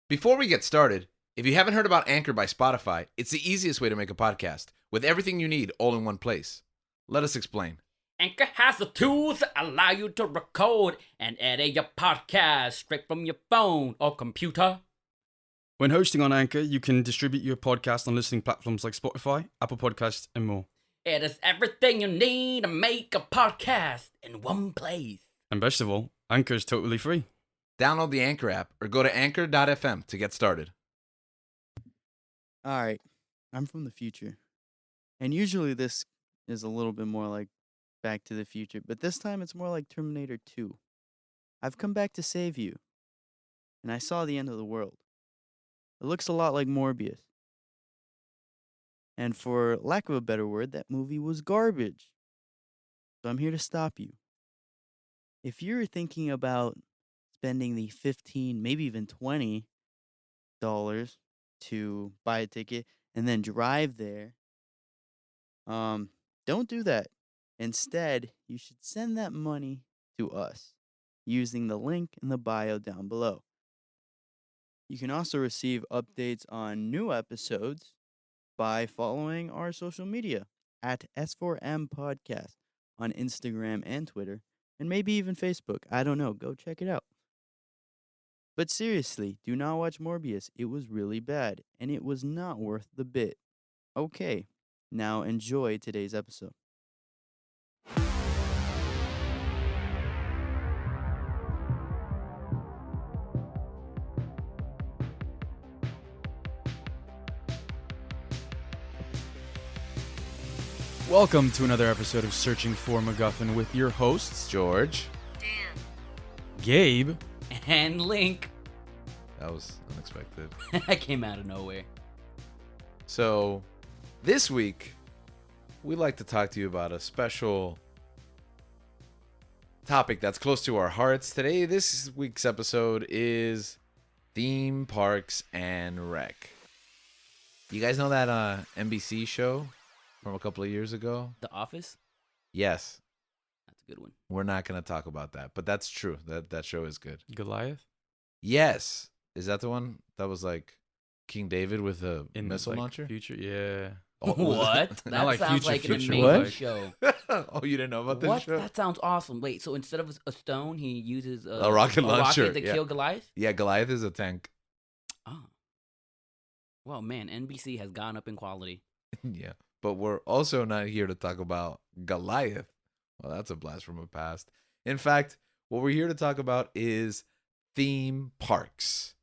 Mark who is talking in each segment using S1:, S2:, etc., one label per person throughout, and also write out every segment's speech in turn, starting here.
S1: Before we get started, if you haven't heard about Anchor by Spotify, it's the easiest way to make a podcast with everything you need all in one place. Let us explain.
S2: Anchor has the tools that allow you to record and edit your podcast straight from your phone or computer.
S3: When hosting on Anchor, you can distribute your podcast on listening platforms like Spotify, Apple Podcasts, and more.
S2: It is everything you need to make a podcast in one place.
S3: And best of all, Anchor is totally free.
S1: Download the Anchor app or go to anchor.fm to get started.
S4: All right, I'm from the future. And usually this is a little bit more like Back to the Future, but this time it's more like Terminator 2. I've come back to save you, and I saw the end of the world. It looks a lot like Morbius. And for lack of a better word, that movie was garbage. So I'm here to stop you. If you're thinking about spending the $15, maybe even $20 to buy a ticket and then drive there, don't do that. Instead, you should send that money to us using the link in the bio down below. You can also receive updates on new episodes by following our social media at S4M Podcast on Instagram and Twitter, and maybe even Facebook. I don't know. Go check it out. But seriously, do not watch Morbius. It was really bad, and it was not worth the bit. Okay, now enjoy today's episode.
S3: Welcome to another episode of Searching for MacGuffin with your hosts,
S1: George.
S3: Gabe.
S2: And Link.
S1: That was unexpected.
S2: I came out of nowhere.
S1: So, this week, we'd like to talk to you about a special topic that's close to our hearts. Today, this week's episode is theme parks and rec. You guys know that NBC show from a couple of years ago?
S2: The Office?
S1: Yes.
S2: That's a good one.
S1: We're not going to talk about that, but that's true. That show is good.
S3: Goliath?
S1: Yes. Is that the one that was like King David with a missile launcher?
S3: Future, yeah.
S1: Oh,
S2: What?
S3: Not
S2: That
S3: like
S2: sounds
S3: Future,
S2: like an
S3: Future.
S2: amazing
S4: What?
S2: show.
S1: Oh, you didn't know about this
S2: What?
S1: show?
S2: That sounds awesome. Wait, so instead of a stone, he uses
S1: A rocket launcher,
S2: to
S1: yeah.
S2: kill Goliath?
S1: Yeah, Goliath is a tank.
S2: Oh. Well, man, NBC has gone up in quality.
S1: Yeah. But we're also not here to talk about Goliath. Well, that's a blast from the past. In fact, what we're here to talk about is theme parks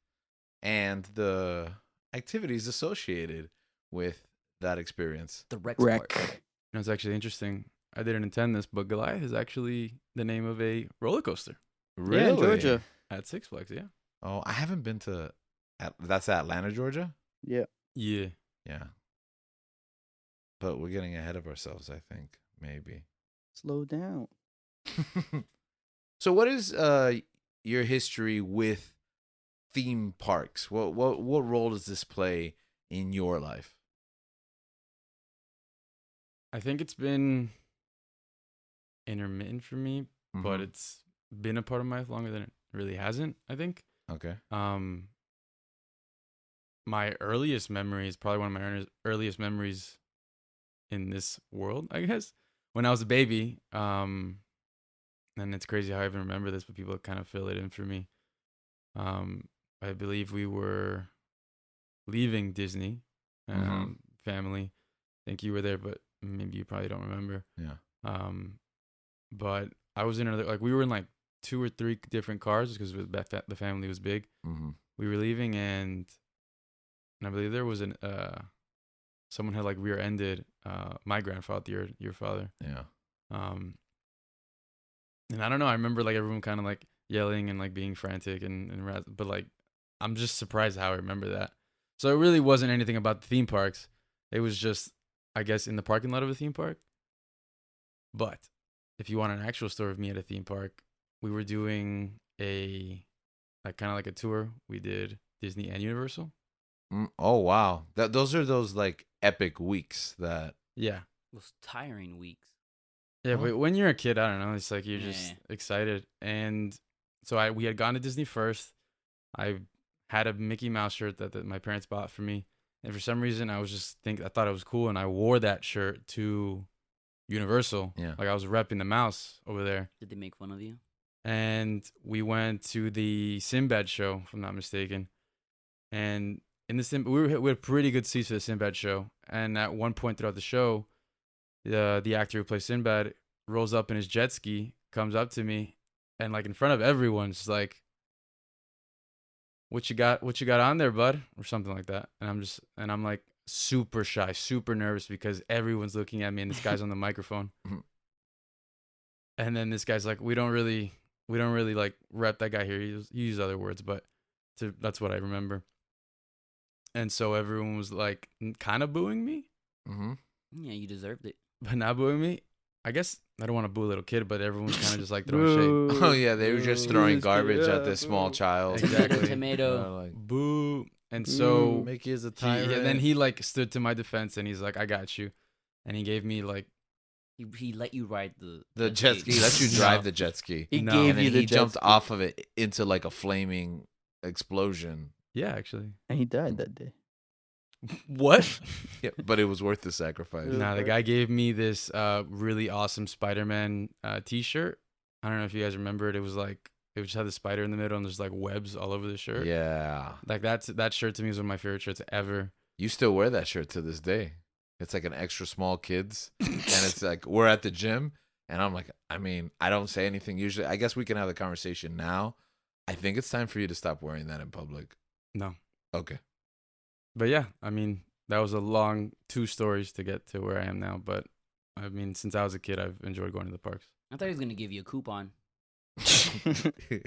S1: and the activities associated with that experience.
S2: The Rex
S4: Wreck.
S2: Park.
S3: It's actually interesting. I didn't intend this, but Goliath is actually the name of a roller coaster
S1: Really?
S4: Yeah, in Georgia.
S3: at Six Flags, yeah.
S1: Oh, I haven't been to... That's Atlanta, Georgia?
S4: Yeah.
S3: Yeah.
S1: Yeah. But we're getting ahead of ourselves, I think. Maybe.
S4: Slow down.
S1: So what is your history with theme parks? What role does this play in your life?
S3: I think it's been intermittent for me, but
S1: Mhm.
S3: it's been a part of my life longer than it really hasn't, I think.
S1: Okay.
S3: My earliest memory is probably one of my earliest memories in this world, I guess. When I was a baby, and it's crazy how I even remember this, but people kind of fill it in for me. I believe we were leaving Disney, family. I think you were there, but maybe you probably don't remember.
S1: Yeah.
S3: But I was in another, like we were in like 2 or 3 different cars because the family was big.
S1: Mm-hmm.
S3: We were leaving, and I believe there was someone had like rear-ended my grandfather, your father.
S1: Yeah.
S3: And I don't know. I remember like everyone kind of like yelling and like being frantic but like I'm just surprised how I remember that. So it really wasn't anything about the theme parks. It was just, I guess, in the parking lot of a theme park. But if you want an actual story of me at a theme park, we were doing a kind of like a tour. We did Disney and Universal.
S1: Oh wow, those are those like epic weeks that.
S3: Yeah.
S2: Those tiring weeks.
S3: Yeah,
S1: Oh.
S3: but when you're a kid, I don't know. It's like you're just
S2: Yeah.
S3: excited. And so we had gone to Disney first. I had a Mickey Mouse shirt that my parents bought for me. And for some reason, I thought it was cool, and I wore that shirt to Universal.
S1: Yeah.
S3: Like I was repping the mouse over there.
S2: Did they make fun of you?
S3: And we went to the Sinbad show, if I'm not mistaken. And in the we had pretty good seats for the Sinbad show. And at one point throughout the show, the actor who plays Sinbad rolls up in his jet ski, comes up to me, and like in front of everyone, just like, what you got on there, bud? Or something like that. And I'm like super shy, super nervous because everyone's looking at me and this guy's on the microphone. And then this guy's like, we don't really like rep that guy here. He used other words, but that's what I remember. And so everyone was like kind of booing me.
S1: Mm-hmm.
S2: Yeah, you deserved it.
S3: But not booing me. I guess I don't want to boo a little kid, but everyone's kind of just like throwing shade.
S1: Oh yeah, they were just throwing garbage at this small child.
S3: Exactly.
S2: Tomato.
S1: Like,
S3: Boo. And so
S1: Mickey is a tyrant.
S3: then he like stood to my defense and he's like, I got you. And he gave me like,
S2: He let you ride
S1: the jet ski. He let you drive the jet ski.
S4: He
S3: No.
S4: gave
S1: And then
S4: you the
S1: he
S4: jet
S1: jumped
S4: ski.
S1: off of it into like a flaming explosion.
S3: yeah, actually.
S4: And he died that day.
S3: What?
S1: Yeah, but it was worth the sacrifice.
S4: Yeah.
S3: Nah, the guy gave me this really awesome Spider-Man t-shirt. I don't know if you guys remember it. It was like, it just had the spider in the middle and there's like webs all over the shirt.
S1: Yeah.
S3: Like that shirt to me is one of my favorite shirts ever.
S1: You still wear that shirt to this day. It's like an extra small kids. And it's like, we're at the gym. And I'm like, I mean, I don't say anything usually. I guess we can have the conversation now. I think it's time for you to stop wearing that in public.
S3: No.
S1: Okay.
S3: But yeah, I mean, that was a long 2 stories to get to where I am now. But I mean, since I was a kid, I've enjoyed going to the parks.
S2: I thought he was gonna give you a coupon.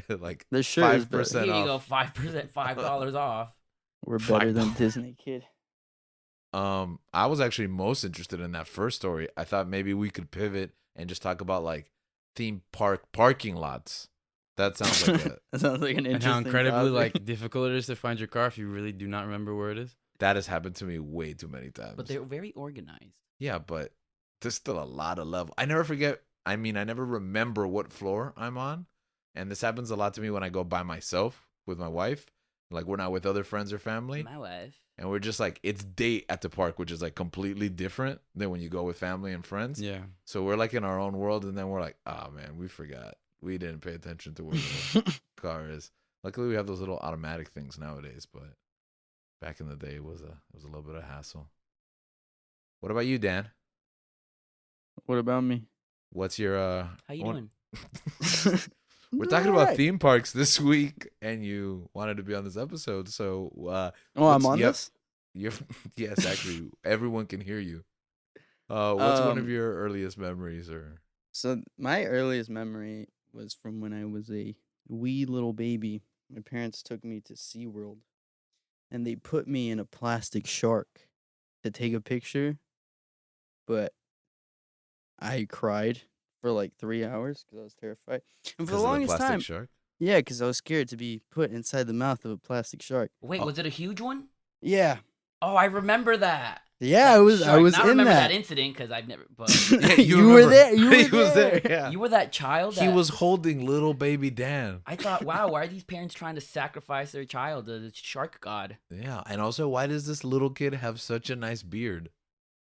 S1: Like
S4: The shirt is
S1: 5%
S2: Here you go,
S1: off.
S2: 5%, $5 off.
S4: We're better than
S3: $5.
S4: Disney, kid.
S1: I was actually most interested in that first story. I thought maybe we could pivot and just talk about like theme park parking lots. That sounds like a,
S4: That sounds like an
S3: And
S4: interesting
S3: how incredibly
S4: topic.
S3: like difficult it is to find your car if you really do not remember where it is.
S1: that has happened to me way too many times.
S2: But they're very organized.
S1: Yeah, but there's still a lot of level. I never forget. I mean, I never remember what floor I'm on. And this happens a lot to me when I go by myself with my wife. Like, we're not with other friends or family.
S2: My wife.
S1: And we're just like, it's date at the park, which is like completely different than when you go with family and friends.
S3: Yeah.
S1: So we're like in our own world. And then we're like, oh, man, we forgot. We didn't pay attention to where the car is. Luckily, we have those little automatic things nowadays. But back in the day, it was a little bit of hassle. What about you, Dan?
S4: What about me?
S1: What's your
S2: How you
S1: one-
S2: doing?
S1: We're talking about theme parks this week, and you wanted to be on this episode, so
S4: Oh, I'm on
S1: yep.
S4: this?
S1: you're yes, actually, everyone can hear you. What's one of
S4: Um,
S1: your earliest memories, or
S4: So my earliest memory was from when I was a wee little baby. My parents took me to SeaWorld, and they put me in a plastic shark to take a picture, but I cried for like 3 hours because I was terrified. And for the
S1: 'cause of
S4: longest
S1: plastic
S4: time,
S1: shark?
S4: yeah, because I was scared to be put inside the mouth of a plastic shark.
S2: Wait,
S1: Oh.
S2: was it a huge one?
S4: Yeah,
S2: Oh, I remember that.
S4: yeah,
S2: That
S4: I was
S2: shark. Not
S4: in
S2: remember
S4: that.
S2: that incident because I've never. But
S1: Yeah,
S4: you were
S1: remember.
S4: there. You were
S1: He was there.
S4: there.
S1: Yeah,
S2: you were that child.
S1: he
S2: that-
S1: was holding little baby Dan.
S2: I thought, wow, why are these parents trying to sacrifice their child to the shark god?
S1: Yeah, and also, why does this little kid have such a nice beard?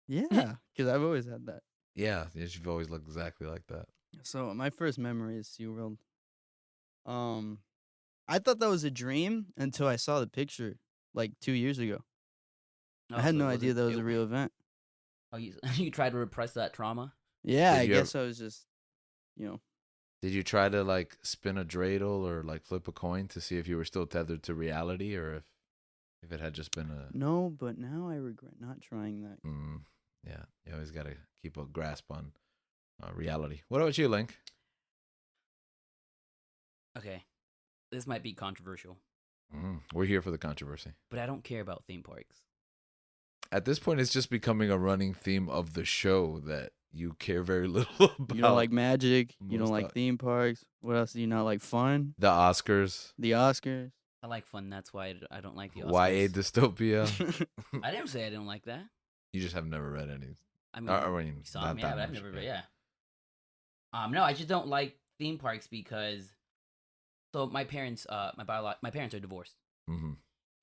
S4: Yeah, because I've always had that.
S1: Yeah, yes, you've always looked exactly like that.
S4: So my first memory is SeaWorld. I thought that was a dream until I saw the picture like 2 years ago.
S2: Oh,
S4: I had
S2: so
S4: no
S2: it
S4: idea
S2: wasn't-
S4: that was
S2: it-
S4: a real event.
S2: Oh, you tried to repress that trauma?
S4: Yeah,
S1: Did
S4: I
S1: you
S4: guess I was just, you know.
S1: Did you try to like spin a dreidel or like flip a coin to see if you were still tethered to reality, or if it had just been a
S4: No, but now I regret not trying that.
S1: yeah, you always got to keep a grasp on reality. What about you, Link?
S2: Okay, this might be controversial,
S1: We're here for the controversy.
S2: but I don't care about theme parks.
S1: At this point, it's just becoming a running theme of the show that you care very little about.
S4: You don't like magic. You don't
S1: most
S4: like
S1: of-
S4: theme parks. What else do you not like? Fun?
S1: the Oscars,
S4: The Oscars?
S2: I like fun. That's why I don't like the Oscars.
S1: YA dystopia.
S2: I didn't say I didn't like that.
S1: You just have never read any.
S2: I mean,
S1: I mean,
S2: you saw
S1: not
S2: them, yeah,
S1: that
S2: but I've
S1: much,
S2: never read. Yeah. No, I just don't like theme parks because. So my parents, my parents are divorced,
S1: Mm-hmm.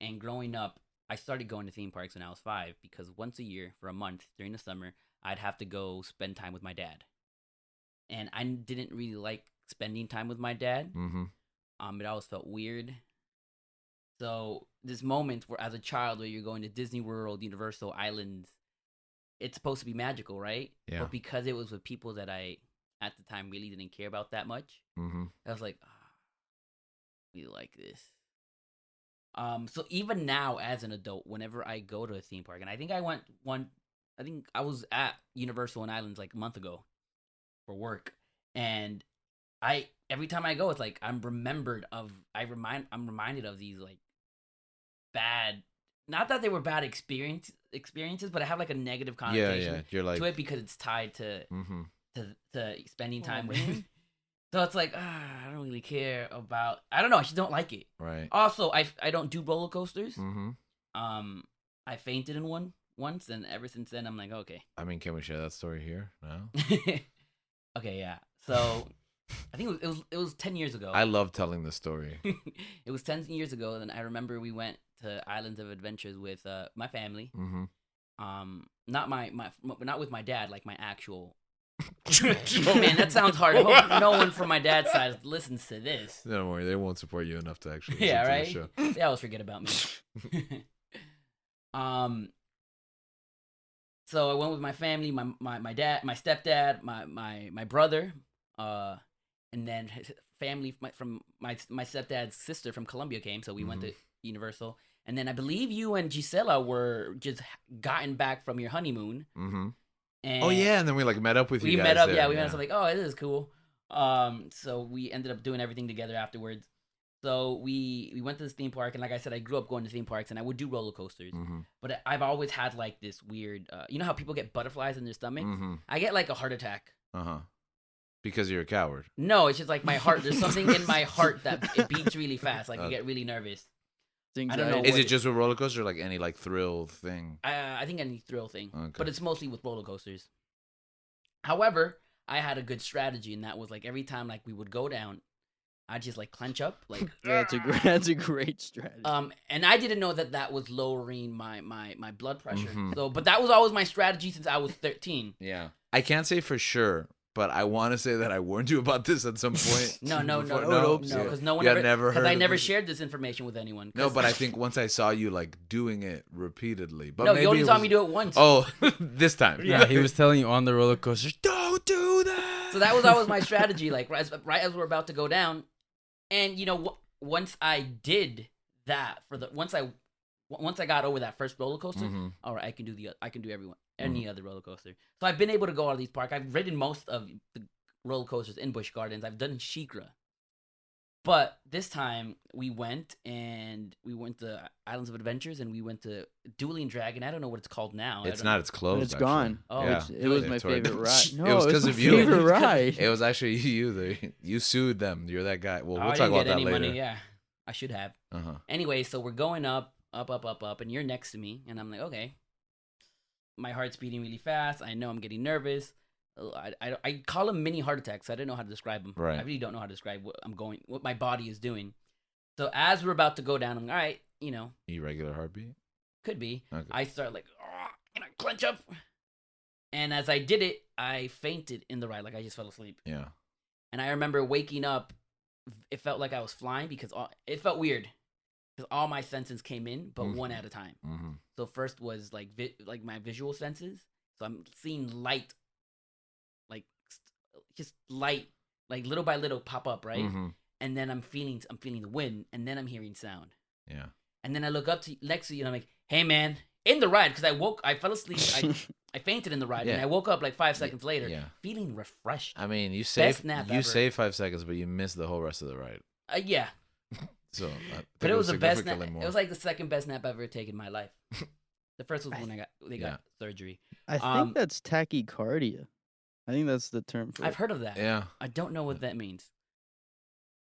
S2: And growing up, I started going to theme parks when I was 5 because once a year for a month during the summer, I'd have to go spend time with my dad. And I didn't really like spending time with my dad.
S1: Mm-hmm.
S2: It always felt weird. So this moment where, as a child, where you're going to Disney World, Universal Islands, it's supposed to be magical, right?
S1: Yeah.
S2: But because it was with people that I, at the time, really didn't care about that much,
S1: Mm-hmm.
S2: I was like, we like this. So even now, as an adult, whenever I go to a theme park, and I think I was at Universal and Islands like a month ago for work, and every time I go, it's like I'm reminded of these like bad, not that they were bad experiences, but I have like a negative connotation
S1: You're like
S2: to it because it's tied to
S1: mm-hmm.
S2: to spending time with.
S4: man.
S2: So it's like I don't really care about. I don't know. I just don't like it.
S1: Right.
S2: Also, I don't do roller coasters.
S1: Mm-hmm.
S2: I fainted in one once, and ever since then, I'm like, okay.
S1: I mean, can we share that story here now?
S2: Okay, yeah. So I think it was 10 years ago.
S1: I love telling the story.
S2: It was 10 years ago, and I remember we went to Islands of Adventures with my family.
S1: Mm-hmm.
S2: Not with my dad, like my actual. Oh man, that sounds hard. I hope no one from my dad's side listens to this.
S1: Don't worry, they won't support you enough to actually listen
S2: Yeah,
S1: to
S2: right.
S1: the show.
S2: They always forget about me. So I went with my family, my dad, my stepdad, my brother, and then his family from my stepdad's sister from Colombia came. So we went to Universal, and then I believe you and Gisela were just gotten back from your honeymoon.
S1: Mm-hmm.
S2: And
S1: Oh yeah, and then we like met up with you
S2: we
S1: guys
S2: met up.
S1: there,
S2: Yeah, we met up. So like, oh, this is cool. So we ended up doing everything together afterwards. So we went to this theme park, and like I said, I grew up going to theme parks, and I would do roller coasters.
S1: Mm-hmm.
S2: But I've always had like this weird, you know how people get butterflies in their stomach?
S1: Mm-hmm.
S2: I get like a heart attack.
S1: Uh-huh. Because you're a coward.
S2: No, it's just like my heart. There's something in my heart that it beats really fast. Like I get really nervous. I don't know.
S1: Is
S2: what
S1: it just with roller coasters or like any like thrill thing?
S2: I think any thrill thing,
S1: Okay.
S2: but it's mostly with roller coasters. However, I had a good strategy, and that was like every time like we would go down, I'd just like clench up, like
S4: That's a great strategy.
S2: and I didn't know that was lowering my blood pressure.
S1: Mhm.
S2: So, but that was always my strategy since I was 13.
S1: Yeah. I can't say for sure, but I want to say that I warned you about this at some point.
S2: No,
S1: before-
S2: because no one
S1: You
S2: ever,
S1: had never
S2: because
S1: heard
S2: I
S1: of
S2: never
S1: this?
S2: shared this information with anyone.
S1: No, but I think once I saw you like doing it repeatedly. But
S2: no,
S1: maybe
S2: you only
S1: it
S2: saw
S1: was-
S2: me do it once.
S1: Oh, this time.
S3: Yeah, he was telling you on the roller coaster, don't do that.
S2: So that was always my strategy. Like right as we're about to go down, and you know, once I did that once I got over that first roller coaster,
S1: Mhm.
S2: all right, I can do any other roller coaster. So I've been able to go out of these parks. I've ridden most of the roller coasters in Busch Gardens. I've done Sheikra. But this time we went to Islands of Adventures, and we went to Dueling Dragon. I don't know what it's called now.
S1: It's not. It's closed.
S4: But it's
S1: actually.
S4: gone.
S2: Oh,
S1: Yeah.
S4: It was
S1: They
S4: my
S1: tore it
S4: favorite
S1: down.
S4: ride. No,
S1: It was 'cause
S4: my
S1: of you.
S4: favorite ride.
S1: It was actually you. You sued them. You're that guy. Well,
S2: I
S1: we'll
S2: didn't
S1: talk about
S2: get
S1: that
S2: any
S1: later.
S2: money. Yeah, I should have.
S1: Uh-huh.
S2: Anyway, so we're going up, and you're next to me, and I'm like, okay. My heart's beating really fast. I know I'm getting nervous. I call them mini heart attacks. I don't know how to describe them.
S1: Right.
S2: I really don't know how to describe what my body is doing. So as we're about to go down, I'm like, all right,
S1: Irregular heartbeat.
S2: could be.
S1: Okay.
S2: I start like, and I clench up. And as I did it, I fainted in the ride. Like I just fell asleep.
S1: Yeah.
S2: And I remember waking up. It felt like I was flying because it felt weird. Because all my senses came in, but one at a time.
S1: Mm-hmm.
S2: So first was like my visual senses. So I'm seeing light, like just light, like little by little pop up, right?
S1: Mm-hmm.
S2: And then I'm feeling the wind, and then I'm hearing sound.
S1: Yeah.
S2: And then I look up to next to you, and I'm like, "Hey, man!" In the ride, because I fell asleep. I fainted in the ride,
S1: Yeah.
S2: and I woke up like 5 seconds later,
S1: Yeah.
S2: feeling refreshed.
S1: I mean, you
S2: Best nap ever.
S1: saved 5 seconds, but you missed the whole rest of the ride.
S2: Yeah,
S1: So,
S2: but it was the best nap.
S1: significantly more.
S2: It was like the second best nap I've ever taken in my life. The first was when they got surgery.
S4: I think
S2: Um,
S4: that's tachycardia. I think that's the term for
S2: I've
S4: it.
S2: heard of that.
S1: Yeah.
S2: I don't know what that means.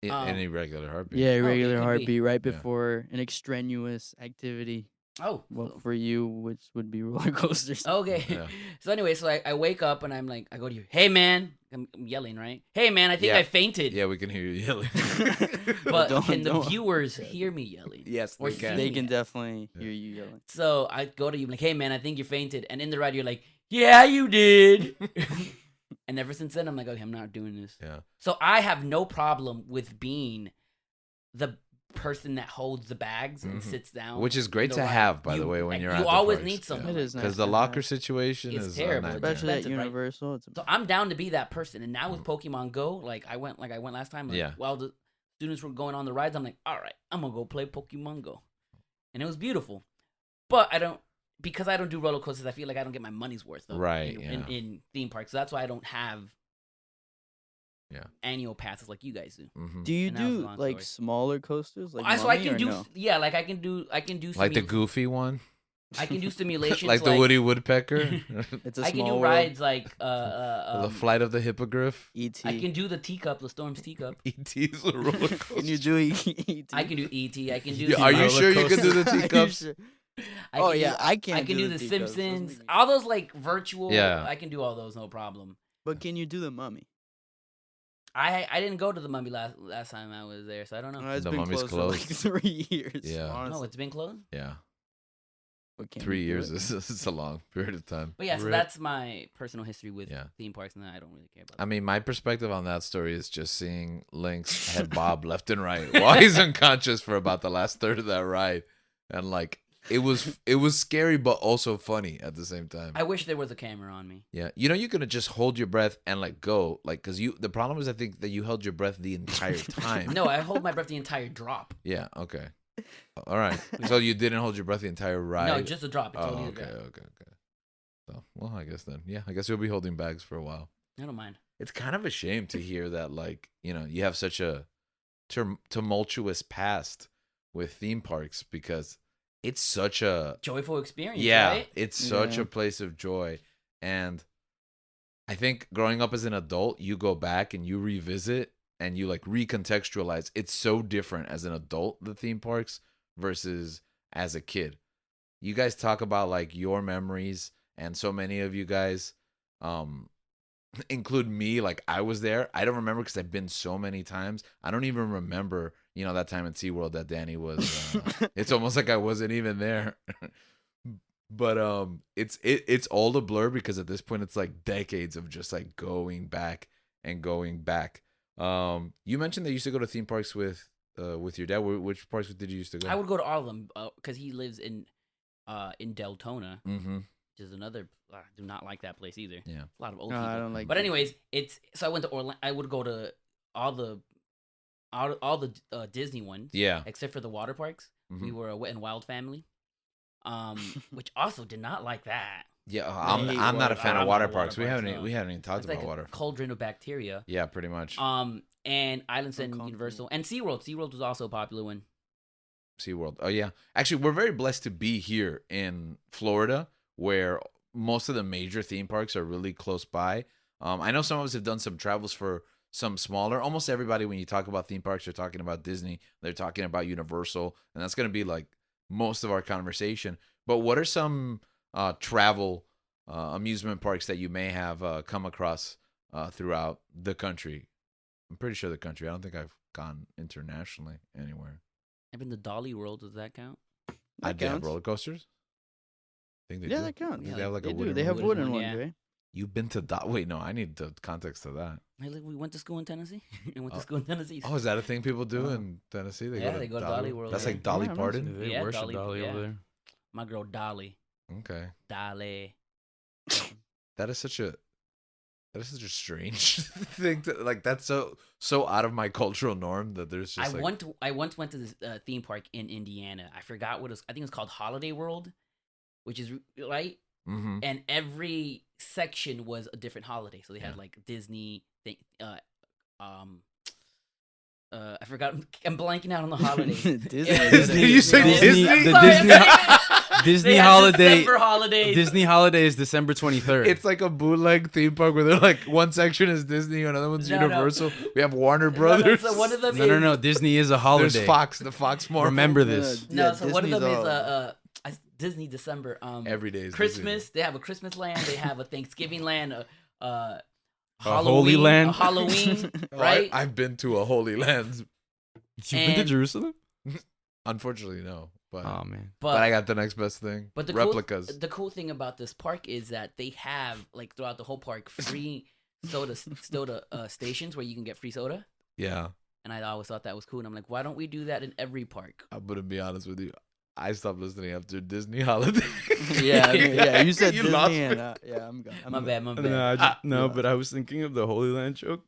S1: An irregular heartbeat.
S4: Yeah,
S2: it
S4: irregular
S2: could be.
S4: heartbeat right
S1: Yeah.
S4: before an extraneous activity.
S2: Oh,
S4: Well, for you, which would be roller coasters?
S2: okay.
S1: Yeah.
S2: So anyway, so I wake up and I'm like, I go to you, hey man, I'm yelling, right? Hey man, I think
S1: Yeah.
S2: I fainted.
S1: Yeah, we can hear you yelling.
S2: But
S4: Don't-
S2: can the
S4: don't-
S2: viewers hear me yelling?
S1: Yes,
S2: Or
S1: they can.
S4: They
S2: see
S4: can
S2: it.
S4: definitely
S1: Yeah.
S4: hear you yelling.
S2: So I go to you like, hey man, I think you fainted. And in the ride, you're like, yeah, you did. And ever since then, I'm like, okay, I'm not doing this.
S1: Yeah.
S2: So I have no problem with being the person that holds the bags and
S1: Mhm.
S2: sits down.
S1: Which is great
S2: in
S1: to
S2: ride.
S1: have, by the
S2: You-
S1: way, when
S2: like,
S1: you're
S2: you
S1: at the
S2: always
S1: parks.
S2: need someone.
S4: It is nice
S1: Because the
S4: to
S1: locker
S4: have.
S1: situation
S2: It's
S1: is
S2: terrible.
S1: a nightmare.
S4: Especially at
S2: expensive, right?
S4: Universal. It's
S2: So I'm down to be that person. And now with
S1: Mm.
S2: Pokemon Go, I went last time. Like,
S1: Yeah.
S2: while the students were going on the rides, I'm like, all right, I'm gonna go play Pokemon Go, and it was beautiful. But because I don't do roller coasters, I feel like I don't get my money's worth. Though,
S1: Right,
S2: in theme parks, so that's why I don't have
S1: Yeah.
S2: annual passes like you guys do.
S1: Mhm.
S4: Do you
S2: And that was a
S4: do
S2: long
S4: like
S2: story.
S4: smaller coasters, like
S2: So I
S4: Mummy,
S2: can
S4: or
S2: do
S4: no?
S2: I can do
S1: Like the
S2: simu-
S1: goofy one?
S2: I can do simulations
S1: like the Woody Woodpecker?
S4: It's a
S2: I can
S4: small
S2: do
S4: world.
S2: rides like
S1: the Flight of the Hippogriff?
S4: ET.
S2: I can do the teacup, the Storm's teacup.
S1: E.T.'s a roller coaster.
S4: Can you do ET?
S2: I can do ET. I can do.
S1: Yeah, are you
S3: Roller
S1: sure you can do the
S4: Are you
S1: teacups?
S4: sure?
S2: I
S4: Oh
S2: can
S4: yeah,
S2: do-
S4: I can't.
S2: I can do the
S4: teacups. Doesn't
S2: Simpsons,
S4: make any-
S2: all those like virtual.
S1: Yeah.
S2: I can do all those, no problem.
S4: But can you do the Mummy?
S2: I didn't go to the Mummy last time I was there, so I don't know.
S4: It's
S1: The
S4: been
S1: Mummy's
S4: closed for like 3 years.
S1: Yeah.
S2: No,
S4: honestly.
S2: it's been closed.
S1: Yeah.
S4: But can
S1: 3
S4: you do
S1: years
S4: it?
S1: is a long period of time.
S2: But yeah, so
S3: Rip.
S2: that's my personal history with
S1: Yeah.
S2: theme parks, and I don't really care about.
S1: I mean, my perspective on that story is just seeing Link's head bob left and right while he's unconscious for about the last third of that ride. And like it was scary but also funny at the same time.
S2: I wish there was a camera on me.
S1: Yeah. You know, you could just hold your breath and like go. Like, cause the problem is I think that you held your breath the entire time.
S2: No, I hold my breath the entire drop.
S1: Yeah, okay. All right. So you didn't hold your breath the entire ride?
S2: No, just a drop. It's
S1: Oh,
S2: only a
S1: okay,
S2: drop.
S1: okay. So, well, I guess then. Yeah, I guess you'll be holding bags for a while.
S2: I don't mind.
S1: It's kind of a shame to hear that, like, you know, you have such a tumultuous past with theme parks because it's such a
S2: Joyful experience.
S1: yeah,
S2: Right?
S1: it's such
S4: Yeah.
S1: a place of joy. And I think growing up as an adult, you go back and you revisit and you like recontextualize. It's so different as an adult, the theme parks, versus as a kid. You guys talk about like your memories, and so many of you guys include me. Like I was there. I don't remember because I've been so many times. I don't even remember, you know, that time at SeaWorld that Danny was. It's almost like I wasn't even there. But it's all a blur because at this point it's like decades of just like going back and going back. You mentioned that you used to go to theme parks with your dad. Which parks did you used to go?
S2: I would go to all of them because he lives in Deltona,
S1: Mm-hmm.
S2: which is another. I do not like that place either.
S1: Yeah.
S2: A lot of old
S4: No,
S2: people.
S4: I don't like.
S2: But anyways, so I went to Orlando. I would go to all the Disney ones,
S1: Yeah.
S2: except for the water parks. We
S1: Mhm.
S2: were a Wet and Wild family, which also did not like that.
S1: Yeah.
S4: I hate
S1: I'm not a
S4: water-
S1: fan
S2: I'm
S1: of
S2: not
S1: water
S2: a water
S1: parks. We
S2: parks,
S1: haven't
S2: no.
S1: we haven't even talked
S2: It's
S1: about
S2: like
S1: water.
S2: a cauldron of bacteria.
S1: Yeah, pretty much.
S2: And Islands and
S4: Uncomfortable.
S2: Universal and SeaWorld. SeaWorld was also a popular one.
S1: SeaWorld. Oh yeah. Actually, we're very blessed to be here in Florida where most of the major theme parks are really close by. I know some of us have done some travels for some smaller. Almost everybody, when you talk about theme parks, they're talking about Disney. They're talking about Universal, and that's going to be like most of our conversation. But what are some travel amusement parks that you may have come across throughout the country? I'm pretty sure the country. I don't think I've gone internationally anywhere.
S2: I've been to Dolly World. Does that count?
S1: I
S4: That
S1: did have
S4: counts.
S1: roller coasters. I think they
S4: Yeah,
S1: do.
S4: that counts.
S1: They
S2: Yeah,
S1: have like
S4: They
S1: a
S4: do.
S1: wooden.
S4: They have
S1: roof.
S4: wooden
S2: one,
S4: ones,
S2: yeah.
S4: right?
S1: You've been to wait, no, I need the context to that.
S2: We went to school in Tennessee. And went
S1: Oh.
S2: to school in Tennessee.
S1: Oh, is that a thing people do
S4: Oh.
S1: in Tennessee?
S2: Yeah, they go to Dolly World,
S1: That's
S2: yeah.
S1: like Dolly
S4: Yeah, I'm
S1: Parton.
S3: They
S2: Yeah,
S3: worship
S2: Dolly,
S3: Dolly
S2: yeah.
S3: over there.
S2: My girl Dolly.
S1: Okay,
S2: Dolly.
S1: that is such a strange thing. Like that's so out of my cultural norm that there's just
S2: I once went to this theme park in Indiana. I forgot what it was. I think it's called Holiday World, which is right.
S1: Mm-hmm.
S2: And every section was a different holiday. So they had
S1: Yeah.
S2: like Disney. I forgot. I'm blanking out on the holidays.
S4: Disney.
S1: Did you say Disney?
S2: I'm
S3: The
S2: sorry,
S3: Disney-
S2: they
S3: Disney
S2: had
S3: holiday.
S2: December holidays.
S3: Disney holiday is December 23rd.
S1: It's like a bootleg theme park where they're like one section is Disney, another one's
S2: No, no.
S1: Universal. We have Warner
S2: No, no,
S1: Brothers.
S2: so one of them
S3: no. Disney is a holiday.
S1: There's Fox, the Fox Marvel.
S3: Remember this.
S2: No, so one of
S4: Disney's
S2: them is
S4: all-
S2: Disney December.
S1: Every day is
S2: Christmas. They have a Christmas land. They have a Thanksgiving land.
S3: Holy
S2: Halloween,
S3: Land?
S2: A Halloween,
S1: Oh,
S2: right?
S1: I've been to a Holy Land.
S3: You've been to
S2: And-
S3: Jerusalem?
S1: Unfortunately, no. But
S3: Oh man.
S1: but I got the next best thing.
S2: But the
S1: replicas.
S2: the cool thing about this park is that they have like throughout the whole park free soda stations where you can get free soda.
S1: Yeah.
S2: And I always thought that was cool. And I'm like, why don't we do that in every park?
S1: I'm gonna be honest with you. I stopped listening after Disney holiday.
S4: Yeah, you said
S1: You
S4: Disney,
S1: lost
S4: and
S1: me.
S4: yeah, I'm gone.
S2: My bad.
S3: No,
S4: yeah.
S3: but I was thinking of the Holy Land joke.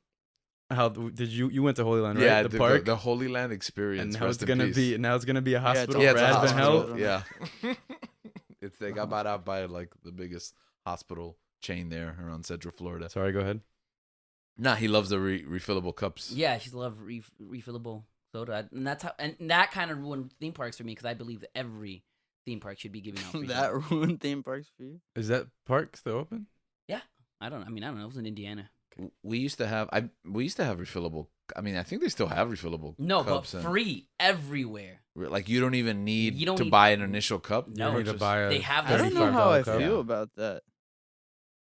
S3: How did you went to Holy Land, right?
S1: Yeah,
S3: the park.
S1: the Holy Land experience.
S3: And now
S1: rest
S3: it's
S1: in
S3: gonna
S1: peace.
S3: be a hospital
S1: Yeah,
S3: for
S1: it's a
S3: Advent
S1: hospital.
S3: Health.
S1: Yeah. They got bought out by like the biggest hospital chain there around Central Florida.
S3: Sorry, go ahead.
S1: Nah, he loves the refillable cups.
S2: Yeah, she love refillable soda, and that's how. And that kind of ruined theme parks for me because I believe that every theme park should be giving out free
S4: That
S2: soda.
S4: ruined theme parks for you.
S3: Is that park still open?
S2: I don't know. It was in Indiana.
S1: We used to have refillable. I mean, I think they still have refillable
S2: No, but
S1: cups.
S2: free everywhere.
S1: Like you don't even need
S2: You don't
S1: to
S2: need-
S1: buy an initial cup.
S2: No,
S3: You need to
S1: Just-
S3: buy a
S2: they have
S4: I
S2: this-
S4: don't know how I
S3: $35 cup.
S4: feel
S1: Yeah.
S4: about that.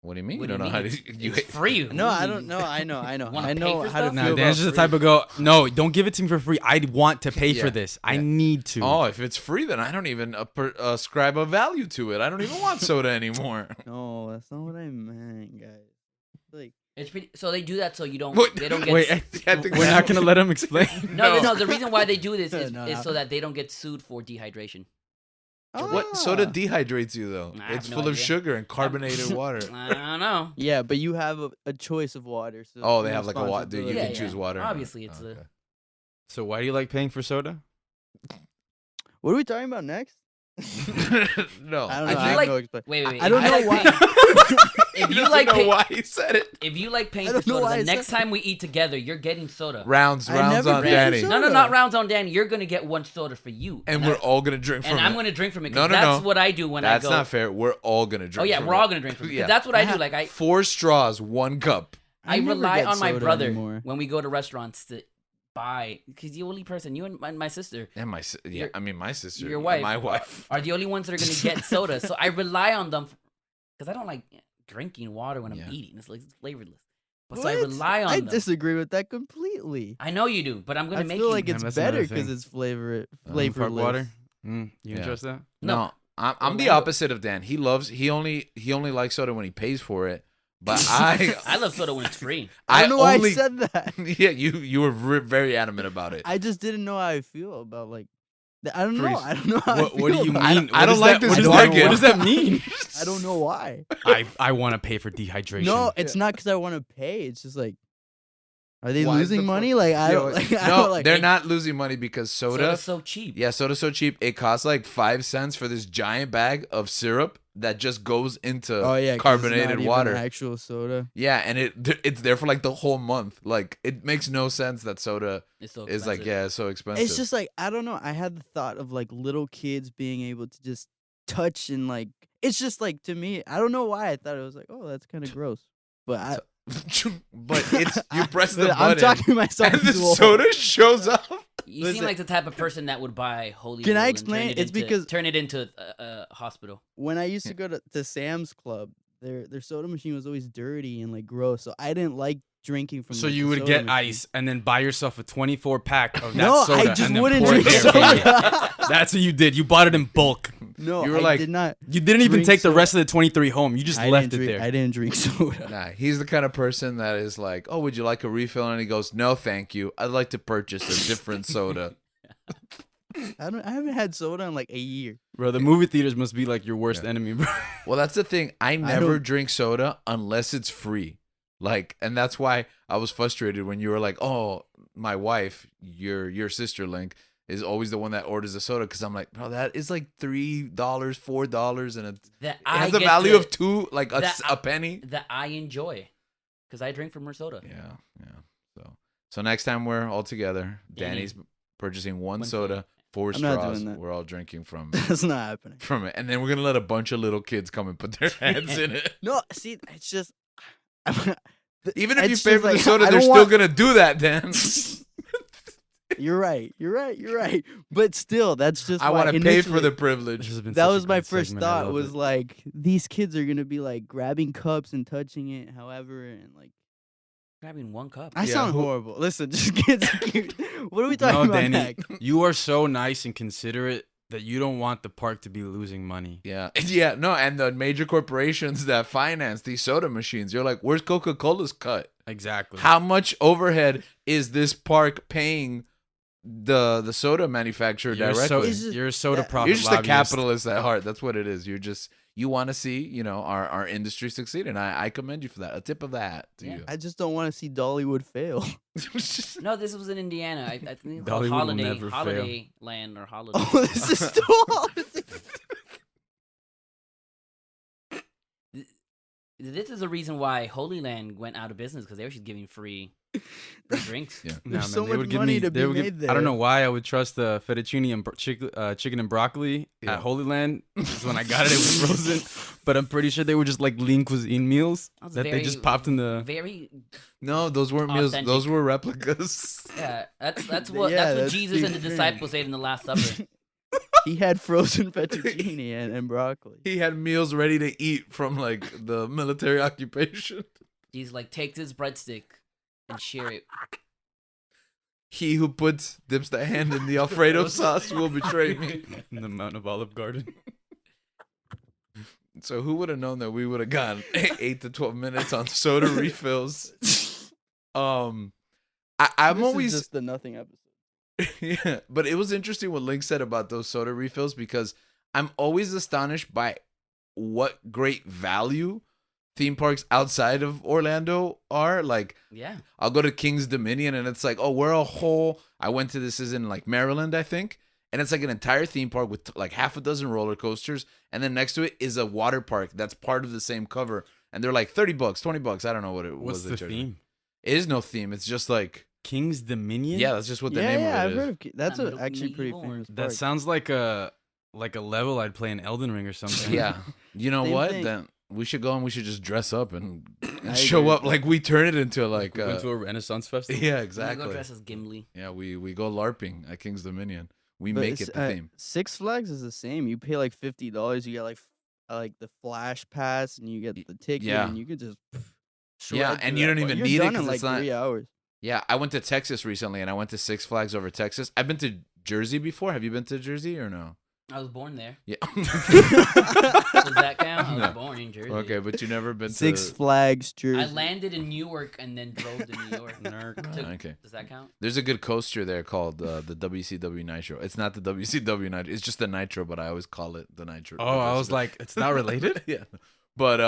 S1: What do you mean?
S2: What
S1: you
S2: do
S1: don't know how to.
S2: It's free.
S4: No, I don't know. I know.
S2: Wanna
S4: I
S2: pay
S4: know
S2: for
S4: how to
S2: stuff?
S4: feel
S3: No,
S4: about
S3: Dan's just the
S4: free.
S3: type of go. No, don't give it to me for free. I want to pay for
S1: Yeah.
S3: this. I
S1: Yeah.
S3: need to.
S1: Oh, if it's free, then I don't even ascribe a value to it. I don't even want soda anymore.
S4: No, that's not what I meant, guys. Like,
S2: It's pretty. So they do that so you don't.
S1: What?
S2: They don't get.
S3: Wait,
S1: I think
S3: we're not gonna let him explain.
S2: No. The reason why they do this is,
S4: No.
S2: is so that they don't get sued for dehydration.
S1: What soda
S4: ah.
S1: dehydrates you though?
S2: I have
S1: It's
S2: no
S1: full of
S2: idea.
S1: sugar and carbonated water.
S2: I don't know.
S4: Yeah, but you have a choice of water. So
S1: Oh, they
S4: no
S1: have like a water. You
S4: responsibility.
S2: Yeah,
S1: can
S2: yeah.
S1: choose water.
S2: Obviously, it's
S1: Okay.
S3: So why do you like paying for soda?
S4: What are we talking about next?
S1: no.
S4: I don't know.
S2: I
S4: I,
S2: feel
S4: have
S2: like-
S4: no explanation.
S2: Wait.
S4: I don't
S2: If
S4: know
S2: you
S4: why.
S2: like If
S1: He
S2: you
S1: doesn't
S2: like
S1: know
S2: pay-
S1: why he said it.
S2: If you like paying
S4: I
S2: for
S4: don't know
S2: soda,
S4: why
S2: the
S4: I
S2: next
S4: said-
S2: time we eat together, you're getting soda.
S1: Rounds
S4: I never
S1: on
S4: paid
S1: Danny,
S4: for
S2: No,
S4: soda.
S2: not rounds on Danny. You're gonna get one soda for you,
S1: and we're all gonna drink from
S2: and
S1: it.
S2: I'm gonna drink from it. 'Cause
S1: No,
S2: that's
S1: no.
S2: what I do when
S1: That's
S2: I go.
S1: not fair. We're all gonna drink.
S2: Oh yeah,
S1: from
S2: we're
S1: it.
S2: all gonna drink from it. 'Cause
S1: Yeah.
S2: that's what I do.
S4: ha-
S2: Like I
S1: 4 straws, 1 cup.
S2: I
S4: never
S2: rely
S4: get
S2: on my
S4: soda
S2: brother
S4: anymore.
S2: when we go to restaurants to buy, because the only person, you and my sister,
S1: And
S2: Your-
S1: I mean my sister,
S2: your wife,
S1: my wife.
S2: are the only ones that are gonna get soda. So I rely on them because I don't like drinking water when I'm
S1: Yeah.
S2: eating. It's like it's flavorless. But so I
S4: What?
S2: rely on
S4: I
S2: them.
S4: disagree with that completely.
S2: I know you do, but I'm gonna
S4: I
S2: make
S4: feel
S2: you.
S4: like
S3: Man,
S4: it's
S3: that's
S4: better
S3: another
S4: because
S3: thing.
S4: it's
S3: Park
S4: flavorless.
S3: water. You
S1: Yeah.
S3: trust that?
S1: No, I'm the
S2: Orlando-
S1: opposite of Dan. He only likes soda when he pays for it. But I
S2: I love soda when it's free.
S4: I don't know why
S1: only
S4: I said that.
S1: yeah, you were very adamant about it.
S4: I just didn't know how I feel about like. I don't know.
S1: Freeze.
S4: I don't know how.
S3: What do you mean?
S1: I
S3: What
S1: don't
S3: does
S1: like
S3: that-
S1: this
S3: what does that-
S1: bargain.
S3: What does that mean?
S4: I don't know why.
S3: I want to pay for dehydration.
S4: No, it's not because I want to pay. It's just like, are they
S1: Why is
S4: losing
S1: the
S4: money?
S1: fu-
S4: Like I
S1: Yo,
S4: don't. Like, I
S1: no,
S4: don't like.
S1: they're not losing money because soda.
S2: Soda's so cheap.
S1: Yeah, soda's so cheap. It costs like 5 cents for this giant bag of syrup that just goes into
S4: Oh yeah, 'cause it's
S1: carbonated
S4: not even
S1: water.
S4: actual soda.
S1: Yeah, and it's there for like the whole month. Like it makes no sense that soda
S2: It's so
S1: is like
S2: expensive.
S1: it's so expensive.
S4: It's just like I don't know. I had the thought of like little kids being able to just touch and like. It's just like to me. I don't know why I thought it was like, oh, that's kind of gross. But I.
S1: but it's you press the
S4: I'm
S1: button
S4: talking myself
S1: and the
S4: into a hole.
S1: soda shows up.
S2: You
S4: Listen.
S2: seem like the type of person that would buy holy.
S4: Can I
S2: Roll and
S4: explain?
S2: turn it
S4: It's
S2: into-
S4: because-
S2: turn it into a hospital.
S4: When I used to go to Sam's Club, their soda machine was always dirty and like gross. So I didn't like drinking from.
S3: So
S4: like,
S3: you
S4: the
S3: would
S4: soda
S3: get
S4: machine.
S3: ice and then buy yourself a 24 pack of that
S4: No,
S3: soda.
S4: I just
S3: and then
S4: wouldn't
S3: pour it
S4: drink
S3: there for you.
S4: soda.
S3: That's what you did. You bought it in bulk.
S4: No,
S1: You were
S4: I
S1: like-
S4: did not.
S3: You didn't even
S4: Drink
S3: take the
S4: soda.
S3: rest of the 23 home. You just
S4: I
S3: left
S4: didn't
S3: it
S4: drink,
S3: there.
S4: I didn't drink soda.
S1: Nah, he's the kind of person that is like, "Oh, would you like a refill?" And he goes, "No, thank you. I'd like to purchase a different soda."
S4: I haven't had soda in like a year.
S3: Bro, the movie theaters must be like your worst
S1: Yeah.
S3: enemy, bro.
S1: Well, that's the thing. I never
S4: don't-
S1: drink soda unless it's free. Like, and that's why I was frustrated when you were like, "Oh, my wife, your sister Link, is always the one that orders the soda," because I'm like, bro, that is like $3, $4, and it
S2: That
S1: has
S2: I
S1: the
S2: get
S1: value
S2: to-
S1: of 2, like
S2: that
S1: a penny.
S2: that I enjoy, because I drink from her soda.
S1: Yeah. So next time we're all together,
S2: Danny.
S1: Danny's purchasing one
S2: One
S1: soda, 4
S4: I'm not
S1: straws.
S4: doing that.
S1: We're all drinking from
S4: That's not happening.
S1: from it, and then we're gonna let a bunch of little kids come and put their hands in it.
S4: No, see, it's just.
S1: Even if you
S4: it's
S1: pay
S4: just
S1: for the
S4: like,
S1: soda,
S4: I
S1: they're
S4: don't
S1: still
S4: want-
S1: gonna do that, Dan.
S4: You're right. But still, that's just
S1: I
S4: why
S1: want to pay for
S4: initially-
S1: the
S3: This
S1: privilege.
S3: has been
S4: That
S3: such a
S4: was my
S3: great
S4: first
S3: segment. I
S4: thought.
S3: love
S4: Was
S3: it.
S4: like these kids are gonna be like grabbing cups and touching it, however, and like
S2: Grabbing one cup.
S4: I
S1: Yeah,
S4: sound
S1: who-
S4: horrible. Listen, just kids. What are we talking
S3: No,
S4: about
S3: Danny,
S4: next?
S3: you are so nice and considerate that you don't want the park to be losing money.
S1: Yeah, yeah, no, and the major corporations that finance these soda machines, you're like, where's Coca-Cola's cut?
S3: Exactly.
S1: How much overhead is this park paying the soda manufacturer
S3: You're
S1: directly?
S4: It's just-
S3: you're a soda
S4: that-
S3: profit
S1: You're just a
S3: lobbyist.
S1: capitalist at heart. That's what it is. You want to see, our industry succeed, and I commend you for that. A tip of the hat to
S2: Yeah.
S1: you.
S4: I just don't want to see Dollywood fail.
S2: No, this was in Indiana. I think it's called
S3: Dollywood will
S2: Holiday
S3: never fail.
S2: Holiday Land or Holiday.
S4: Oh, this is still
S2: This is the reason why Holy Land went out of business because they were just giving free drinks.
S1: Yeah.
S3: Nah,
S4: There's
S3: man,
S4: so
S3: they
S4: much
S3: would give
S4: money
S3: me-
S4: to
S3: they
S4: be
S3: would give-
S4: made there.
S3: I don't know why I would trust the fettuccine and chicken and broccoli
S1: Yeah.
S3: at Holy Land. 'Cause when I got it, it was frozen. But I'm pretty sure they were just like lean cuisine meals
S2: That was
S3: that they just popped in the.
S2: Very
S1: No, those weren't meals.
S2: Authentic.
S1: Those were replicas.
S2: yeah. That's
S4: Yeah,
S2: what
S4: that's
S2: Jesus and the
S4: extreme.
S2: disciples ate in the Last Supper.
S4: He had frozen fettuccine and broccoli.
S1: He had meals ready to eat from like the military occupation.
S2: Jesus like takes his breadstick and share it.
S1: He who dips the hand in the Alfredo sauce will betray me.
S3: in the Mount of Olive Garden.
S1: So who would have known that we would have gotten 8 to 12 minutes on soda refills? I'm
S4: This is
S1: always
S4: just the nothing episode.
S1: yeah, but it was interesting what Link said about those soda refills because I'm always astonished by what great value theme parks outside of Orlando are. Like,
S2: Yeah.
S1: I'll go to King's Dominion and it's like, oh, we're a whole. I went to this is in like Maryland, I think, and it's like an entire theme park with like half a dozen roller coasters, and then next to it is a water park that's part of the same cover, and they're like $30, $20. I don't know what it
S3: What's
S1: was.
S3: the
S1: they charged me.
S3: theme?
S1: It is no theme. It's just like
S3: King's Dominion.
S1: yeah, that's just what the
S4: Yeah,
S1: name
S4: yeah,
S1: of
S4: I've
S1: it is.
S4: heard of. That's
S2: Not
S4: actually pretty
S2: medieval or-
S4: famous.
S3: That
S4: park.
S3: sounds like a level I'd play in Elden Ring or something.
S1: Yeah. You know
S4: Same
S1: what?
S4: thing.
S1: Then we should go and we should just dress up and
S4: I
S1: show
S4: agree
S1: up
S4: with
S1: like we turn it into like
S3: We went to a Renaissance festival.
S1: yeah,
S2: I'm gonna
S1: exactly.
S2: go dress as Gimli.
S1: Yeah, we go LARPing at King's Dominion. We
S4: But
S1: make
S4: it's,
S1: it the theme.
S4: Six Flags is the same. You pay like $50. You get like the flash pass, and you get the ticket,
S1: yeah.
S4: and you could just
S1: Yeah,
S4: shred
S1: and
S4: through
S1: you
S4: that
S1: don't
S4: park.
S1: even
S4: You're
S1: need it
S4: done
S1: 'cause
S4: in like
S1: it's not-
S4: 3 hours.
S1: Yeah, I went to Texas recently and I went to Six Flags over Texas. I've been to Jersey before. Have you been to Jersey or no?
S2: I was born there.
S1: Yeah.
S2: Does that count? I was
S1: No.
S2: born in Jersey.
S1: Okay, but you never been to
S4: Six Flags, Jersey.
S2: I landed in Newark and then drove to New York.
S1: Okay.
S2: Does that count?
S1: There's a good coaster there called the WCW Nitro. It's not the WCW Nitro. It's just the Nitro, but I always call it the Nitro.
S3: Oh, I was like, it's not related.
S1: yeah. But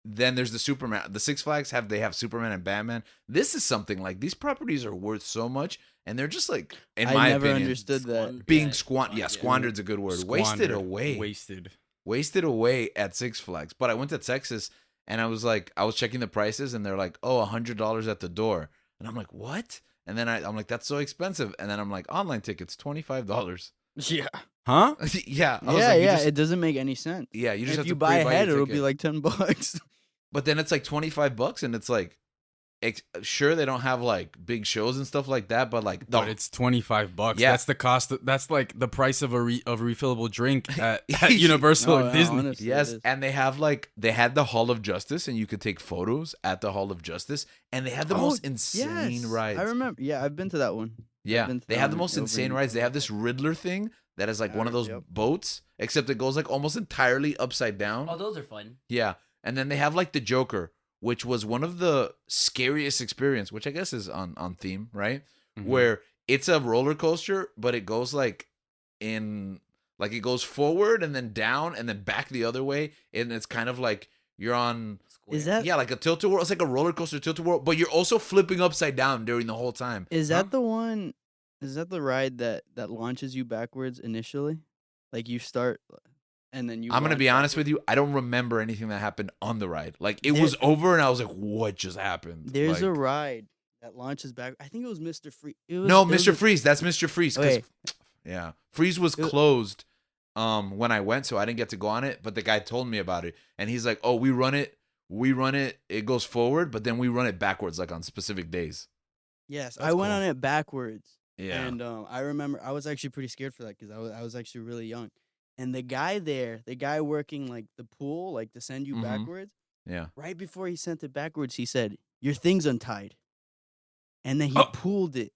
S1: then there's the Superman. The Six Flags have Superman and Batman. This is something like these properties are worth so much, and they're just like, in
S4: I
S1: my
S4: never
S1: opinion,
S4: understood that.
S1: being
S2: squandered.
S1: Yeah, squandered's a good word. Wasted away. Wasted away at Six Flags. But I went to Texas and I was checking the prices and they're like, oh, $100 at the door. And I'm like, what? And then I'm like, that's so expensive. And then I'm like, online tickets, $25.
S4: Yeah,
S3: Huh?
S1: yeah. I was
S4: yeah,
S1: like,
S4: yeah. It doesn't make any sense.
S1: yeah, you just
S4: If
S1: have
S4: you
S1: to
S4: buy
S1: pre-buy
S4: ahead,
S1: your
S4: it'll
S1: ticket.
S4: be like $10.
S1: But then it's like $25 and it's like, sure, they don't have like big shows and stuff like that, but like,
S3: But it's $25.
S1: Yeah.
S3: That's the cost. That's like the price of a refillable drink at Universal
S4: No,
S3: or
S4: no,
S3: Disney.
S4: honestly, it
S1: yes,
S4: is.
S1: and they had the Hall of Justice, and you could take photos at the Hall of Justice, and they had the
S4: Oh,
S1: most insane
S4: Yes,
S1: rides.
S4: I remember. Yeah, I've been to that one.
S1: Yeah,
S4: been to
S1: they
S4: that
S1: have the
S4: one
S1: most
S4: over
S1: insane
S4: in-
S1: rides. They have this Riddler thing that is like one of those
S4: Yep.
S1: boats, except it goes like almost entirely upside down.
S2: Oh, those are fun.
S1: Yeah, and then they have like the Joker, which was one of the scariest experience, which I guess is on theme, right?
S3: Mhm.
S1: Where it's a roller coaster, but it goes like it goes forward and then down and then back the other way, and it's kind of like you're on.
S2: Square.
S4: Is that
S1: Yeah, like a tilt-a-whirl. It's like a roller coaster tilt-a-whirl, but you're also flipping upside down during the whole time.
S4: is that the one? Is that the ride that launches you backwards initially? Like you start, and then you.
S1: I'm gonna
S4: launch
S1: be honest with
S4: backwards?
S1: you. I don't remember anything that happened on the ride. Like it
S4: There-
S1: was over, and I was like, "What just happened?"
S4: There's a
S1: Like-
S4: ride that launches back. I think it was Mr. Freeze.
S1: no, Mr. Freeze. That's Mr. Freeze. 'Cause-
S4: Okay.
S1: yeah, Freeze was
S4: It-
S1: closed when I went, so I didn't get to go on it. But the guy told me about it, and he's like, "Oh, we run it. It goes forward, but then we run it backwards, like on specific days."
S4: Yes,
S1: That's
S4: I went
S1: cool.
S4: on it backwards.
S1: Yeah.
S4: And I remember I was actually pretty scared for that because I was actually really young. And the guy working like the pool, like to send you
S1: Mhm.
S4: backwards,
S1: Yeah.
S4: right before he sent it backwards, he said, "Your thing's untied." And then he
S3: Oh.
S4: pulled it.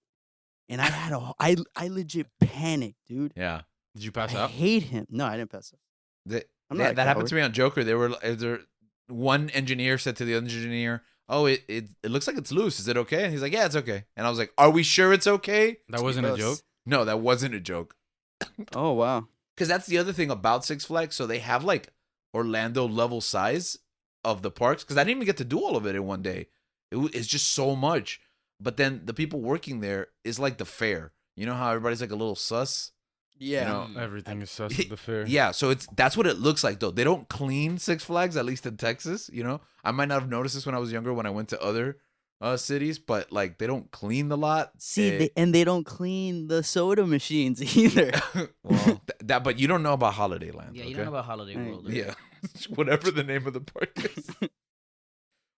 S4: And I legit panicked, dude.
S3: Yeah. Did you pass
S4: I
S3: out?
S4: hate him. No, I didn't pass out. I'm not a
S1: That happened
S4: coward.
S1: to me on Joker. One engineer said to the other engineer, "Oh, it looks like it's loose. Is it okay?" And he's like, "Yeah, it's okay." And I was like, "Are we sure it's okay?"
S3: That wasn't a
S4: Because-
S3: joke.
S1: No, that wasn't a joke.
S4: Oh wow.
S1: Because that's the other thing about Six Flags. So they have like Orlando level size of the parks. Because I didn't even get to do all of it in one day. It's just so much. But then the people working there is like the fair. You know how everybody's like a little sus?
S4: Yeah.
S1: know,
S3: Everything is sus at the fair.
S1: Yeah, so that's what it looks like though. They don't clean Six Flags, at least in Texas. You know, I might not have noticed this when I was younger when I went to other cities, but like they don't clean the lot.
S4: See, they don't clean the soda machines either.
S1: Well, but you don't know about Holiday Land.
S2: Yeah,
S1: okay?
S2: you don't know about Holiday
S4: Right.
S2: World.
S1: Yeah, whatever the name of the park is.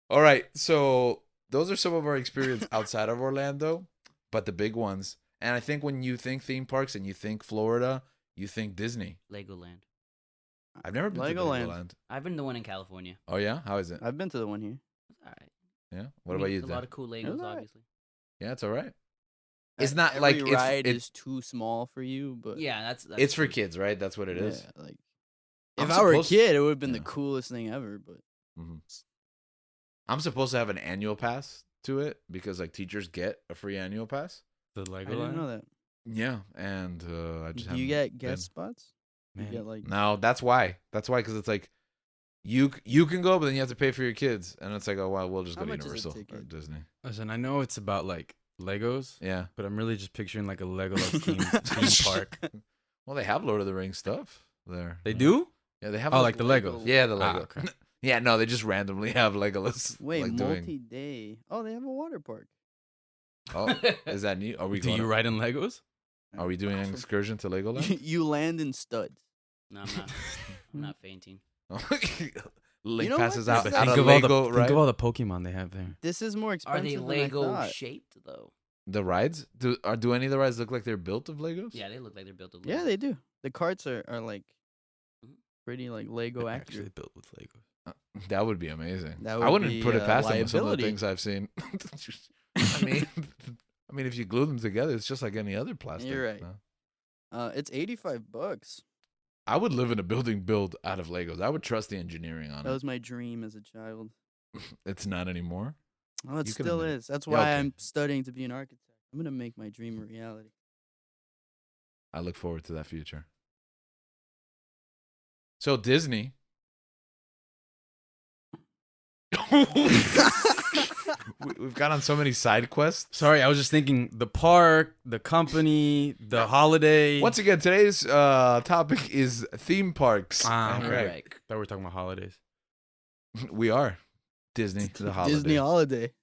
S1: All right, so those are some of our experience outside of Orlando, but the big ones. And I think when you think theme parks and you think Florida, you think Disney.
S2: Legoland.
S1: I've never been to
S4: Legoland.
S1: Legoland.
S2: I've been to one in California.
S1: Oh yeah, how is it?
S4: I've been to the one here.
S2: All right.
S1: Yeah. What about you?
S2: A
S1: Then?
S2: lot of cool Legos,
S4: alright.
S2: obviously.
S1: Yeah, it's all right. It's
S4: E-
S1: not
S4: every
S1: like
S4: ride
S1: it's
S4: is too small for you, but
S2: Yeah, that's
S1: it's for
S2: true.
S1: kids, right? That's what it is.
S4: yeah, like
S1: I'm
S4: if I were a
S1: supposed-
S4: kid, it would have been
S1: yeah.
S4: the coolest thing ever. But
S1: Mhm. I'm supposed to have an annual pass to it because like teachers get a free annual pass.
S3: The
S4: I
S3: Legoland.
S4: didn't know that.
S1: Yeah, and I just
S4: Do you
S1: haven't
S4: get guest
S1: been.
S4: spots?
S3: Man.
S4: You get like
S1: No, that's why. That's why because it's like you can go, but then you have to pay for your kids, and it's like, oh well, we'll just
S4: How
S1: go to
S4: much is a
S1: Universal or
S4: ticket?
S1: Disney.
S3: Listen, I know it's about like Legos,
S1: Yeah.
S3: but I'm really just picturing like a Legolas theme park.
S1: Well, they have Lord of the Rings stuff there.
S3: They do?
S1: Yeah, they have.
S3: Oh,
S1: those-
S3: like the Legos.
S1: yeah, the
S3: Ah,
S1: Lego.
S3: okay.
S1: Yeah, no, they just randomly have Legolas.
S4: wait,
S1: like doing.
S4: multi-day. Oh, they have a water park.
S1: Oh, is that new? Are we
S3: Do
S1: going?
S3: you ride in Legos?
S1: Are we doing an excursion to Legoland?
S4: You land in studs.
S2: No, I'm not. I'm not fainting.
S1: Link
S4: You know
S1: passes
S4: what?
S1: out
S4: This
S1: on
S4: is
S1: a
S3: Think of all
S1: Lego,
S3: the
S1: right?
S3: think of all the Pokemon they have there.
S4: This is more
S2: Are
S4: expensive
S2: they
S4: than I
S2: Lego
S4: thought.
S2: shaped though?
S1: The rides? Do any of the rides look like they're built of Legos?
S2: Yeah, they look like they're built of.
S4: Yeah,
S2: Lego.
S4: they do. The carts are like
S2: Mhm.
S4: pretty like Lego
S3: They're
S4: accurate.
S3: actually built with Legos.
S1: That would be amazing.
S4: That
S1: I
S4: would
S1: wouldn't
S4: be
S1: put it
S4: a
S1: past them with some of the
S4: liability.
S1: things I've seen. I mean, if you glue them together, it's just like any other plastic.
S4: You're right.
S1: no?
S4: It's $85.
S1: I would live in a building built out of Legos. I would trust the engineering on
S4: That
S1: it.
S4: was my dream as a child.
S1: It's not anymore.
S4: Oh, it
S1: You can
S4: still
S1: admit it.
S4: is. That's
S1: Yeah,
S4: why
S1: okay.
S4: I'm studying to be an architect. I'm gonna make my dream a reality.
S1: I look forward to that future. So Disney. We've gone on so many side quests.
S3: Sorry, I was just thinking the park, the company, the holiday.
S1: Once again, today's topic is theme parks.
S3: Ah,
S1: And
S3: okay.
S1: right,
S2: Right.
S3: Thought we were talking about holidays.
S1: we are Disney to the holiday.
S4: Disney holiday.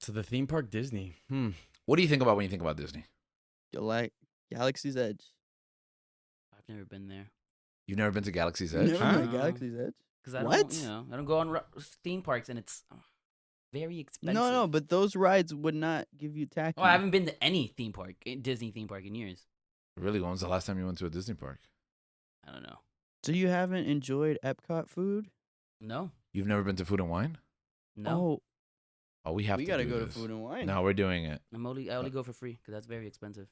S3: To the theme park, Disney.
S1: What do you think about when you think about Disney?
S4: Galaxy's Edge.
S2: I've never been there
S1: You've never been to Galaxy's
S4: You
S1: Edge?
S4: never
S3: Huh?
S4: been to
S2: No.
S4: Galaxy's Edge?
S2: because I
S4: What?
S2: don't. I don't go on theme parks, and it's very expensive.
S4: No, but those rides would not give you tacky.
S2: Oh, I haven't been to any theme park, Disney theme park, in years.
S1: Really? When was the last time you went to a Disney park?
S2: I don't know.
S4: So you haven't enjoyed Epcot food?
S2: No,
S1: You've never been to Food and Wine?
S2: no.
S1: Oh, we have
S4: we
S1: to
S4: gotta
S1: do
S4: go to
S1: this.
S4: Food and Wine.
S1: No, we're doing it.
S2: I only go for free because that's very expensive.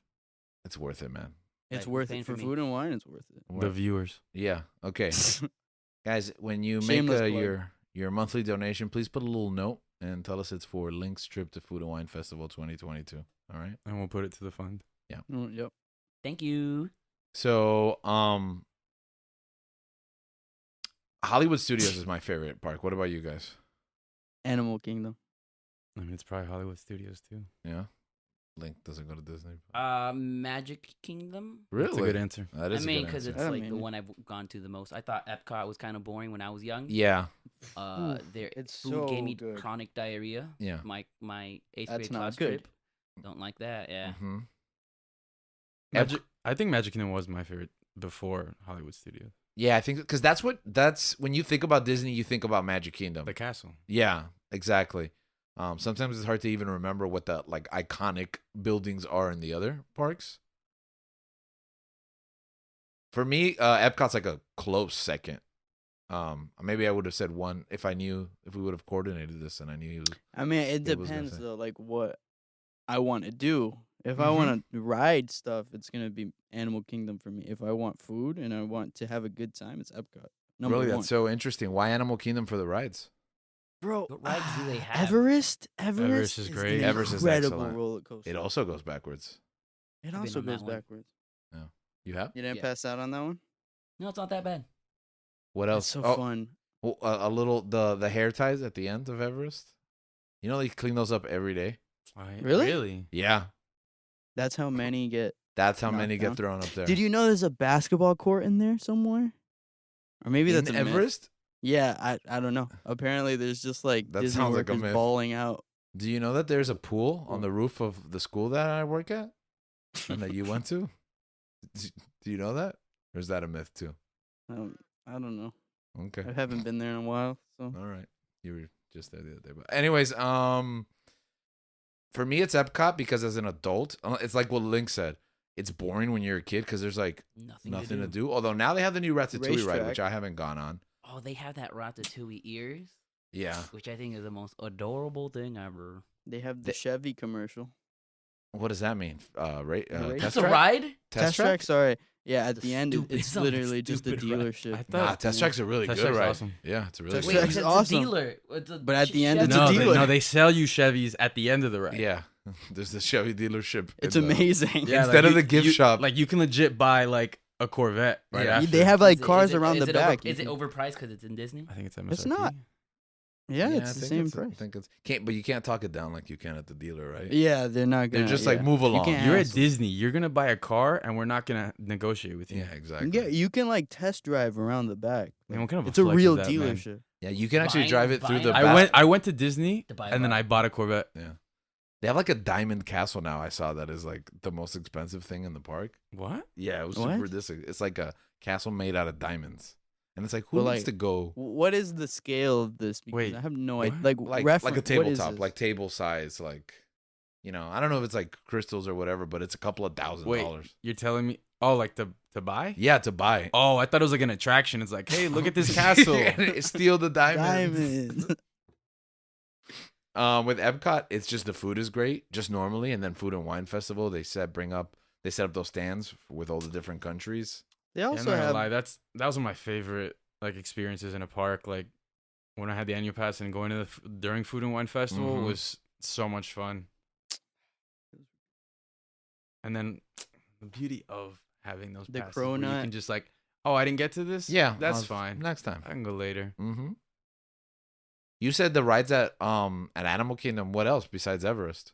S1: It's worth it, man.
S4: It's
S2: Like,
S4: worth
S2: paying
S4: it for
S2: for me.
S4: Food and Wine. It's worth it.
S3: The viewers.
S1: Yeah. Okay. Guys, when you
S4: Shameless
S1: make
S4: plug.
S1: your monthly donation, please put a little note and tell us it's for Link's trip to Food and Wine Festival 2022. All right.
S3: And we'll put it to the fund.
S4: Yep.
S2: Thank you.
S1: So, Hollywood Studios is my favorite park. What about you guys?
S4: Animal Kingdom.
S3: I mean, it's probably Hollywood Studios too.
S1: Yeah. Link doesn't go to Disney.
S2: Magic Kingdom.
S1: Really?
S3: That's a good answer.
S1: That
S2: I
S1: is a
S2: mean,
S1: good
S2: because
S1: answer.
S2: it's
S4: I
S2: like the
S4: mean-
S2: one I've gone to the most. I thought Epcot was kind of boring when I was young.
S1: Yeah.
S2: Their
S4: it's
S2: food
S4: so
S2: gave me
S4: good.
S2: chronic diarrhea.
S1: Yeah.
S2: My 8th
S4: That's
S2: grade
S4: not
S2: class
S4: good.
S2: trip. Don't like that. Yeah.
S1: Mm-hmm.
S3: Magic. I think Magic Kingdom was my favorite before Hollywood Studios.
S1: Yeah, I think because that's when you think about Disney, you think about Magic Kingdom.
S3: The castle.
S1: Yeah, exactly. Sometimes it's hard to even remember what the like iconic buildings are in the other parks. For me, Epcot's like a close second. Maybe I would have said one if we would have coordinated this and I knew he was.
S4: I mean, it
S1: Gabe was gonna
S4: depends
S1: say.
S4: though, like what I want to do. If I
S1: Mhm.
S4: want to ride stuff, it's gonna be Animal Kingdom for me. If I want food and I want to have a good time, it's Epcot. Number
S1: Really,
S4: one.
S1: that's so interesting. Why Animal Kingdom for the rides?
S4: Bro,
S2: What rides do they have?
S4: Everest
S3: Everest is great.
S4: An
S1: Everest is
S4: incredible
S1: excellent.
S4: roller coaster.
S1: It also goes backwards.
S4: It
S2: I've been
S4: also
S2: on that
S4: goes
S2: one.
S4: backwards.
S1: You have?
S4: You didn't
S2: Yeah.
S4: pass out on that one?
S2: No, it's not that bad.
S1: What
S4: It's
S1: else?
S4: so
S1: Oh,
S4: fun.
S1: well, a little the hair ties at the end of Everest. You know they clean those up every day.
S4: Really?
S3: Really?
S1: Yeah,
S4: That's how many get.
S1: that's how
S4: Knocked
S1: many
S4: down.
S1: get thrown up there.
S4: Did you know there's a basketball court in there somewhere? Or maybe
S1: in
S4: that's a myth.
S1: Everest?
S4: Yeah, I don't know. Apparently, there's just like
S1: That
S4: Disney
S1: sounds like a
S4: workers
S1: myth.
S4: balling out.
S1: Do you know that there's a pool on the roof of the school that I work at and that you went to? Do you know that, or is that a myth too?
S4: I don't know.
S1: Okay,
S4: I haven't been there in a while, so
S1: all right. You were just there the other day, but anyways, for me it's Epcot because as an adult, it's like what Link said. It's boring when you're a kid because there's like nothing to do. Although now they have the new Ratatouille ride, which
S4: Racetrack.
S1: I haven't gone on.
S2: Oh, they have that Ratatouille ears,
S1: Yeah.
S2: which I think is the most adorable thing ever.
S4: they have the Chevy commercial.
S1: What does that mean?
S4: race-
S1: Test
S2: That's a
S1: track?
S2: ride?
S1: Test
S4: track.
S1: track?
S4: Sorry. Yeah, at
S2: It's
S4: the end,
S2: stupid.
S4: it's
S2: Sounds like
S4: literally just a
S2: stupid ride.
S4: dealership.
S3: I
S1: Nah,
S3: thought
S1: Test Track's a really
S3: Test
S1: good
S3: Track's
S1: ride.
S3: awesome.
S1: Yeah, it's a really
S4: Test
S1: good
S2: Wait,
S1: ride.
S4: Track's
S2: it's
S4: awesome.
S2: a dealer. It's a
S4: But at the end,
S2: Chevy
S4: it's a dealer.
S3: No, they sell you Chevys at the end of the ride.
S1: Yeah, there's the Chevy dealership.
S4: It's
S1: in the-
S4: amazing.
S3: Yeah,
S1: Instead of the gift
S3: you-
S1: shop.
S3: like you can legit buy like a Corvette right
S1: Yeah.
S3: after.
S4: They have like
S2: Is it-
S4: cars
S2: is it-
S4: around
S2: is
S4: the
S2: it over-
S4: back.
S2: Is it overpriced because it's in Disney?
S3: I think it's MSRP.
S4: It's not. Yeah,
S1: I
S4: it's the
S1: think
S4: same
S1: it's-
S4: price.
S1: I think it's but you can't talk it down like you can at the dealer, right?
S4: Yeah, they're not
S1: They're
S4: gonna.
S1: just
S4: yeah.
S1: like move along.
S4: You can't
S3: You're at
S4: ask-
S3: Disney. You're gonna buy a car, and we're not gonna negotiate with you.
S1: Yeah, exactly.
S4: Yeah, you can like test drive around the back.
S3: Man, what kind of
S4: It's a
S3: flex
S4: real
S3: is that, man?
S4: dealership.
S1: Yeah, you can actually
S2: Buying-
S1: drive it through
S2: buying
S1: the
S2: a
S1: back.
S3: I went to Disney,
S2: To buy a
S3: and then
S2: car.
S3: I bought a Corvette.
S1: Yeah. They have like a diamond castle now. I saw that is like the most expensive thing in the park.
S3: What?
S1: Yeah, it was
S4: What?
S1: super ridiculous. It's like a castle made out of diamonds. And it's like who
S4: But,
S1: needs
S4: like,
S1: to go
S4: What is the scale of this? Because
S3: Wait,
S4: I have no
S3: what?
S4: idea. Like
S1: like
S4: reference,
S1: like a
S4: what is
S1: tabletop,
S4: this?
S1: like table size, like I don't know if it's like crystals or whatever, but it's a couple of
S3: Wait.
S1: $1,000.
S3: You're telling me? Oh, like to buy?
S1: Yeah, to buy.
S3: Oh, I thought it was like an attraction. It's like, hey, look at this castle.
S1: Steal the diamonds.
S4: Diamonds.
S1: With Epcot, it's just the food is great, just normally, and then Food and Wine Festival, they set up those stands with all the different countries.
S4: They
S3: Yeah, I'm
S4: also
S3: not gonna
S4: have.
S3: lie, that was one of my favorite like experiences in a park. Like when I had the annual pass and going to during Food and Wine Festival
S1: Mhm.
S3: was so much fun. And then the beauty of having those
S4: The
S3: passes, where you
S4: cronut.
S3: can just like, oh, I didn't get to this.
S1: Yeah,
S3: that's fine.
S1: Next time.
S3: I can go later.
S1: Mm-hmm. You said the rides at Animal Kingdom. What else besides Everest?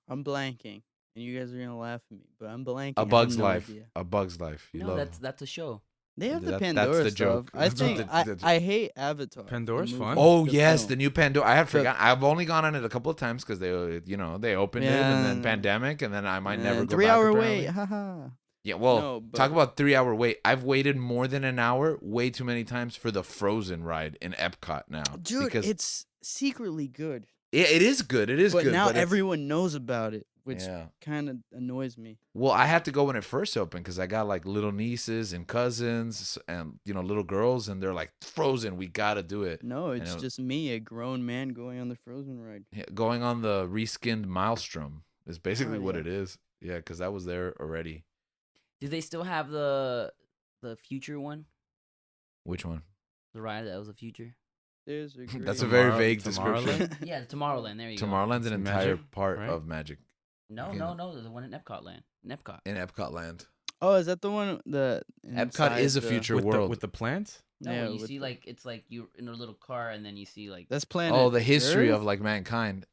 S4: I'm blanking, and you guys are gonna laugh at me, but I'm blanking. I
S1: A
S4: have
S1: Bug's
S4: no
S1: Life.
S4: idea.
S1: A Bug's Life. You
S2: No,
S1: love.
S2: that's a show.
S4: They have the
S1: That's
S4: Pandora
S1: the
S4: stuff.
S1: joke.
S4: I
S1: That's
S4: think
S1: the-
S4: I hate Avatar.
S3: Pandora's
S4: the
S3: fun.
S4: movie,
S1: Oh
S4: the
S1: yes,
S4: film.
S1: the new Pandora. I had
S4: The-
S1: forgotten. I've only gone on it a couple of times because they opened it and then
S4: Yeah.
S1: pandemic and then I might never go
S4: 3-hour
S1: back.
S4: wait.
S1: apparently.
S4: Haha.
S1: Yeah, well,
S4: No, but-
S1: talk about 3-hour wait. I've waited more than an hour, way too many times for the Frozen ride in Epcot now.
S4: Dude,
S1: because
S4: it's secretly good.
S1: it is good. It is
S4: But
S1: good.
S4: now
S1: but it's-
S4: everyone knows about it, which
S1: yeah.
S4: kind of annoys me.
S1: Well, I had to go when it first opened because I got like little nieces and cousins and little girls, and they're like Frozen. We gotta do it.
S4: No, it's
S1: it-
S4: just me, a grown man, going on the Frozen ride.
S1: Yeah, going on the reskinned Maelstrom is basically
S4: Oh,
S1: what
S4: yeah.
S1: it is. Yeah, because that was there already.
S2: Do they still have the future one?
S1: Which one?
S2: The ride that was a future?
S4: There's a
S1: That's a
S4: great-
S1: very
S3: Tomorrow-
S1: vague
S3: Tomorrowland?
S1: description.
S2: Yeah, Tomorrowland. There you go.
S1: Tomorrowland's an
S3: It's
S1: entire
S3: Magic,
S1: part
S3: right?
S1: of Magic
S2: No,
S1: Okay.
S2: no, the one in Epcot Land. In Epcot.
S1: in Epcot Land.
S4: Oh, is that the one that
S1: Epcot is a
S4: inside the-
S1: future
S3: with
S1: world.
S3: with the plants.
S2: No,
S4: Yeah,
S2: when you
S4: with
S2: see
S4: the-
S2: like it's like you're in a little car and then you see like
S4: That's Planet.
S1: Oh, the history
S4: Earth?
S1: of like mankind,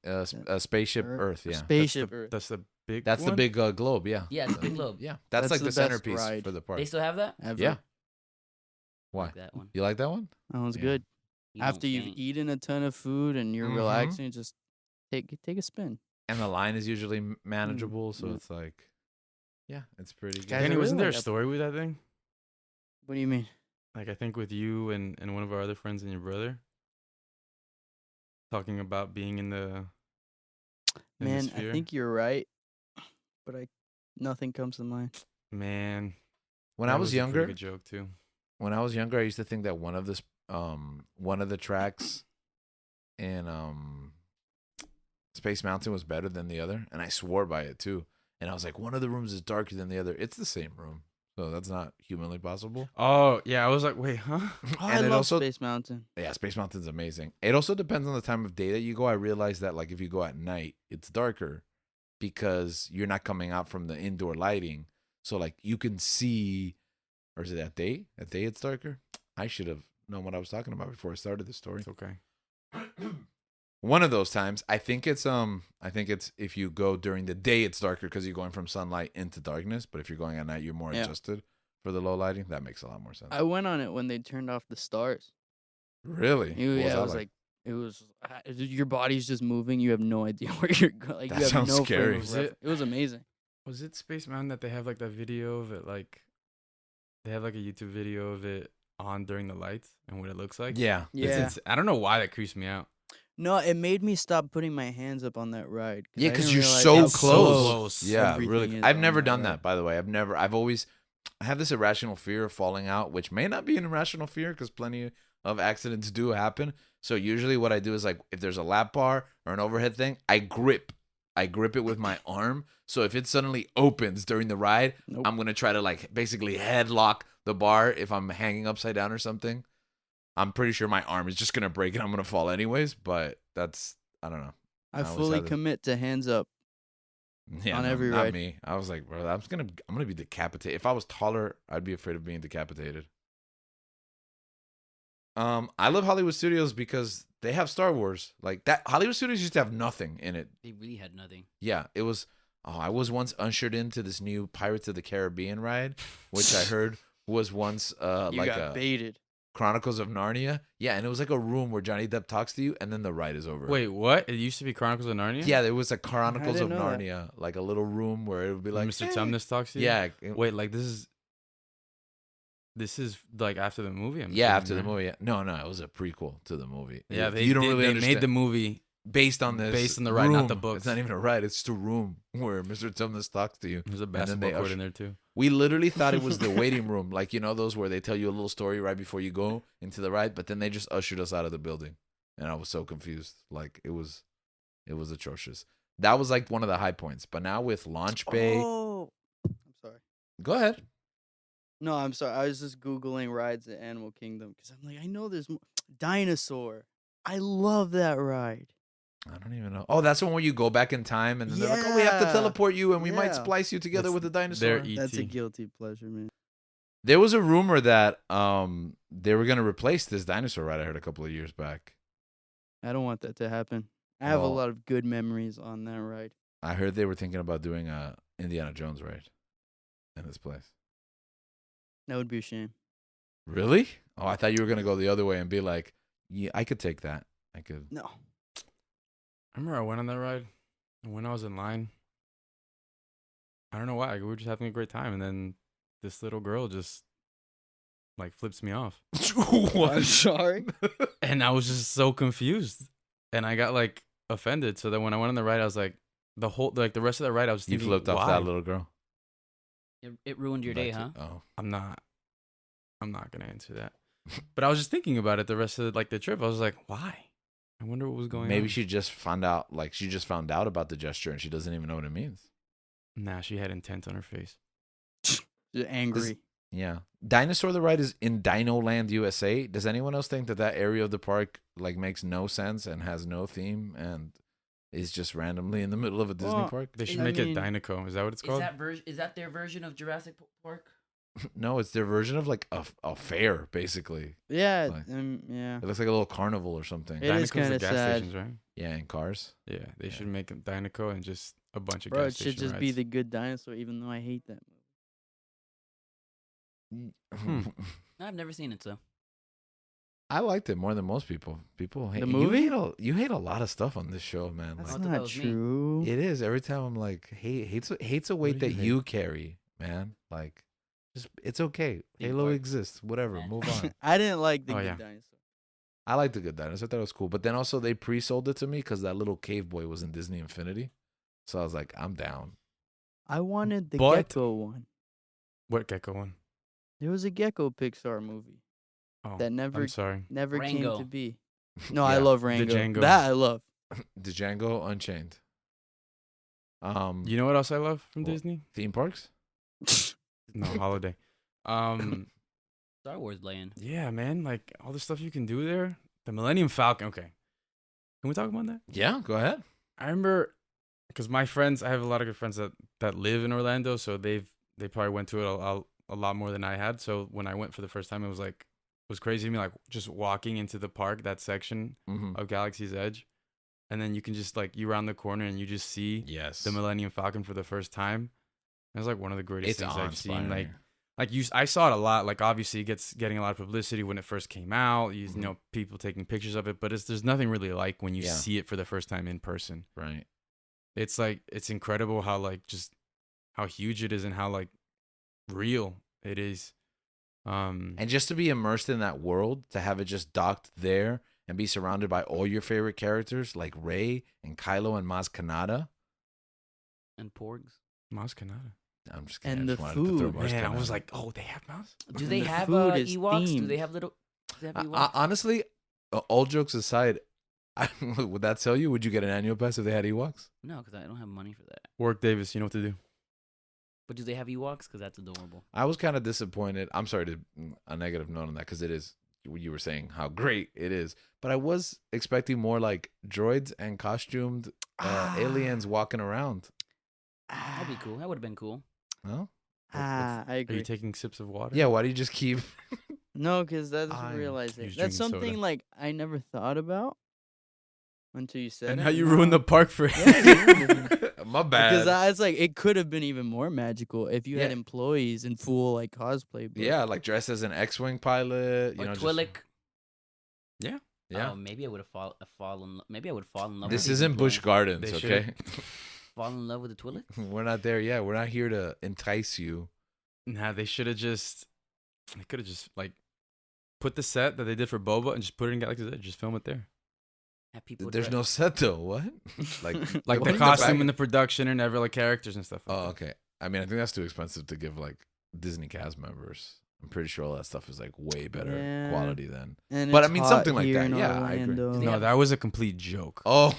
S1: spaceship
S4: Earth.
S1: Earth. Yeah,
S4: Spaceship
S3: that's the,
S4: Earth.
S3: That's the big.
S1: that's the
S3: one?
S1: big globe. Yeah,
S2: yeah, it's a big globe.
S1: yeah. That's
S4: That's
S1: like
S4: the
S1: the
S4: best
S1: centerpiece
S4: ride.
S1: for the park.
S2: They still have that?
S4: Ever.
S1: Yeah. Why?
S2: Like that one.
S1: You like that one?
S4: That one's
S1: Yeah.
S4: good.
S2: You
S4: After
S2: don't
S4: you've
S2: faint.
S4: eaten a ton of food and you're
S1: Mhm.
S4: relaxing, just take a spin.
S1: And the line is usually manageable, so
S4: Mm.
S1: it's like, yeah, it's pretty good.
S4: Guys, I
S3: Danny,
S4: really
S3: wasn't there a
S4: like Ep-
S3: story with that thing?
S4: What do you mean?
S3: Like I think with you and one of our other friends and your brother talking about being in the in the
S4: Man, I
S3: sphere.
S4: think you're right, but nothing comes to mind.
S3: Man,
S1: When
S3: that
S1: I was
S3: a pretty
S1: younger,
S3: good joke too.
S1: I used to think that one of the tracks in Space Mountain was better than the other, and I swore by it too. And I was like, one of the rooms is darker than the other. It's the same room, so that's not humanly possible.
S3: Oh yeah, I was like, wait, huh?
S4: Oh,
S1: And
S4: I
S1: it
S4: love
S1: also-
S4: Space Mountain.
S1: Yeah, Space Mountain's amazing. It also depends on the time of day that you go. I realized that like if you go at night, it's darker because you're not coming out from the indoor lighting. So like you can see, or is it at day? At day it's darker. I should have known what I was talking about before I started the story.
S3: It's okay.
S1: One of those times, I think it's if you go during the day, it's darker because you're going from sunlight into darkness. But if you're going at night, you're more
S4: Yeah.
S1: adjusted for the low lighting. That makes a lot more sense.
S4: I went on it when they turned off the stars.
S1: Really? What
S4: Yeah,
S1: that
S4: it was like it was your body's just moving. You have no idea where you're going. Like,
S1: That
S4: you have
S1: sounds
S4: no
S1: scary.
S4: frame of
S3: Was
S4: reference. It was amazing.
S3: Was it Space Mountain that they have like that video of it? Like they have like a YouTube video of it on during the lights and what it looks like.
S1: yeah.
S4: Yeah.
S3: I don't know why that creeps me out.
S4: No, it made me stop putting my hands up on that ride.
S1: Yeah,
S4: I
S1: because
S4: didn't
S1: you're
S4: realize
S1: so
S4: how
S1: close.
S3: close
S1: Yeah,
S4: everything
S1: really.
S4: is
S1: I've
S4: on
S1: never
S4: that
S1: done
S4: ride.
S1: that, by the way. I have this irrational fear of falling out, which may not be an irrational fear because plenty of accidents do happen. So usually what I do is like if there's a lap bar or an overhead thing, I grip it with my arm. So if it suddenly opens during the ride,
S4: Nope.
S1: I'm going to try to like basically headlock the bar if I'm hanging upside down or something. I'm pretty sure my arm is just going to break and I'm going to fall anyways, but I don't know.
S4: I
S1: always
S4: fully
S1: have this-
S4: commit to hands up.
S1: Yeah,
S4: On
S1: no,
S4: every
S1: not
S4: ride.
S1: me. I was like, bro, I'm gonna be decapitated. If I was taller, I'd be afraid of being decapitated. I love Hollywood Studios because they have Star Wars. Like that, Hollywood Studios used to have nothing in it.
S2: They really had nothing.
S1: Yeah, it was. Oh, I was once ushered into this new Pirates of the Caribbean ride, which I heard was once
S4: You
S1: like
S4: got
S1: a
S4: baited.
S1: Chronicles of Narnia. Yeah, and it was like a room where Johnny Depp talks to you, and then the ride is over.
S3: Wait, what? It used to be Chronicles of Narnia?
S1: Yeah, there was a Chronicles of
S4: didn't know that.
S1: Narnia, like a little room where it would be
S3: Like
S1: like
S3: Mr.
S1: "Hey."
S3: Tumnus talks to you?
S1: Yeah.
S3: Wait, like this is like after the movie? I'm
S1: Yeah,
S3: assuming,
S1: after the
S3: right?
S1: movie. Yeah. No, it was a prequel to the movie.
S3: Yeah,
S1: you don't
S3: they,
S1: really
S3: they
S1: understand.
S3: made the movie.
S1: based on this,
S3: based on the ride, not the
S1: room.
S3: books.
S1: It's not even a ride; it's just a room where Mr. Tumnus talks to you.
S3: There's a
S1: then
S3: basketball
S1: they
S3: court
S1: usher-
S3: in there too.
S1: We literally thought it was the waiting room, like those where they tell you a little story right before you go into the ride, but then they just ushered us out of the building, and I was so confused. Like it was atrocious. That was like one of the high points. But now with Launch Bay,
S4: Oh, I'm sorry.
S1: go ahead.
S4: No, I'm sorry. I was just googling rides at Animal Kingdom because I'm like, I know there's Dinosaur. I love that ride.
S1: I don't even know. Oh, that's the one where you go back in time, and then they're like, "Oh, we have to
S4: Yeah.
S1: teleport you, and we might
S4: Yeah.
S1: splice you together
S3: That's
S1: with the dinosaur."
S3: their
S4: That's a
S3: E.T..
S4: guilty pleasure, man.
S1: There was a rumor that they were gonna replace this dinosaur ride. I heard a couple of years back.
S4: I don't want that to happen. I have a
S1: Well-
S4: lot of good memories on that ride.
S1: I heard they were thinking about doing a Indiana Jones ride in this place.
S4: That would be a shame.
S1: Really? Oh, I thought you were gonna go the other way and be like, "Yeah, I could take that. I could."
S4: No.
S3: I remember I went on that ride, and when I was in line, I don't know why, we were just having a great time, and then this little girl just like flips me off,
S4: I'm sorry.
S3: and I was just so confused, and I got like offended. So then when I went on the ride, I was like, the rest of the ride, I was
S1: You
S3: thinking,
S1: flipped off
S3: why?
S1: that little girl.
S2: It ruined your day, huh?
S1: Oh,
S3: I'm not gonna answer that. But I was just thinking about it the rest of the trip. I was like, why? I wonder what was going on.
S1: maybe she just found out. Like she just found out about the gesture and she doesn't even know what it means.
S3: Nah, she had intent on her face.
S4: Just angry.
S1: Yeah, Dinosaur the ride is in Dino Land, USA. Does anyone else think that area of the park like makes no sense and has no theme and is just randomly in the middle of a Disney
S4: Well,
S1: park?
S3: They should
S4: I
S3: make
S4: mean-
S3: it Dinoco. Is that what it's
S2: Is
S3: called?
S2: that their version of Jurassic Park?
S1: No, it's their version of like a fair, basically.
S4: Yeah.
S1: Like-
S4: Yeah.
S1: It looks like a little carnival or something.
S4: It is
S3: Dinoco's the
S4: kinda
S3: gas
S4: sad.
S3: stations, right?
S1: Yeah, in cars.
S3: Yeah, they
S1: Yeah.
S3: should make it Dinoco and just a bunch of
S4: Bro,
S3: gas
S4: it should
S3: station
S4: just be
S3: rides.
S4: the good dinosaur, even though I hate that movie.
S2: I've never seen it, so
S1: I liked it more than most people. People hate
S4: The movie?
S1: You hate a lot of stuff on this show, man.
S4: That's
S2: I
S1: Like,
S2: thought that
S4: not
S2: was me.
S4: true.
S1: it is every time I'm like, hates a weight
S3: do
S1: that
S3: you hate?
S1: you carry, man. Like, just it's okay.
S2: Theme
S1: Halo
S2: park.
S1: exists. Whatever.
S2: Man.
S1: Move on.
S4: I didn't like the
S3: Oh,
S4: good
S3: yeah.
S4: dinosaur.
S1: I liked the Good Dinosaur. I thought it was cool. But then also they pre-sold it to me because that little cave boy was in Disney Infinity. So I was like, I'm down.
S4: I wanted the
S3: But-
S4: gecko one.
S3: What gecko one?
S4: There was a gecko Pixar movie
S3: Oh,
S4: that never
S3: I'm sorry.
S4: came
S2: Rango.
S4: to be. No, I
S1: Yeah.
S4: love Rango.
S3: Django.
S4: That I love.
S1: The Django Unchained.
S3: You know what else I love from
S1: What?
S3: Disney?
S1: Theme parks?
S3: No, holiday.
S2: Star Wars land.
S3: Yeah, man, like all the stuff you can do there. The Millennium Falcon. Okay, can we talk about that?
S1: Yeah, go ahead.
S3: I remember because my friends, I have a lot of good friends that live in Orlando, so they probably went to it a lot more than I had. So when I went for the first time, it was crazy to me, like just walking into the park, that section
S1: Mm-hmm.
S3: of Galaxy's Edge, and then you can just like you round the corner and you just see
S1: Yes.
S3: the Millennium Falcon for the first time. It was like one of the greatest
S1: It's
S3: things I've seen.
S1: awe-inspiring.
S3: I saw it a lot. Like obviously, getting a lot of publicity when it first came out. You
S1: Mhm.
S3: know, people taking pictures of it, but there's nothing really like when you
S1: Yeah.
S3: see it for the first time in person.
S1: Right.
S3: It's like it's incredible how like just how huge it is and how like real it is.
S1: And just to be immersed in that world, to have it just docked there and be surrounded by all your favorite characters like Rey and Kylo and Maz Kanata.
S2: And porgs.
S3: Maz Kanata.
S1: I'm just kidding.
S4: And
S1: I
S4: the
S1: just wanted to throw
S4: food.
S1: Maz
S3: Man, I
S1: Kanata.
S3: was like, oh, they have mouse.
S2: Do
S4: And
S2: they
S4: the
S2: have
S4: food is
S2: Ewoks? Do
S4: themed.
S2: they have little? Do they have Ewoks?
S1: Honestly, all jokes aside, would that sell you? Would you get an annual pass if they had Ewoks?
S2: No, because I don't have money for that.
S3: Work Davis, you know what to do.
S2: But do they have Ewoks? Because that's adorable.
S1: I was kind of disappointed. I'm sorry to a negative note on that because it is. You were saying how great it is, but I was expecting more like droids and costumed aliens walking around.
S2: That'd be cool. That would have been cool.
S1: No?
S4: I
S3: Are you
S4: agree.
S3: taking sips of water?
S1: Yeah. Why do you just keep?
S4: No, because that's
S1: I'm
S4: realizing
S3: just
S4: that's
S3: drinking soda.
S4: something like I never thought about until you said
S3: And
S4: it.
S3: how you ruined the park for
S4: Yeah, you ruined it.
S1: My bad.
S4: Because it's like it could have been even more magical if you had
S1: Yeah.
S4: employees in full like cosplay. But
S1: Yeah, like dressed as an X-wing pilot. You
S2: Or
S1: know,
S2: Twi'lek.
S1: Yeah.
S2: Oh, maybe I would have fallen. Maybe I would fall in love.
S1: This
S2: with
S1: isn't Busch Gardens,
S3: They
S1: okay?
S2: Fall in love with the Twi'lek.
S1: We're not there yet. We're not here to entice you.
S3: Nah, they should have just. They could have just like put the set that they did for Boba and just put it in Galaxy's Edge. Just film it there.
S2: Have people.
S1: There's no set though. What? Like,
S3: Like
S1: put
S3: the
S1: it
S3: costume
S1: back-
S3: and the production and every like characters and stuff. Like
S1: Oh,
S3: that.
S1: okay. I mean, I think that's too expensive to give like Disney cast members. I'm pretty sure all that stuff is like way better
S4: Yeah.
S1: quality than.
S4: And
S1: But I
S4: it's
S1: mean,
S4: hot
S1: something like
S4: here
S1: that.
S4: in
S1: Yeah, I agree.
S4: Orlando.
S3: No, that was a complete joke.
S1: Oh.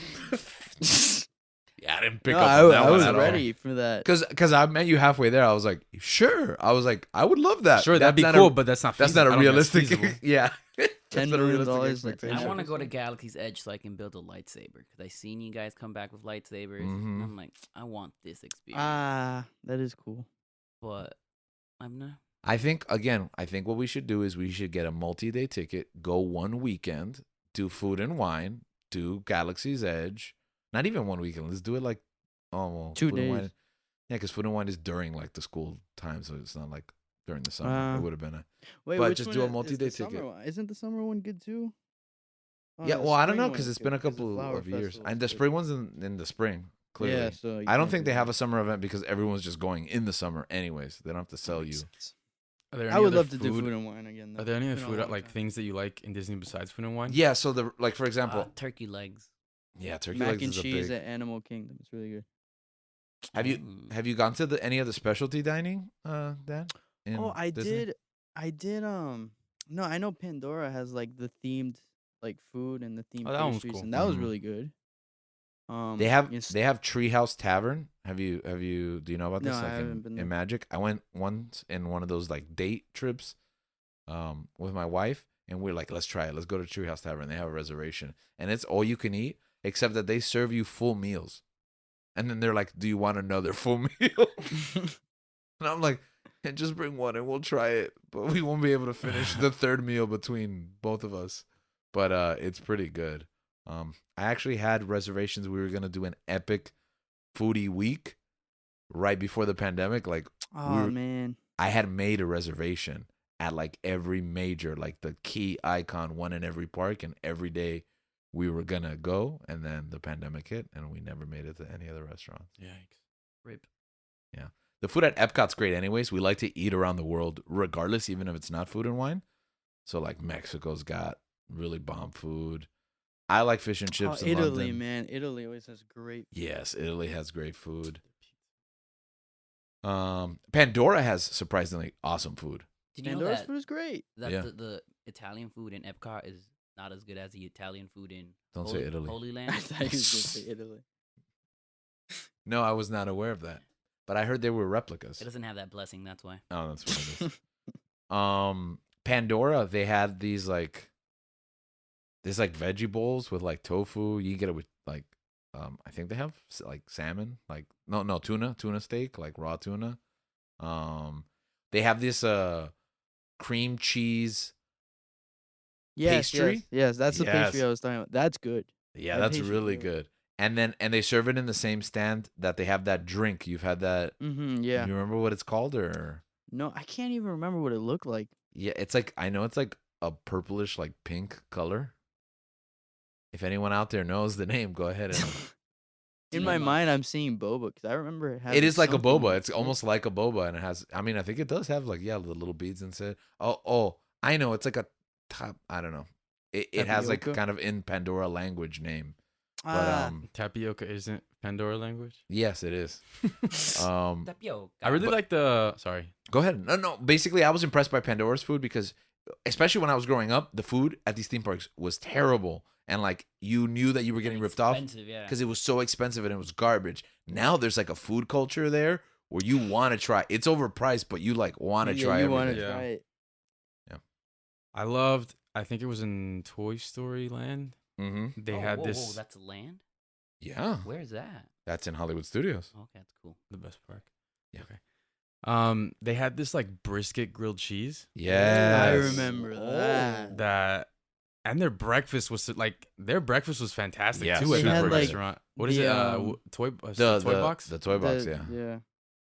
S1: Yeah, I didn't pick
S4: No,
S1: up
S4: I,
S1: on that
S4: I
S1: one
S4: was
S1: at all.
S4: ready for that.
S1: Because I met you halfway there. I was like, sure. I was like, I would love that.
S3: Sure, that'd be
S1: That's
S3: cool,
S1: not a-
S3: but that's not.
S1: That's
S3: feasible.
S1: not
S3: I
S1: a
S3: don't think that's
S1: realistic.
S3: feasible.
S1: Yeah.
S4: $10
S1: That's not a
S4: million
S1: realistic
S4: like,
S1: expectation.
S2: I want to go to
S4: Yeah.
S2: Galaxy's Edge so I can build a lightsaber because I seen you guys come back with lightsabers.
S1: Mhm.
S2: And I'm like, I want this experience,
S4: That is cool.
S2: but I'm not.
S1: I think what we should do is we should get a multi-day ticket, go one weekend, do food and wine, do Galaxy's Edge. Not even one weekend. Let's do it like
S4: 2
S1: Food and Wine.
S4: days.
S1: Yeah, because Food and Wine is during like the school time, so it's not like during the summer. It would have been a
S4: Wait,
S1: But
S4: which
S1: just
S4: one
S1: do a
S4: is the
S1: multi-day
S4: summer
S1: ticket.
S4: one? Isn't the summer one good too? Oh,
S1: yeah.
S4: no,
S1: Well, I don't
S4: spring
S1: know
S4: one
S1: because
S4: is
S1: it's been a
S4: good 'cause the
S1: couple
S4: flower
S1: of years,
S4: festival
S1: and
S4: is
S1: the
S4: good.
S1: spring one's in the spring. Clearly,
S4: Yeah, so you
S1: I don't
S4: can't
S1: think
S4: do
S1: they have
S4: that.
S1: a summer event because everyone's just going in the summer anyways. They don't have to sell you.
S3: Are there
S4: I
S3: any
S4: would
S3: other
S4: love to do
S3: food-
S4: food and wine again. Though.
S3: Are there any
S4: It's
S3: other
S4: been a
S3: food
S4: long
S3: like
S4: time.
S3: things that you like in Disney besides Food and Wine?
S1: Yeah. So the like for example,
S2: Turkey legs.
S1: yeah, turkey
S4: Mac
S1: legs
S4: and
S1: is a
S4: cheese
S1: big.
S4: at Animal Kingdom. It's really good.
S1: Have you gone to any of the specialty dining, Dan? in
S4: Oh, I
S1: Disney?
S4: did. I did. No, I know Pandora has like the themed like food and the themed
S3: Oh, that one was
S4: pastries,
S3: cool.
S4: and that was
S1: Mhm.
S4: really good.
S1: They have
S4: yes-
S1: they have Treehouse Tavern. Do you know about this?
S4: No, I
S1: Like
S4: haven't been there.
S1: in Magic. I went once in one of those like date trips, with my wife, and we're like, let's try it. Let's go to Treehouse Tavern. They have a reservation, and it's all you can eat, except that they serve you full meals, and then they're like, do you want another full meal? And I'm like, and just bring one and we'll try it, but we won't be able to finish the third meal between both of us. But it's pretty good. I actually had reservations. We were gonna do an epic foodie week right before the pandemic. Like
S4: Oh
S1: were-
S4: man.
S1: I had made a reservation at like every major, like the key icon, one in every park, and every day we were gonna go, and then the pandemic hit, and we never made it to any other restaurants.
S3: Yikes.
S2: Rip.
S1: The food at Epcot's great anyways. We like to eat around the world regardless, even if it's not food and wine. So like Mexico's got really bomb food. I like fish and
S4: Oh,
S1: chips in
S4: Italy,
S1: London.
S4: man. Italy always has great.
S1: Yes, Italy has great food. Pandora has surprisingly awesome food.
S2: Did you know
S4: Pandora's
S2: that
S4: food is great.
S1: Yeah.
S2: the Italian food in Epcot is not as good as the Italian food in
S1: Don't say Italy.
S2: Holy
S4: I
S2: Land?
S4: thought you was gonna say Italy.
S1: No, I was not aware of that. But I heard they were replicas.
S2: It doesn't have that blessing. That's why.
S1: Oh, that's what it is. Pandora, they had these like veggie bowls with like tofu. You can get it with like I think they have like salmon, like no tuna steak, like raw tuna. They have this cream cheese.
S4: Yes,
S1: Pastry?
S4: yes, that's the pastry
S1: Yes.
S4: I was talking about. That's good.
S1: Yeah,
S4: That
S1: that's
S4: pastry's
S1: really
S4: good.
S1: good. And then they serve it in the same stand that they have that drink. You've had that.
S4: Mm-hmm. Yeah.
S1: You remember what it's called or?
S4: No, I can't even remember what it looked like.
S1: Yeah, it's like I know it's like a purplish like pink color. If anyone out there knows the name, go ahead and
S4: In my mind, I'm seeing boba because I remember it having.
S1: it is like a
S4: something
S1: boba.
S4: like
S1: It's
S4: that.
S1: almost like a boba, and it has. I mean, I think it does have like the little beads inside. Oh, I know. It's like a top. I don't know. It has like
S4: Tapioca?
S1: kind of in Pandora language name, but
S4: Ah,
S3: Tapioca isn't Pandora language.
S1: yes, it is. Um,
S2: Tapioca.
S3: I really like the. Sorry.
S1: Go ahead. No. Basically, I was impressed by Pandora's food because, especially when I was growing up, the food at these theme parks was terrible, and like you knew that you were getting ripped off
S2: Expensive, yeah.
S1: because it was so expensive and it was garbage. Now there's like a food culture there where you want to try. It's overpriced, but you like want to
S4: yeah,
S1: try
S4: you
S1: everything.
S4: want to
S3: Yeah.
S4: try it.
S3: I loved. I think it was in Toy Story Land.
S1: Mm-hmm.
S3: They
S2: Oh,
S3: had
S2: whoa,
S3: this.
S2: Whoa, that's land.
S1: Yeah,
S2: Where's that?
S1: that's in Hollywood Studios.
S2: Okay, that's cool.
S3: the best park.
S1: Yeah.
S3: Okay. They had this like brisket grilled cheese
S1: Yeah,
S4: I remember
S2: Oh.
S4: that.
S3: that, and their breakfast was fantastic
S1: Yeah,
S3: too
S1: They
S3: at that
S1: had, like,
S3: restaurant. What is
S4: the,
S3: it? Toy box.
S1: The toy box,
S4: The-
S1: yeah.
S4: Yeah.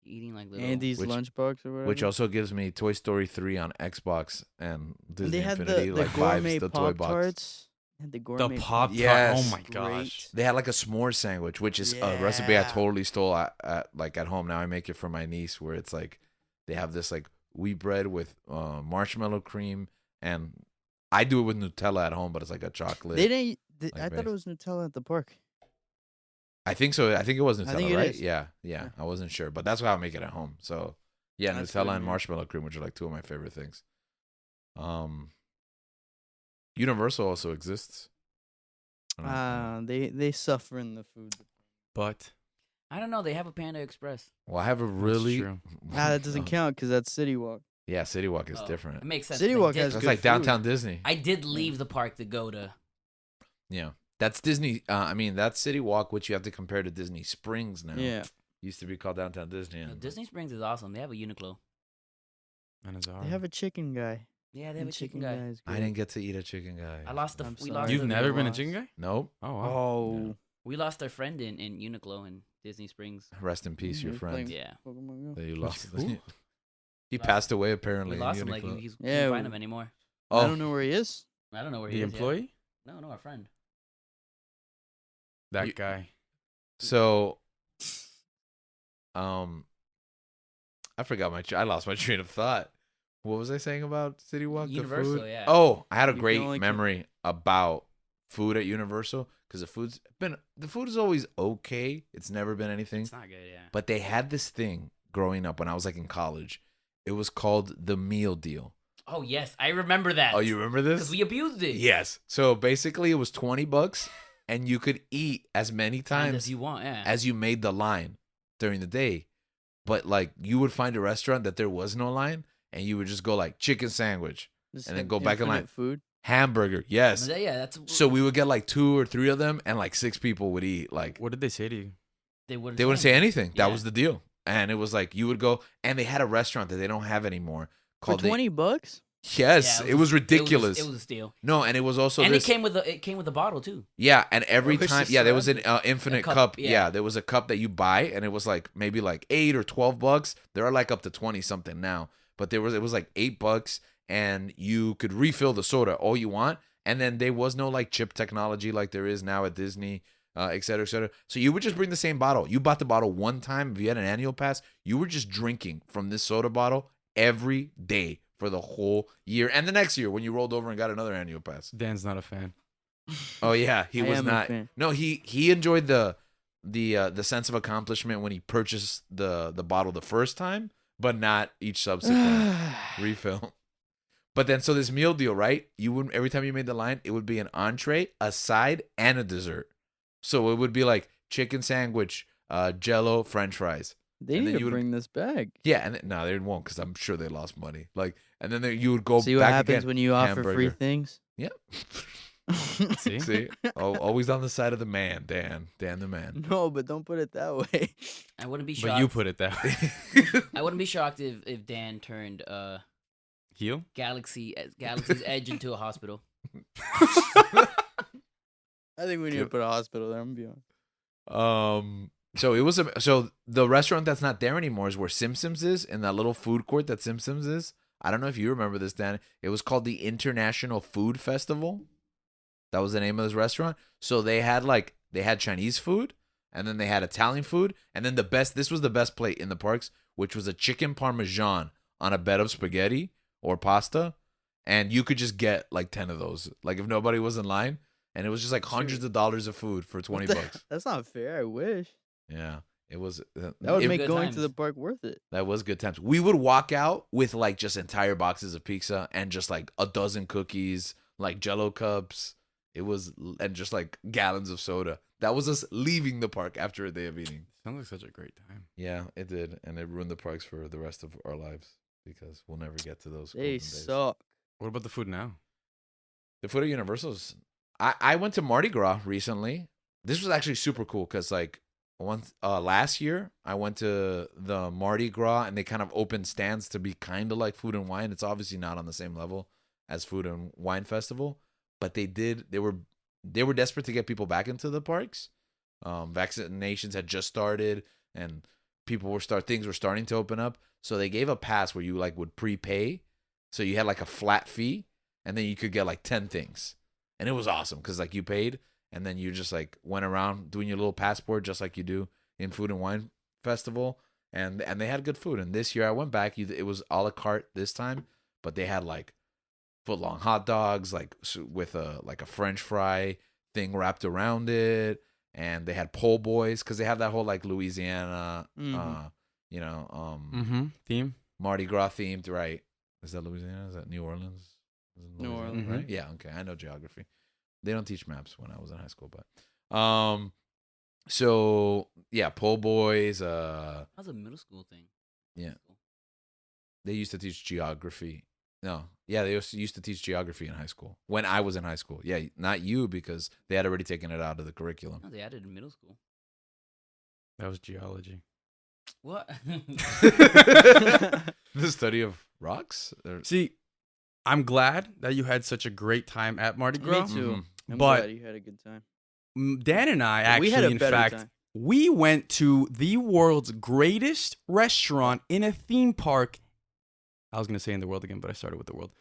S2: Eating like little.
S4: Andy's
S1: Which-
S4: lunchbox or whatever.
S1: Which also gives me Toy Story 3 on Xbox and Disney
S4: and they had
S1: Infinity,
S4: the
S1: like
S4: gourmet
S1: Vibes, the toy
S4: Pop
S1: box.
S4: Tarts. Had the gourmet
S3: the pop
S4: Pop-Tarts.
S3: tart.
S1: Yes.
S3: Oh my
S4: Great.
S3: gosh.
S1: They had like a s'more sandwich, which is a recipe I
S4: Yeah.
S1: totally stole at like at home. Now I make it for my niece, where it's like they have this like wheat bread with marshmallow cream, and I do it with Nutella at home, but it's like a chocolate.
S4: They didn't.
S1: like
S4: I thought
S1: base.
S4: it was Nutella at the park.
S1: I think so. I think it was
S4: I
S1: Nutella,
S4: think it
S1: right?
S4: is.
S1: Yeah.
S4: Yeah.
S1: I wasn't sure, but that's how I make it at home. So yeah,
S4: That's
S1: Nutella
S4: good,
S1: and
S4: man.
S1: marshmallow cream, which are like two of my favorite things. Universal also exists. I don't know.
S4: They suffer in the food.
S3: But
S2: I don't know. They have a Panda Express.
S1: Well, I have a really
S3: true.
S4: That doesn't count because that's City Walk.
S1: Yeah, City Walk is
S2: Oh,
S1: different.
S2: It makes sense.
S4: City
S2: 'cause I
S4: Walk
S2: did-
S4: has
S1: That's
S4: good
S1: like
S4: food.
S1: downtown Disney.
S2: I did leave the park to go to.
S1: Yeah, that's Disney. I mean, that's City Walk, which you have to compare to Disney Springs now.
S4: Yeah.
S1: Used to be called Downtown Disney.
S2: No,
S1: and-
S2: Disney Springs is awesome. They have a Uniqlo.
S3: and it's
S4: They have a chicken guy.
S2: Yeah, they have
S4: and
S2: a chicken guy.
S4: is
S1: I
S4: good.
S1: didn't get to eat a chicken guy.
S2: I lost the.
S4: I'm
S2: We
S4: sorry.
S2: lost.
S3: You've
S2: the-
S3: never been a
S4: lost.
S3: chicken guy?
S1: Nope.
S3: Oh wow.
S4: Oh.
S2: We lost our friend in Uniqlo in Disney Springs.
S1: Rest in peace, your
S4: Mhm,
S1: friend
S4: playing-
S2: Yeah,
S4: Pokemon Go.
S1: that you lost.
S3: Who?
S1: He
S2: Lost-
S1: passed away apparently.
S2: we lost
S1: in
S2: him. Like
S1: Uniqlo.
S2: he's
S4: Yeah,
S2: can't find
S4: we-
S2: him anymore.
S1: Oh,
S4: I don't know where he is.
S2: I don't know where he
S3: The
S2: is. yet.
S3: employee?
S2: No, our friend.
S3: That
S1: You-
S3: guy.
S1: so, I forgot I lost my train of thought. What was I saying about City Walk?
S2: Universal,
S1: the food?
S2: yeah.
S1: Oh, I had a
S4: You can
S1: great
S4: only
S1: memory about food at Universal because the food is always okay. It's never been anything.
S2: It's not good. Yeah.
S1: But they had this thing growing up when I was like in college. It was called the meal deal.
S2: Oh yes, I remember that.
S1: Oh, you remember this?
S2: Because we abused it.
S1: Yes. So basically, it was $20, and you could eat as many
S2: Times
S1: times
S2: as you want. Yeah.
S1: as you made the line during the day. But like, you would find a restaurant that there was no line, and you would just go like chicken sandwich,
S4: Just
S1: And then
S4: have
S1: go back in line.
S4: infinite Food.
S1: hamburger, yes.
S2: Yeah, that's.
S1: So we would get like 2 or 3 of them, and like 6 people would eat. Like
S3: What did they say to you?
S2: they wouldn't.
S1: they wouldn't say anything. That
S2: Yeah.
S1: was the deal. And it was like you would go, and they had a restaurant that they don't have anymore
S4: For
S1: called the-
S4: $20?
S1: Yes,
S2: Yeah,
S1: it was ridiculous.
S2: It was a steal.
S1: No, and it was also
S2: And
S1: this.
S2: it came with a bottle too.
S1: Yeah, and every
S4: Oh, it's
S1: time,
S4: just
S1: yeah, there was an
S4: surrounded.
S1: infinite
S2: cup,
S1: cup.
S2: yeah.
S1: Yeah, there was a cup that you buy, and it was like maybe like $8 or $12. There are like up to 20 something now, but it was like $8, and you could refill the soda all you want, and then there was no like chip technology like there is now at Disney, et cetera, et cetera. So you would just bring the same bottle. You bought the bottle one time. If you had an annual pass, you were just drinking from this soda bottle every day for the whole year, and the next year when you rolled over and got another annual pass.
S3: Dan's not a fan.
S1: Oh yeah, he
S4: I
S1: was
S4: am a
S1: not.
S4: fan.
S1: No, he enjoyed the sense of accomplishment when he purchased the bottle the first time, but not each subsequent refill. But then, so this meal deal, right? You would every time you made the line, it would be an entree, a side, and a dessert. So it would be like chicken sandwich, Jello, French fries.
S4: They
S1: And
S4: need
S1: then
S4: to
S1: you would-
S4: bring this back.
S1: Yeah, and no, they won't because I'm sure they lost money. Like, and then you would go
S4: See what
S1: back
S4: happens
S1: again.
S4: when you offer free
S1: hamburger.
S4: things.
S1: Yep.
S3: See?
S1: See, always on the side of the man, Dan the man.
S4: No, but don't put it that way.
S2: I wouldn't be shocked.
S3: But you put it that way.
S2: I wouldn't be shocked if Dan turned
S3: Heel?
S2: Galaxy's Edge into a hospital.
S4: I think we need to put a hospital there. I'm gonna be honest.
S1: So it was so the restaurant that's not there anymore is where Simpsons is, in that little food court that Simpsons is. I don't know if you remember this, Dan. It was called the International Food Festival. That was the name of this restaurant. So they had Chinese food, and then they had Italian food, and then this was the best plate in the parks, which was a chicken parmesan on a bed of spaghetti or pasta, and you could just get like 10 of those, like if nobody was in line, and it was just like hundreds of dollars of food for 20 bucks.
S4: That's not fair. I wish
S1: Yeah, it was.
S4: that would
S1: it-
S4: make
S2: good
S4: going to
S2: times.
S4: the park worth it.
S1: That was good times. We would walk out with like just entire boxes of pizza and just like a dozen cookies, like Jello cups. It was, and just like gallons of soda. That was us leaving the park after a day of eating.
S3: Sounds like such a great time.
S1: Yeah, it did, and it ruined the parks for the rest of our lives because we'll never get to those.
S4: They
S1: golden days.
S4: suck.
S3: What about the food now?
S1: The food at Universal's. I went to Mardi Gras recently. This was actually super cool because like last year I went to the Mardi Gras and they kind of opened stands to be kind of like Food and Wine. It's obviously not on the same level as Food and Wine Festival, but they were desperate to get people back into the parks. Vaccinations had just started and things were starting to open up. So they gave a pass where you like would prepay. So you had like a flat fee and then you could get like 10 things. And it was awesome because like you paid and then you just like went around doing your little passport just like you do in Food and Wine Festival. And they had good food. And this year I went back. It was a la carte this time, but they had like foot-long hot dogs like with a French fry thing wrapped around it. And they had po' boys because they have that whole like Louisiana,
S3: Theme?
S1: Mardi Gras themed, right? Is that Louisiana? Is that New Orleans? Is it
S4: New
S1: Louisiana,
S4: Orleans.
S1: right? Yeah, okay. I know geography. They don't teach maps when I was in high school, but so yeah, po' boys.
S2: That was a middle school thing.
S1: Yeah. They used to teach geography. No, yeah, they used to teach geography in high school when I was in high school. Yeah, not you because they had already taken it out of the curriculum.
S2: No, they added in middle school.
S3: That was geology.
S2: What?
S1: The study of rocks.
S3: See, I'm glad that you had such a great time at Mardi Gras.
S4: Me too.
S1: Mhm.
S4: I'm
S3: But-
S4: glad you had a good time.
S3: Dan and I actually,
S4: we had a
S3: in
S4: better
S3: fact,
S4: time.
S3: we went to the world's greatest restaurant in a theme park. I was going to say in the world again, but I started with the world.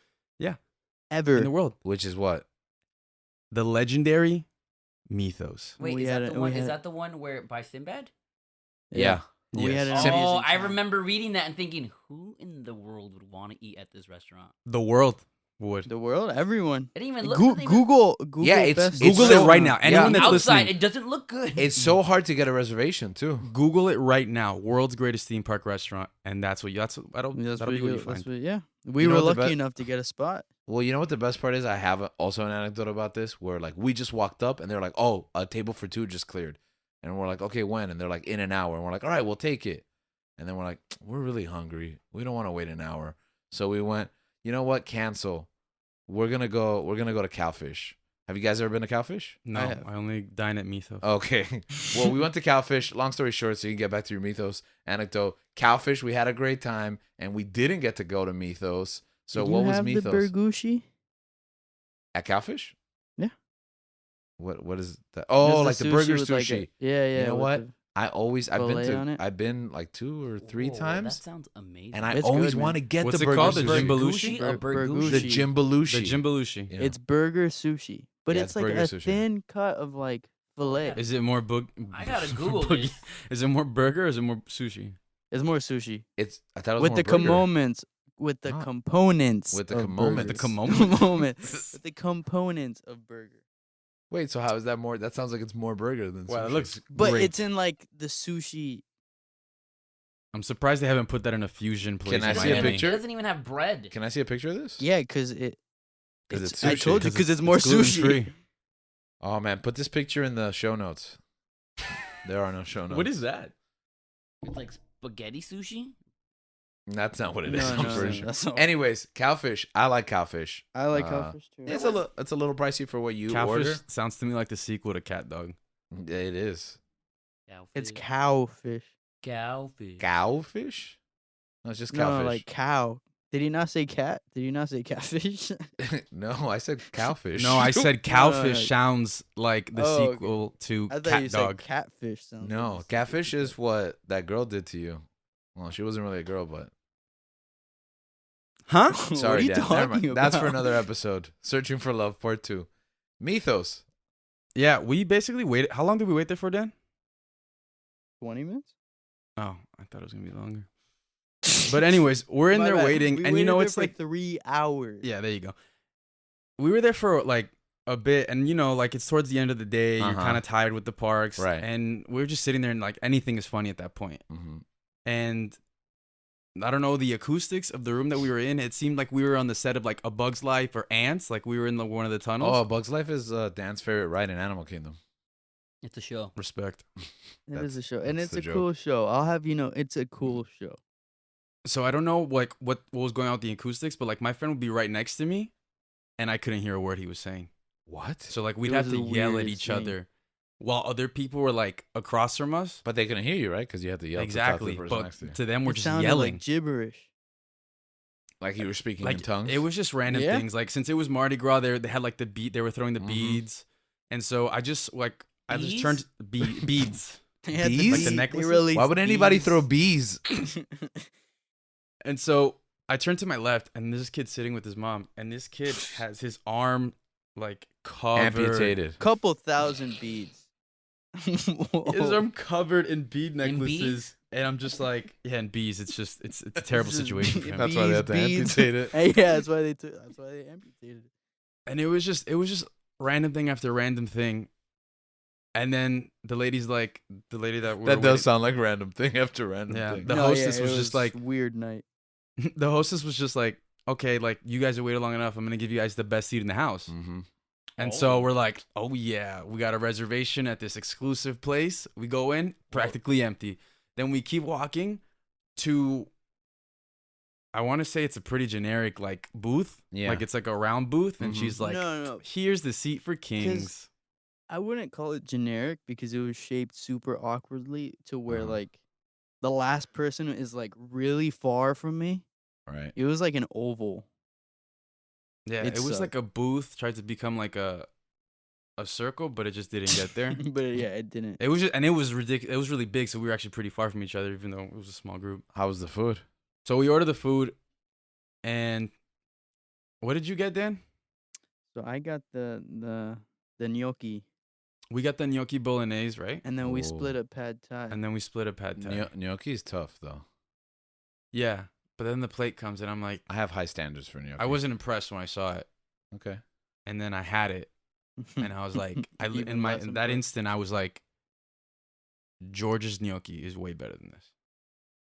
S4: Ever.
S3: In the world.
S1: Which is what?
S3: The legendary Mythos.
S2: Wait,
S4: We
S2: is
S4: had
S2: that
S4: it-
S2: the
S4: we
S2: one? Is
S4: had-
S2: that the one where by Sinbad?
S1: Yeah.
S4: We
S3: Yes.
S4: had an
S1: Sim-
S4: amazing
S2: Oh, I
S4: time.
S2: remember reading that and thinking, who in the world would want to eat at this restaurant?
S3: The world would.
S4: The world, everyone.
S2: It didn't even look.
S4: Google.
S1: Yeah, it's-
S4: best
S1: it's
S3: Google
S1: so-
S3: it right now.
S1: yeah.
S3: Anyone that's
S2: outside.
S3: listening,
S2: It doesn't look good.
S1: It's so hard to get a reservation too.
S3: Google it right now. World's greatest theme park restaurant, and that'll
S4: That's
S3: that'll
S4: what
S3: be what you
S4: you,
S3: find.
S4: yeah. We
S1: You know
S4: were
S1: what the
S4: lucky
S1: be-
S4: enough to get a spot.
S1: Well, you know what the best part is? I have also an anecdote about this where like we just walked up and they're like, "Oh, a table for two just cleared," and we're like, "Okay, when?" And they're like, "In an hour," and we're like, "All right, we'll take it." And then we're like, "We're really hungry. We don't want to wait an hour." So we went. You know what? Cancel. We're gonna go to Cowfish. Have you guys ever been to Cowfish?
S3: No,
S4: I have.
S3: I only dine at Mythos.
S1: Okay. Well, we went to Cowfish. Long story short, so you can get back to your Mythos anecdote. Cowfish, we had a great time, and we didn't get to go to Mythos. So
S4: Did
S1: what
S4: you
S1: was
S4: have
S1: Mythos
S4: the burgushi?
S1: at Cowfish?
S4: Yeah.
S1: What is that? Oh, like the burger
S4: with, like,
S1: sushi.
S4: yeah.
S1: You know
S4: with
S1: what?
S4: the-
S1: I've
S4: Fillet
S1: been like 2 or 3
S2: Whoa, That
S1: times,
S2: sounds amazing.
S1: and I
S4: It's
S1: always
S4: good, man.
S1: want to get
S3: What's
S1: the
S3: it
S1: burger
S3: called? The
S1: sushi.
S3: Jimbalushi?
S2: Or burgushi?
S1: The Jimbalushi.
S3: The Jimbalushi.
S1: Yeah.
S4: It's burger sushi, but
S1: Yeah,
S4: it's
S1: it's
S4: like
S1: burger
S4: a
S1: sushi.
S4: thin cut of like fillet.
S2: Yeah.
S3: Is it more
S2: I gotta Google
S3: boogie-
S2: this.
S3: Is it more burger or is it more sushi?
S4: It's more sushi
S1: I thought it was
S4: with
S1: more
S4: the
S1: burger.
S4: components. With the
S1: Huh.
S4: components.
S1: With the
S4: of
S1: components.
S4: burger.
S3: The components?
S4: With the components of burger.
S1: Wait, so how is that more? That sounds like it's more burger than
S3: Wow,
S1: sushi.
S3: it looks
S4: But
S3: great.
S4: it's in like the sushi.
S3: I'm surprised they haven't put that in a fusion place.
S1: I
S3: in
S1: see a
S3: Miami.
S1: picture?
S2: It doesn't even have bread.
S1: Can I see a picture of this?
S4: Yeah, because it.
S1: 'Cause it's
S4: I
S1: sushi.
S4: told you, because it's more sushi.
S3: gluten-free.
S1: Oh man, put this picture in the show notes. There are no show notes.
S3: What is that?
S2: It's like spaghetti sushi.
S1: That's not what it is.
S4: No,
S1: I'm
S4: no,
S1: pretty
S4: no,
S1: sure.
S4: that's not-
S1: Anyways, cowfish. I like cowfish.
S4: I like
S1: Uh,
S4: cowfish too.
S1: It's a little pricey for what you
S3: Cowfish
S1: order.
S3: sounds to me like the sequel to Cat Dog.
S1: It is.
S4: It's
S2: Cowfish.
S4: cowfish.
S2: Cowfish.
S1: Cowfish? No, it's just
S4: No,
S1: cowfish.
S4: like cow. Did he not say cat? Did he not say catfish?
S1: No, I said cowfish.
S3: No, I said cowfish
S4: no.
S3: sounds like the
S4: Oh, okay.
S3: sequel to
S4: I thought
S3: Cat
S4: you
S3: Dog.
S4: said catfish. Sounds
S1: No,
S4: like
S1: catfish is what that girl did to you. Well, she wasn't really a girl, but
S3: Huh?
S4: What
S1: sorry,
S4: are you
S1: Dan. Never
S4: talking
S1: mind.
S4: about?
S1: That's for another episode. Searching for Love Part 2. Mythos.
S3: Yeah, we basically waited. How long did we wait there for, Dan?
S4: 20 minutes?
S3: Oh, I thought it was gonna be longer. But anyways, we're in
S4: My
S3: there
S4: bad.
S3: waiting,
S4: We
S3: and you know
S4: waited
S3: it's
S4: there for
S3: like
S4: 3 hours.
S3: yeah, there you go. We were there for like a bit, and you know, like it's towards the end of the day. You're
S1: Uh-huh.
S3: kind of tired with the parks,
S1: Right.
S3: And we were just sitting there, and like anything is funny at that point.
S1: Mm-hmm.
S3: And I don't know the acoustics of the room that we were in. It seemed like we were on the set of like A Bug's Life or Ants, like we were in one of the tunnels.
S1: Oh, Bug's Life is Dan's favorite ride in Animal Kingdom.
S2: It's a show.
S3: Respect.
S4: It is a show. And
S1: that's
S4: it's
S1: the
S4: a
S1: joke.
S4: cool show. I'll have you know, it's a cool show.
S3: So I don't know like what was going on with the acoustics, but like my friend would be right next to me, and I couldn't hear a word he was saying.
S1: What?
S3: So like we'd
S4: It
S3: have
S4: was
S3: to
S4: the
S3: yell at
S4: weirdest
S3: each
S4: thing.
S3: other, while other people were like across from us.
S1: But they couldn't hear you, right? Because you had to yell
S3: Exactly,
S1: to talk to the person
S3: but
S1: next to you.
S3: to them we're
S4: It
S3: just
S4: sounded
S3: yelling.
S4: like gibberish.
S1: Like you were speaking
S3: Like
S1: in tongues?
S3: it was just random
S4: Yeah.
S3: things. Like since it was Mardi Gras, they had like the bead. They were throwing the
S1: Mhm.
S3: beads, and so I just like I just
S2: Bees?
S3: turned beads.
S4: They had
S1: Bees? Like the
S4: they
S3: necklaces?
S4: released
S1: Why would anybody
S4: bees.
S1: throw bees?
S3: And so I turned to my left, and this kid sitting with his mom, and this kid has his arm like covered,
S1: Amputated.
S4: Couple thousand beads.
S3: his arm covered in bead necklaces,
S2: bees?
S3: and I'm just like, yeah, and bees. It's just it's a terrible
S4: Just
S3: situation for him.
S1: That's why they had to
S4: bees.
S1: amputate it.
S4: Hey, yeah, that's why they amputated it.
S3: And it was just random thing after random thing. And then the lady that
S1: That does sound like random thing after random
S3: Yeah,
S1: thing.
S3: the
S4: No,
S3: hostess
S4: it
S3: was just like-
S4: weird night.
S3: the hostess was just like, okay, like you guys have waited long enough. I'm gonna give you guys the best seat in the house.
S1: Mm-hmm.
S3: And so we're like, oh yeah, we got a reservation at this exclusive place. We go in, practically empty. Then we keep walking to, I want to say it's a pretty generic like booth.
S1: Yeah.
S3: Like it's like a round booth. And
S1: Mhm.
S3: she's like,
S4: no.
S3: here's the seat for kings.
S4: I wouldn't call it generic because it was shaped super awkwardly to where
S1: Uh-huh.
S4: like the last person is like really far from me.
S1: Right.
S4: It was like an oval.
S3: Yeah,
S4: It
S3: it was
S4: sucked.
S3: like a booth, tried to become like a circle, but it just didn't get there.
S4: But yeah, it didn't.
S3: It was just, and it was ridiculous. It was really big, so we were actually pretty far from each other, even though it was a small group.
S1: How was the food?
S3: So we ordered the food, and what did you get, Dan?
S4: So I got the gnocchi,
S3: We got the gnocchi bolognese, right?
S4: and then we
S1: Oh.
S4: split a pad thai.
S3: And then we split a pad thai.
S1: Gnocchi is tough though.
S3: Yeah, but then the plate comes, and I'm like,
S1: I have high standards for gnocchi.
S3: I wasn't impressed when I saw it,
S1: Okay.
S3: and then I had it, and I was like,
S4: Even
S3: in
S4: less
S3: that
S4: impressed.
S3: instant, I was like, George's gnocchi is way better than this.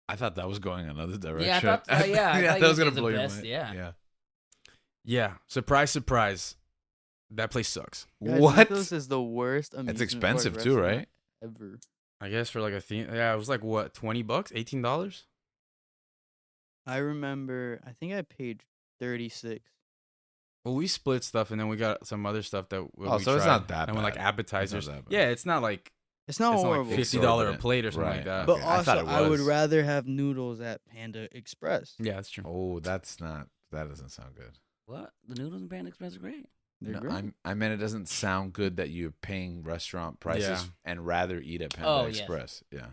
S1: I thought that was going another direction.
S2: Yeah, I thought I thought
S1: that was
S2: you
S1: gonna
S2: said the
S1: blow your
S2: best,
S1: mind.
S2: yeah.
S1: Yeah.
S3: Yeah, surprise, surprise, that place sucks.
S4: Guys,
S1: What?
S4: Mythos is the worst.
S1: It's
S4: amusement
S1: expensive
S4: park
S1: too,
S4: restaurant
S1: right?
S4: Ever.
S3: I guess for like a theme, yeah, it was like what, $20, $18?
S4: I remember. I think I paid 36.
S3: Well, we split stuff, and then we got some other stuff that we
S1: Oh, so it's
S3: tried,
S1: not that
S3: and we like
S1: bad.
S3: appetizers.
S1: that bad.
S3: Yeah, it's not like
S4: It's not
S3: it's not like
S4: horrible.
S3: $50 a
S1: Exorbitant.
S3: plate or something
S1: Right.
S3: like that.
S4: But
S1: Okay, I thought
S4: also,
S1: it
S4: I would
S1: was.
S4: rather have noodles at Panda Express.
S3: Yeah, that's true.
S1: Oh, that's not. That doesn't sound good.
S2: What? The noodles in Panda Express are great.
S4: They're
S1: No,
S4: great.
S1: I meant it doesn't sound good that you're paying restaurant prices
S3: Yeah.
S1: and rather eat at Panda
S2: Oh, yes.
S1: Express. Yeah.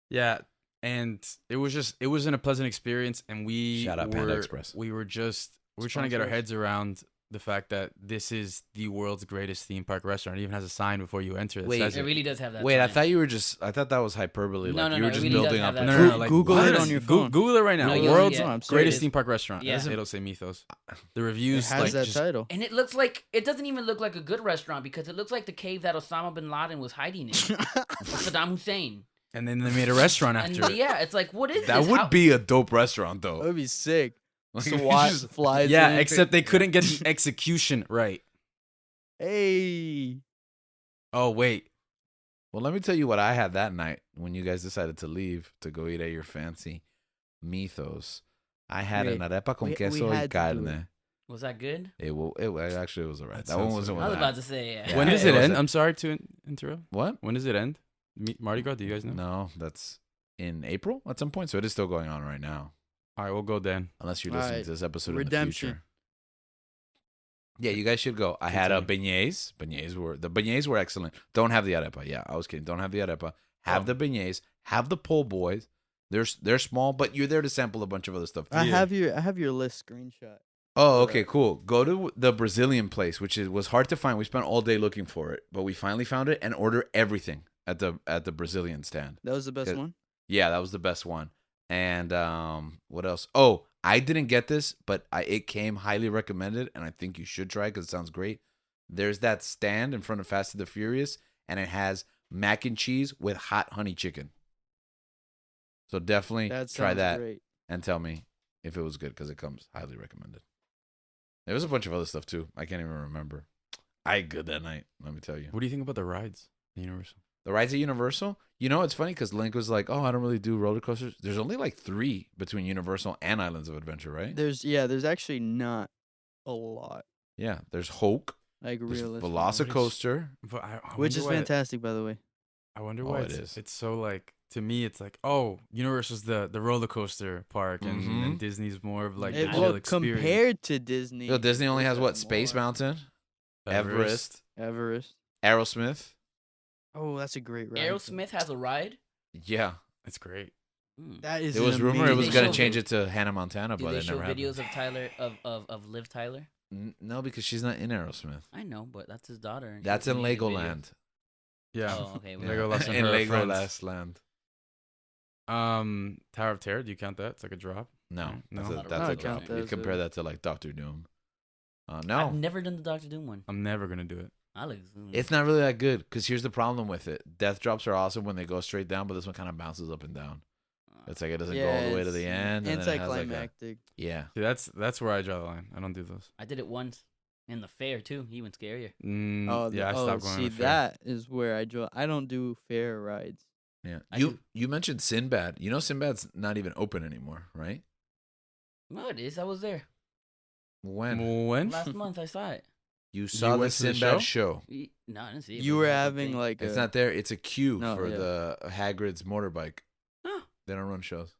S3: Yeah, and it wasn't a pleasant experience, and we
S1: Shout out Panda Express.
S3: We were trying to get our
S4: Sponsor us.
S3: heads around the fact that this is the world's greatest theme park restaurant. It even has a sign before you enter that
S1: Wait,
S3: says
S2: It
S3: it.
S2: really does have that.
S1: Wait, I
S2: sign.
S1: thought you were just. I thought that was hyperbole.
S2: No,
S1: Like
S2: no,
S1: you
S2: no,
S1: were
S2: it
S1: just
S2: really does
S1: building
S2: have
S1: up.
S2: that
S1: a
S3: No, no,
S2: sign.
S3: no, like
S4: Google
S3: what?
S4: it on your phone.
S3: Google it right now.
S2: No, you'll-
S3: World's
S2: yeah.
S4: No, I'm
S3: greatest
S4: serious.
S3: theme park restaurant.
S2: Yeah.
S3: It'll say Mythos. The
S4: It
S3: reviews
S4: has
S3: like
S4: that
S3: just,
S4: title.
S2: And it looks like it doesn't even look like a good restaurant because it looks like the cave that Osama bin Laden was hiding in. Saddam Hussein.
S3: and then they made a restaurant
S2: And
S3: after it.
S2: yeah, it's like what is
S1: That
S2: this?
S1: would
S2: How-
S1: be a dope restaurant,
S4: That
S1: though.
S4: would be sick.
S1: Like,
S4: SWAT
S1: just-
S4: flies
S3: Yeah,
S4: in.
S3: except they couldn't get the execution right.
S4: Hey.
S3: Oh wait,
S1: Well, let me tell you what I had that night when you guys decided to leave to go eat at your fancy Mythos. I had
S4: Wait,
S1: an arepa con
S4: we
S1: queso y
S4: had to do
S1: carne.
S2: Was that good?
S1: It actually was alright.
S3: That
S1: That one
S3: sounds
S1: wasn't
S3: so
S2: I was
S1: what
S2: about to say yeah.
S3: when
S1: Yeah,
S3: does
S1: it
S3: it end?
S1: wasn't-
S3: I'm sorry to interrupt.
S1: What?
S3: When does it end? Mardi Gras? Do you guys know?
S1: No, that's in April at some point. So it is still going on right now.
S3: All right, we'll go then.
S1: Unless you're
S4: All
S1: listening
S4: right.
S1: to this episode
S4: Redemption.
S1: in the future. Yeah, you guys should go. I had a beignets. The beignets were excellent. Don't have the arepa. Yeah, I was kidding. Don't have the arepa. Have the beignets. Have the po' boys. They're small, but you're there to sample a bunch of other stuff.
S4: I
S1: too.
S4: have your list screenshot.
S1: Oh, okay, cool. Go to the Brazilian place, which was hard to find. We spent all day looking for it, but we finally found it and ordered everything at the Brazilian stand.
S4: That was the best
S1: Good.
S4: one.
S1: Yeah, that was the best one. And what else? Oh, I didn't get this, but it came highly recommended, and I think you should try because it sounds great. There's that stand in front of Fast and the Furious, and it has mac and cheese with hot honey chicken. So definitely
S4: That
S1: try
S4: sounds
S1: that
S4: great.
S1: and tell me if it was good because it comes highly recommended. There was a bunch of other stuff too. I can't even remember. I ate good that night, let me tell you.
S3: What do you think about the rides at Universal?
S1: The rides at Universal, it's funny because Link was like, "Oh, I don't really do roller coasters." There's only like 3 between Universal and Islands of Adventure, right?
S4: There's actually not a lot.
S1: Yeah, there's Hulk,
S4: Like
S1: there's
S4: realistic.
S1: Velocicoaster.
S3: But I
S4: Which
S3: wonder
S4: is
S3: why-
S4: fantastic, by the way.
S3: I wonder
S1: Oh,
S3: why
S1: it
S3: it's,
S1: is.
S3: it's so like, to me it's like, oh, Universal's the roller coaster park and,
S1: Mhm.
S3: and Disney's more of like
S4: It-
S3: the chill
S4: well,
S3: experience.
S4: compared to Disney.
S1: Disney only
S4: there's
S1: has
S4: a
S1: what? Space
S4: more.
S1: Mountain, Everest,
S4: Everest.
S1: Aerosmith.
S4: Oh, that's a great ride.
S2: Aerosmith has a ride.
S1: Yeah,
S3: It's great.
S2: Hmm.
S4: That is.
S1: it was
S4: an
S1: rumored it was
S2: They
S1: gonna
S2: show
S1: change it to Hannah Montana,
S2: Do
S1: but
S2: they
S1: it
S2: show
S1: never happened.
S2: videos of Tyler of Liv Tyler?
S1: No, because she's not in Aerosmith.
S2: I know, but that's his daughter. and
S1: That's
S2: she's
S1: in
S2: making videos.
S1: Legoland.
S3: Yeah.
S2: Oh, okay.
S1: Yeah.
S3: Legolas and
S1: in
S3: her friends.
S1: Legolas Land.
S3: Tower of Terror, do you count that? It's like a drop.
S1: No,
S3: No.
S1: that's
S3: I
S1: a,
S2: don't
S1: that's a
S4: count
S1: drop.
S4: that
S1: You
S4: as
S1: compare
S4: a-
S1: that to like Doctor Doom.
S2: I've
S1: No,
S2: never done the Doctor Doom one.
S3: I'm never gonna do it.
S2: I like.
S1: it's not really that good. Because here's the problem with it: death drops are awesome when they go straight down, but this one kind of bounces up and down. It's like it doesn't go all the way to the end. And then it has like a,
S4: Anticlimactic.
S1: yeah.
S3: See, that's where I draw the line. I don't do those.
S2: I did it once in the fair too. Even scarier.
S3: Yeah, I stopped going.
S4: See,
S3: to the fair.
S4: that is where I draw. I don't do fair rides.
S1: Yeah.
S2: I
S1: You
S2: do.
S1: you mentioned Sinbad. You know Sinbad's not even open anymore, right?
S2: No, it is. I was there
S1: When
S3: When?
S2: last month. I saw it.
S1: you saw the
S3: went to the
S1: Sinbad show.
S2: No, I didn't see it.
S4: You
S2: but
S4: were
S2: it was a
S4: having
S2: thing.
S4: like
S1: It's
S4: a.
S1: not there. It's a queue
S4: No,
S1: for
S4: yeah.
S1: the Hagrid's motorbike.
S2: Huh.
S1: They don't run shows.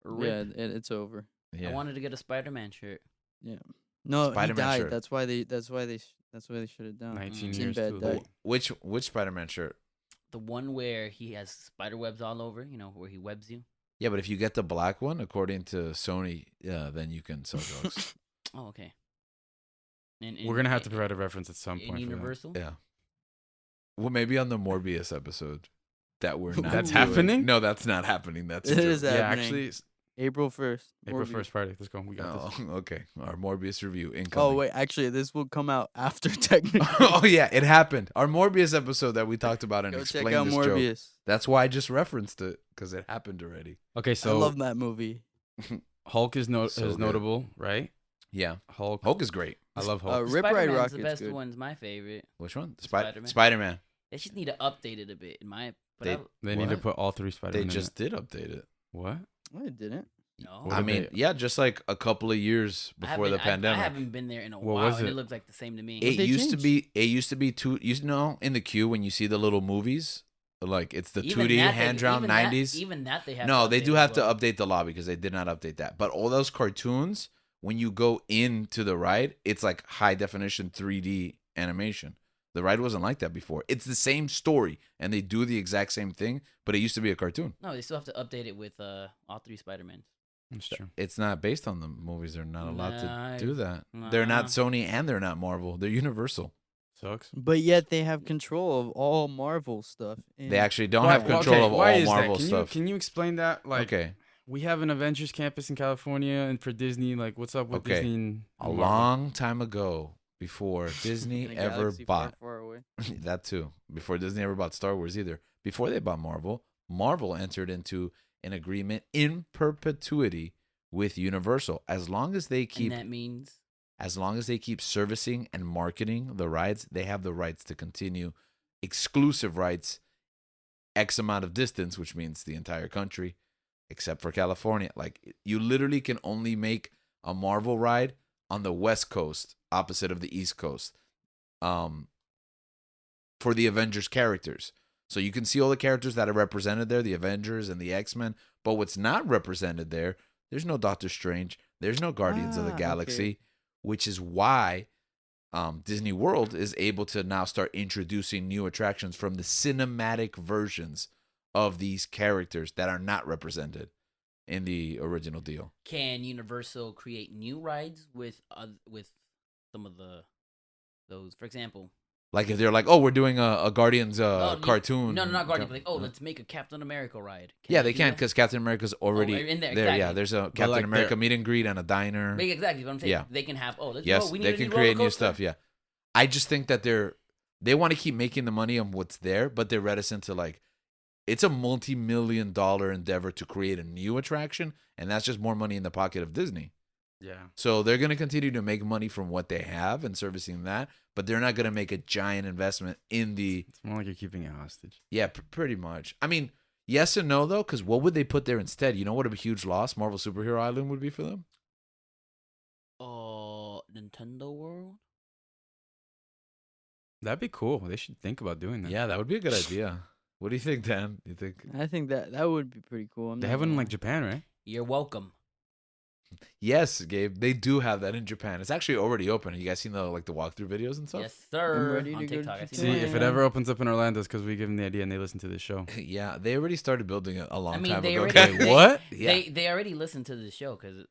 S4: Yeah, it's over.
S1: Yeah.
S2: I wanted to get a Spider-Man shirt.
S4: No, he
S1: Spider-Man
S4: died.
S1: shirt.
S4: That's why they shut it down.
S3: 19
S2: Mm.
S3: years
S4: Sinbad
S3: too
S4: died.
S3: late.
S1: Which Spider-Man shirt?
S2: The one where he has spider webs all over. You know, where he webs you.
S1: Yeah, but if you get the black one, according to Sony, then you can sell drugs.
S2: Oh, okay.
S3: We're gonna have to provide a reference at some
S2: in
S3: point. for that.
S2: Universal.
S1: Yeah. Well, maybe on the Morbius episode that we're not.
S3: That's
S1: doing.
S3: happening?
S1: No, that's not happening. That's
S4: It
S1: true.
S4: is
S3: Yeah,
S4: happening.
S3: actually,
S4: April 1st.
S3: April
S4: Morbius.
S3: 1st, Friday. Let's go. We got
S1: Oh,
S3: this.
S1: okay. Our Morbius review incoming.
S4: Oh wait, actually, this will come out after technically.
S1: Oh yeah, it happened. Our Morbius episode that we talked about and
S4: Go check
S1: explained
S4: out
S1: this joke.
S4: Morbius.
S1: That's why I just referenced it because it happened already.
S3: Okay, so
S4: I love that movie.
S3: Hulk is
S1: So
S3: is
S1: good.
S3: notable, right?
S1: Yeah,
S3: Hulk.
S1: Hulk is great.
S3: I love Hulk.
S4: Rip Ride
S2: Spider-Man's
S4: Rocket's
S2: the best
S4: good.
S2: one's my favorite.
S1: Which one?
S2: Spider-Man.
S1: Spider-Man.
S2: They just need to update it a bit. In my, but
S1: They-
S2: I,
S3: They need to
S1: What?
S3: put all 3
S1: They
S3: Spider-Man.
S1: just did update it.
S3: What?
S4: I didn't.
S2: no.
S3: What
S1: I
S3: did
S1: mean,
S3: they-
S1: yeah, just like a couple of years
S2: I
S1: before the
S2: haven't-
S1: pandemic.
S2: I haven't been there in a
S3: What
S2: while,
S3: was
S2: and
S3: it?
S2: it looks like the same to me.
S1: It
S4: they
S1: used to
S4: change?
S1: be. It used to be two. You know, in the queue when you see the little movies, like it's the 2D
S2: that,
S1: hand drawn
S2: even that-
S1: 90s.
S2: Even that they have.
S1: No,
S2: to
S1: they
S2: update
S1: do
S2: as
S1: have to
S2: well.
S1: update the lobby because they did not update that. But all those cartoons, when you go into the ride, it's like high definition 3D animation. The ride wasn't like that before. It's the same story, and they do the exact same thing, but it used to be a cartoon.
S2: No, they still have to update it with all 3 Spider-Mans.
S3: That's true.
S1: It's not based on the movies. They're not allowed to do that. They're
S2: Nah.
S1: not Sony and they're not Marvel. They're Universal.
S3: Sucks.
S4: But yet they have control of all Marvel stuff.
S1: They actually don't have
S2: Well,
S1: control of
S3: why
S1: all
S3: is
S1: Marvel
S3: that?
S1: stuff.
S3: Can you explain that? Like,
S1: Okay.
S3: we have an Avengers campus in California, and for Disney, like, what's up with
S1: Okay.
S3: Disney? And
S1: A
S3: Marvel?
S1: long time ago, before Disney
S4: In a
S1: ever
S4: galaxy far,
S1: bought
S4: far away.
S1: that too, before Disney ever bought Star Wars either, before they bought Marvel, Marvel entered into an agreement in perpetuity with Universal. As long as they keep
S2: And that means
S1: servicing and marketing the rides, they have the rights to continue exclusive rights X amount of distance, which means the entire country, except for California. Like, you literally can only make a Marvel ride on the West Coast, opposite of the East Coast, for the Avengers characters. So you can see all the characters that are represented there, the Avengers and the X-Men, but what's not represented there, there's no Doctor Strange, there's no Guardians of the Galaxy,
S4: Okay.
S1: which is why Disney World is able to now start introducing new attractions from the cinematic versions of these characters that are not represented in the original deal.
S2: can Universal create new rides with some of those? For example,
S1: Like if they're like, oh, we're doing a Guardians cartoon.
S2: No, not Guardians.
S1: jump-
S2: Like, oh, let's make a Captain America ride.
S1: Yeah, they
S2: do
S1: can
S2: that?
S1: because Captain America's already
S2: in there,
S1: there. Yeah,
S2: exactly.
S1: there's a Captain
S3: like,
S1: America
S3: they're-
S1: meet and greet and a diner.
S2: Exactly. But I'm saying
S1: Yeah.
S2: they can have. Oh, let's
S1: Yes,
S2: go. We need
S1: they
S2: a
S1: can
S2: new
S1: create
S2: roller
S1: new
S2: coaster.
S1: stuff. Yeah, I just think that they want to keep making the money on what's there, but they're reticent to like. It's a multi-million-dollar endeavor to create a new attraction, and that's just more money in the pocket of Disney.
S3: Yeah.
S1: So they're going to continue to make money from what they have and servicing that, but they're not going to make a giant investment in the.
S3: It's more like you're keeping it hostage.
S1: Yeah, pretty much. I mean, yes and no though, because what would they put there instead? You know what a huge loss Marvel Superhero Island would be for them?
S2: Nintendo World.
S3: That'd be cool. They should think about doing that.
S1: Yeah, that would be a good idea. What do you think, Dan? You think?
S4: I think that would be pretty cool. I'm
S3: They
S4: not
S3: have one in
S4: gonna
S3: like Japan, right?
S2: You're welcome.
S1: Yes, Gabe. They do have that in Japan. It's actually already open. You guys seen the walkthrough videos and stuff?
S2: Yes, sir.
S4: ready to
S2: On
S4: go to
S2: TikTok. I
S4: Japan.
S3: See, if it
S4: Yeah.
S3: ever opens up in Orlando, it's because we give them the idea and they listen to this show.
S1: Yeah, they already started building it a long
S2: I mean,
S1: time
S2: they
S1: ago.
S2: already.
S1: guys.
S2: they-
S3: what?
S1: Yeah.
S2: They already listened to the show because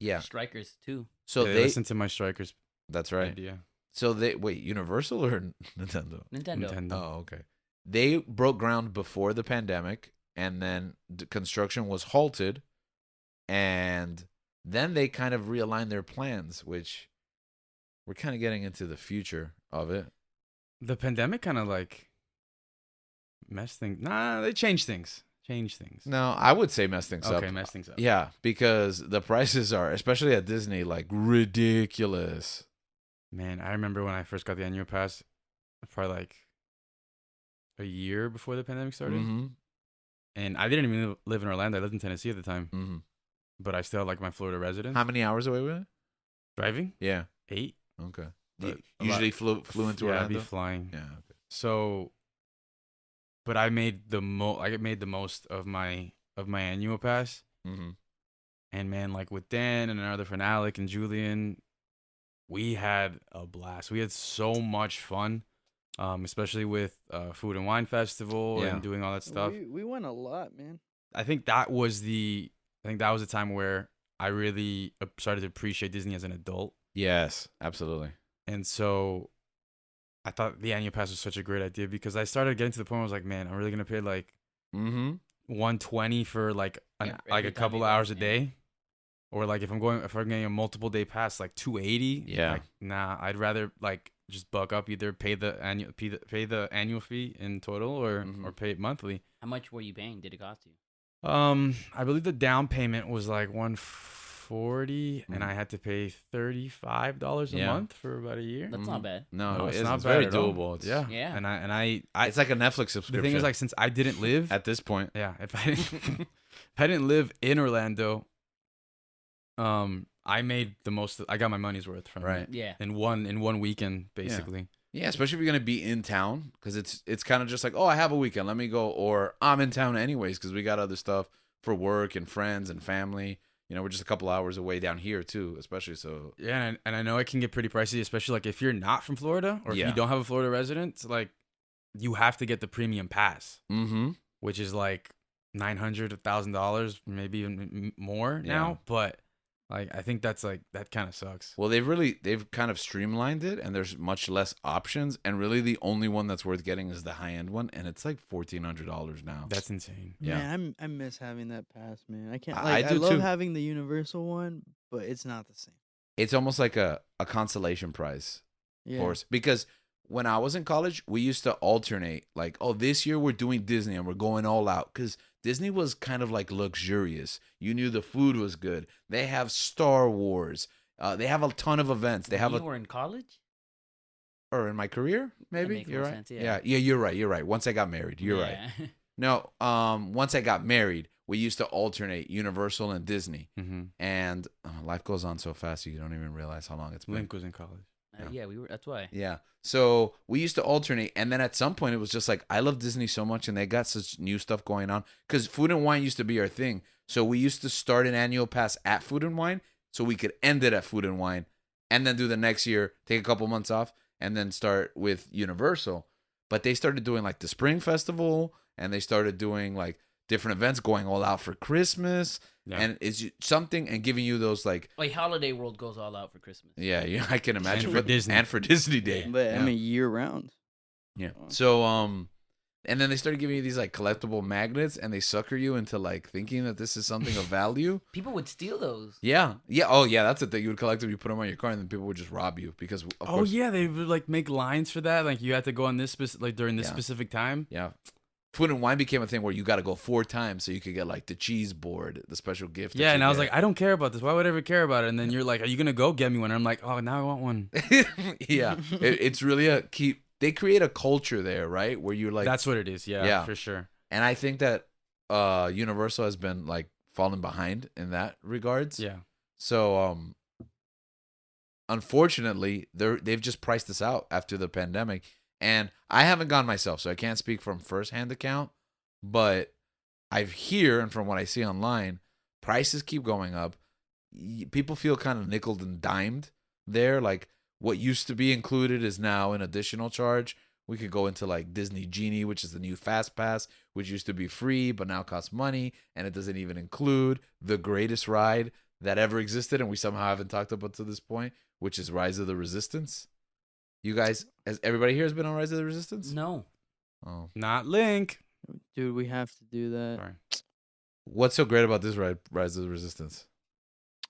S1: Yeah.
S2: strikers too.
S1: So
S3: they
S1: they.
S3: listen to my strikers
S1: That's right.
S3: idea.
S1: So they wait. Universal or Nintendo?
S2: Nintendo.
S1: Oh, okay. They broke ground before the pandemic, and then the construction was halted, and then they kind of realigned their plans, which we're kind of getting into the future of it.
S3: The pandemic kind of like messed things. Nah, they changed things.
S1: No, I would say mess things up.
S3: Okay, messed things up.
S1: Yeah, because the prices are, especially at Disney, like ridiculous.
S3: Man, I remember when I first got the annual pass, probably like a year before the pandemic started.
S1: Mm-hmm.
S3: And I didn't even live in Orlando. I lived in Tennessee at the time.
S1: Mm-hmm.
S3: But I still had like my Florida residence.
S1: How many hours away were it?
S3: Driving?
S1: Yeah.
S3: 8.
S1: Okay.
S3: But
S1: You
S3: a
S1: usually
S3: lot-
S1: flew into
S3: yeah, I'd
S1: Orlando.
S3: be flying.
S1: Yeah. Okay.
S3: So, but I made the most of my annual pass.
S1: Mm-hmm.
S3: And man, like with Dan and another friend Alec and Julian, we had a blast. We had so much fun, especially with Food and Wine Festival
S1: Yeah.
S3: and doing all that stuff.
S4: We went a lot, man.
S3: I think that was the time where I really started to appreciate Disney as an adult.
S1: Yes, absolutely.
S3: And so I thought the annual pass was such a great idea because I started getting to the point where I was like, man, I'm really gonna pay like
S1: Mm-hmm.
S3: $120 for like
S2: Every
S3: a
S2: time
S3: couple
S2: you go,
S3: hours a
S2: yeah.
S3: day, or like if I'm getting a multiple day pass, like $280.
S1: Yeah.
S3: Like, nah, I'd rather like just buck up, either pay the annual fee in total or
S1: Mhm.
S3: pay it monthly.
S2: How much were you paying? Did it cost you?
S3: I believe the down payment was like $140, and
S1: Mhm.
S3: I had to pay $35 a
S1: Yeah.
S3: month for about a year.
S2: That's
S1: Mhm.
S2: not bad.
S1: No,
S3: No,
S1: it
S3: it's
S1: is.
S3: not
S1: It's
S3: bad
S1: very
S3: at all.
S1: doable. It's,
S3: Yeah,
S2: Yeah.
S3: and I
S1: It's like a Netflix subscription.
S3: the thing is, like, since I didn't live
S1: at this point.
S3: yeah, if I didn't if I didn't live in Orlando, I made the most. I got my money's worth from
S1: Right.
S3: it
S2: Yeah.
S3: in one weekend, basically.
S1: Yeah, especially if you're gonna be in town, because it's kind of just like, oh, I have a weekend, let me go, or I'm in town anyways, because we got other stuff for work and friends and family. You know, we're just a couple hours away down here too, especially so.
S3: Yeah, and I know it can get pretty pricey, especially like if you're not from Florida or if
S1: Yeah.
S3: you don't have a Florida resident. Like, you have to get the premium pass,
S1: Mm-hmm.
S3: which is like $900, $1,000, maybe even more
S1: Yeah.
S3: now. But like, I think that's like that kind of sucks.
S1: Well, they've kind of streamlined it, and there's much less options. And really, the only one that's worth getting is the high end one, and it's like $1,400 now.
S3: That's insane.
S1: Yeah.
S4: Man, I miss having that pass, man. I can't.
S1: I
S4: Like, I
S1: do
S4: love
S1: too.
S4: having the Universal one, but it's not the same.
S1: It's almost like a consolation prize
S4: Yeah.
S1: for us, because when I was in college, we used to alternate. Like, oh, this year we're doing Disney and we're going all out, because Disney was kind of like luxurious. You knew the food was good. They have Star Wars. They have a ton of events. They have
S2: You were in college?
S1: or in my career, maybe.
S2: makes
S1: You're
S2: more
S1: right.
S2: sense, yeah.
S1: Yeah, you're right. You're right. Once I got married, you're right.
S2: Yeah.
S1: No, once I got married, we used to alternate Universal and Disney,
S3: Mm-hmm.
S1: and life goes on so fast you don't even realize how long it's been.
S3: Link was in college.
S2: Yeah, we were. That's why.
S1: Yeah. So we used to alternate, and then at some point it was just like, I love Disney so much, and they got such new stuff going on, because Food and Wine used to be our thing. So we used to start an annual pass at Food and Wine, so we could end it at Food and Wine, and then do the next year, take a couple months off, and then start with Universal. But they started doing like the Spring Festival, and they started doing like different events, going all out for Christmas,
S3: Yeah.
S1: and it's something, and giving you those like,
S2: Like Holiday World goes all out for Christmas.
S1: yeah, I can imagine.
S3: for Disney.
S1: And for Disney Day.
S2: Yeah.
S4: But
S1: Yeah.
S4: I mean, year round.
S1: Yeah.
S4: Oh.
S1: So and then they started giving you these like collectible magnets, and they sucker you into like thinking that this is something of value.
S2: People would steal those.
S1: Yeah. Yeah. Oh yeah, that's the thing. You would collect them, you put them on your car, and then people would just rob you, because of
S3: Oh
S1: course,
S3: yeah, they would like make lines for that. Like you had to go on this like during this
S1: Yeah.
S3: specific time.
S1: yeah. Food and Wine became a thing where you got to go 4 times so you could get like the cheese board, the special gift. that
S3: Yeah,
S1: you
S3: and I was
S1: get.
S3: like, I don't care about this. Why would I ever care about it? And then you're like, are you gonna go get me one? And I'm like, oh, now I want one.
S1: yeah, it's really a key. They create a culture there, right? Where you're like,
S3: That's what it is. Yeah,
S1: Yeah.
S3: for sure.
S1: and I think that Universal has been like falling behind in that regards.
S3: Yeah.
S1: So unfortunately, they've just priced us out after the pandemic, and I haven't gone myself, so I can't speak from firsthand account, but I've hear, and from what I see online, prices keep going up. People feel kind of nickeled and dimed there. Like, what used to be included is now an additional charge. We could go into like Disney Genie, which is the new Fast Pass, which used to be free but now costs money, and it doesn't even include the greatest ride that ever existed, and we somehow haven't talked about to this point, which is Rise of the Resistance. You guys, has everybody here has been on Rise of the Resistance?
S2: No.
S1: Oh,
S3: Not Link.
S4: Dude, we have to do that.
S3: Sorry.
S1: what's so great about this ride, Rise of the Resistance?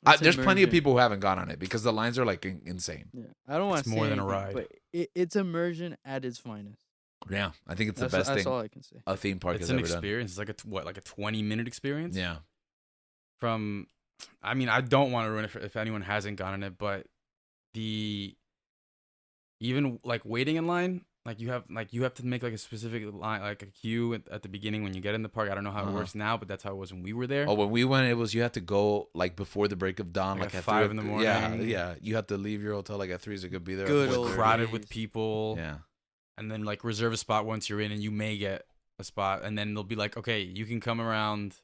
S4: It's
S1: There's plenty of
S4: immersion.
S1: people who haven't gone on it because the lines are like insane.
S4: Yeah, I don't want
S3: It's
S4: to say
S3: more than a
S4: anything,
S3: ride.
S4: but it's immersion at its finest.
S1: Yeah, I think it's the
S4: That's,
S1: best
S4: that's
S1: thing
S4: all I can say.
S1: a theme park
S3: It's
S1: has
S3: an
S1: ever done.
S3: experience. It's like like a 20-minute experience.
S1: Yeah,
S3: From, I mean, I don't want to ruin it if anyone hasn't gone on it, but even like waiting in line, like you have to make like a specific line, like a queue at the beginning when you get in the park. I don't know how it
S1: Uh-huh.
S3: works now, but that's how it was when we were there.
S1: Oh, when we went, it was you had to go like before the break of dawn,
S3: Like
S1: like
S3: at
S1: at
S3: 5
S1: 3
S3: in the
S1: Yeah,
S3: morning.
S1: yeah. You have to leave your hotel like at 3 so you could be there. at
S4: Good
S1: 4:30.
S4: old
S3: Crowded
S4: days.
S3: with people.
S1: Yeah,
S3: And then like reserve a spot once you're in, and you may get a spot, and then they'll be like, okay, you can come around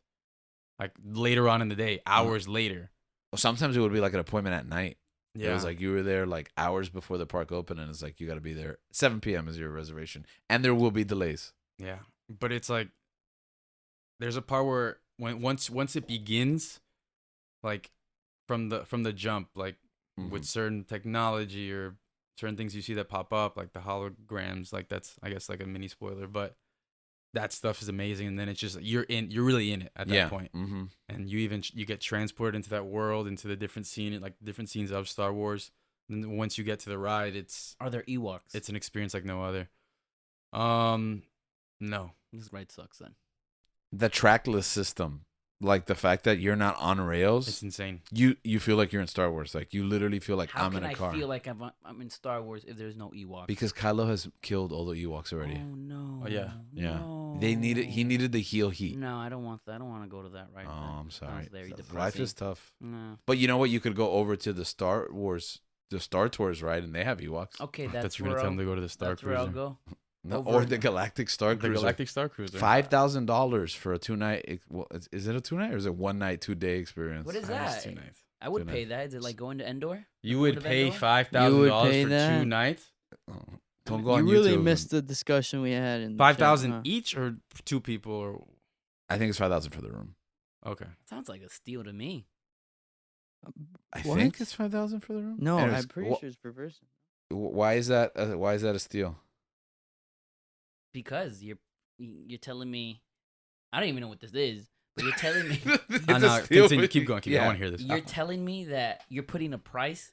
S3: like later on in the day, hours later.
S1: well, sometimes it would be like an appointment at night.
S3: Yeah.
S1: It was like you were there like hours before the park opened, and it's like you got to be there 7 p.m. is your reservation, and there will be delays.
S3: Yeah, but it's like there's a part where once it begins, like from the jump, like with certain technology or certain things you see that pop up, like the holograms, like that's I guess like a mini spoiler, but that stuff is amazing. And then it's just you're really in it at that point,
S1: Mm-hmm.
S3: and you get transported into that world, into the different scenes of Star Wars. And then once you get to the ride,
S2: Are there Ewoks?
S3: it's an experience like no other. No.
S2: This ride sucks then.
S1: The trackless system, like the fact that you're not on rails,
S3: It's insane.
S1: you feel like you're in Star Wars. Like you literally feel like
S2: How
S1: I'm
S2: can
S1: in a
S2: I
S1: car
S2: feel like I'm in Star Wars if there's no Ewoks?
S1: because Kylo has killed all the Ewoks already.
S2: Oh no.
S3: Oh, yeah.
S1: Yeah.
S2: No.
S1: He needed the heel heat.
S2: No, I don't want that. I don't want to go to that right
S1: Oh,
S2: now.
S1: I'm sorry.
S2: very
S1: Life
S2: depressing.
S1: is tough.
S2: No.
S1: But you know what? You could go over to the Star Tours ride, and they have Ewoks.
S2: Okay,
S3: That's
S2: that's
S3: you're
S2: where
S3: gonna tell
S2: I'll,
S3: them to go to the Star
S2: that's where I'll
S3: Cruiser.
S2: go.
S1: No,
S2: Over
S1: or
S2: it.
S1: the Galactic Star
S3: The
S1: Cruiser.
S3: Galactic Star Cruiser.
S1: $5,000 for a 2-night. Well, is it a 2-night or is it 1-night, 2-day experience?
S2: What is
S3: I guess
S2: that?
S3: 2 nights.
S2: I would
S1: 2
S2: pay
S1: nights.
S2: that. Is it like going to Endor?
S3: You
S2: Go
S3: would
S2: to
S3: pay
S2: Vendor?
S3: $5,000
S4: You would
S3: for
S4: pay that?
S3: 2 nights?
S1: Oh, don't go
S4: You
S1: on
S4: really
S1: YouTube
S4: missed the discussion we had in the chat,
S3: 5,000
S4: huh?
S3: each or 2 people or
S1: I think it's 5,000 for the room.
S3: Okay.
S2: Sounds like a steal to me.
S1: I
S4: What?
S1: think it's 5,000 for the room.
S4: No,
S1: Anyways,
S4: I'm pretty sure it's per person.
S1: Why is that? Why is that a steal?
S2: Because you're telling me, I don't even know what this is, but you're telling me
S1: It's
S3: I
S1: a
S3: know.
S1: steal,
S3: Continue.
S1: but
S3: Keep going. Keep going. I
S1: yeah.
S3: want to hear this.
S2: you're telling me that you're putting a price.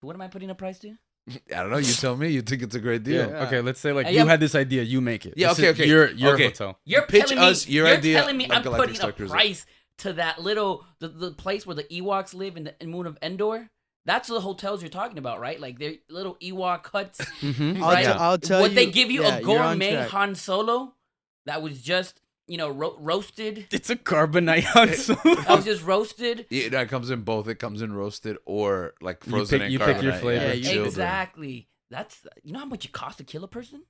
S2: What am I putting a price to?
S1: I don't know. You tell me. You think it's a great deal.
S4: Yeah.
S3: Okay, let's say like
S2: Yeah.
S3: you had this idea, you make it.
S1: Yeah,
S3: This
S1: okay,
S3: is
S1: okay.
S3: Your
S1: Okay.
S3: hotel.
S2: You're
S1: Pitch
S2: telling
S1: us
S2: me,
S1: your
S2: you're
S1: idea
S2: telling me
S1: of
S2: I'm
S1: Galactic
S2: putting
S1: Star
S2: a
S1: Cruiser.
S2: price to that little the place where the Ewoks live in the moon of Endor. That's the hotels you're talking about, right? Like they're little Ewok huts.
S3: Mm-hmm.
S4: I'll,
S2: Right.
S4: t- I'll tell
S2: Would
S4: you.
S2: they give you
S4: yeah,
S2: a
S4: you're on
S2: gourmet
S4: track.
S2: Han Solo that was just roasted?
S3: It's a carbonite hot
S2: That was just roasted.
S1: Yeah, it comes in both. It comes in roasted or like
S3: You
S1: frozen
S3: pick-
S1: and
S3: you pick your
S1: carbonite.
S3: flavor.
S1: Yeah,
S4: Yeah, you-
S1: children.
S2: Exactly. That's how much it costs to kill a person.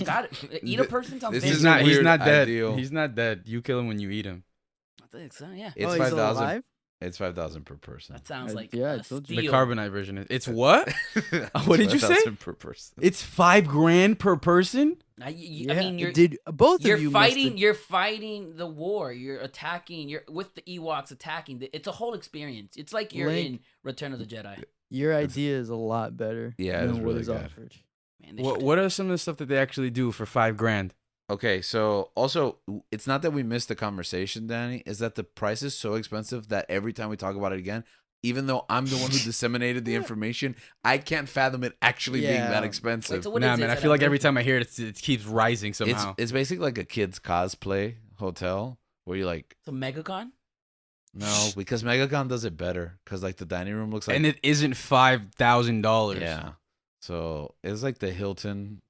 S2: Got it. Eat a person sounds
S1: This
S2: big.
S1: is
S3: He's not. He's
S1: weird
S3: not dead.
S1: ideal.
S3: He's not dead. You kill him when you eat him.
S2: I think so. Yeah.
S1: It's
S4: Oh, he's still
S1: 5,000.
S4: alive?
S1: It's 5,000 per person.
S2: That sounds like
S4: yeah, I
S2: a
S4: told you.
S3: The
S2: steal.
S3: carbonite version is. It's what? What did you say?
S1: 5,000 per person.
S3: It's $5,000 per person.
S2: I
S4: Yeah,
S2: mean, you're
S4: did both
S2: you're
S4: of you
S2: fighting. You're fighting the war. You're attacking. You're with the Ewoks attacking. It's a whole experience. It's like you're
S4: Link.
S2: in Return of the Jedi.
S4: Your idea is a lot better.
S1: Yeah, it
S4: than
S1: is
S4: what
S1: really
S4: is
S1: good.
S4: offered.
S2: Man, they
S3: What
S2: should-
S3: What are some of the stuff that they actually do for $5,000?
S1: Okay, so also, it's not that we missed the conversation, Danny. Is that the price is so expensive that every time we talk about it again, even though I'm the one who disseminated the information, I can't fathom it actually being that
S4: Yeah.
S1: expensive.
S2: Wait, so what
S3: Nah,
S2: is
S3: man.
S2: this
S3: I
S2: at
S3: feel
S2: a
S3: like every
S2: virtual-
S3: time I hear it, it keeps rising somehow.
S1: It's basically like a kid's cosplay hotel where you're like,
S2: It's a MegaCon.
S1: no, because MegaCon does it better because like the dining room looks like
S3: and it isn't $5,000.
S1: yeah. So it's like the Hilton.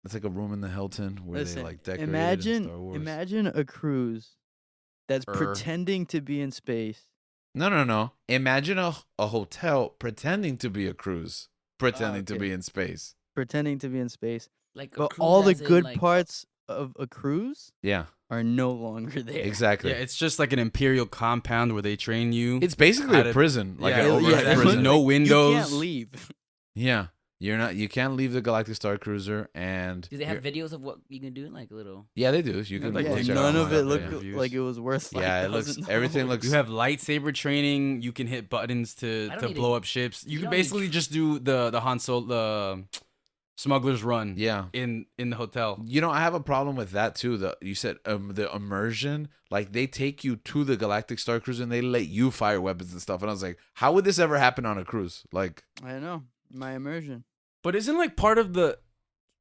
S1: It's like a room in the Hilton where
S4: Listen,
S1: they like decorate in Star Wars.
S4: imagine a cruise that's
S3: Er.
S4: pretending to be in space.
S1: No. Imagine a hotel pretending to be a cruise, pretending to
S4: okay.
S1: be in space.
S4: Pretending to be in space.
S2: Like, a
S4: But
S2: cruise
S4: all the
S2: as in,
S4: good
S2: like,
S4: parts of a cruise
S1: Yeah,
S4: are no longer there.
S1: exactly.
S3: Yeah, it's just like an imperial compound where they train you.
S1: It's basically
S3: How
S1: a
S3: to-
S1: prison, like
S3: yeah,
S1: an
S3: yeah,
S1: overnight
S3: there's
S1: prison.
S3: no
S4: You
S3: windows.
S4: can't leave.
S1: Yeah, you can't leave the Galactic Star Cruiser, and
S2: Do they have videos of what you can do? Like a little.
S1: yeah, they do. You can
S3: like,
S4: Yeah,
S1: check
S4: none
S1: out
S4: of it
S1: online,
S4: looked
S1: yeah.
S3: reviews.
S4: like it was worth.
S1: Yeah, it looks.
S4: $5,000.
S1: Everything looks.
S3: You have lightsaber training. You can hit buttons to
S2: I don't
S3: to
S2: need
S3: blow
S2: to-
S3: up ships. You
S2: you
S3: can
S2: don't need
S3: basically just do the Han Solo, the smuggler's run.
S1: Yeah.
S3: In the hotel.
S1: You know, I have a problem with that too. You said the immersion, like they take you to the Galactic Star Cruiser and they let you fire weapons and stuff. And I was like, how would this ever happen on a cruise? Like,
S4: I know my immersion.
S3: But isn't like part of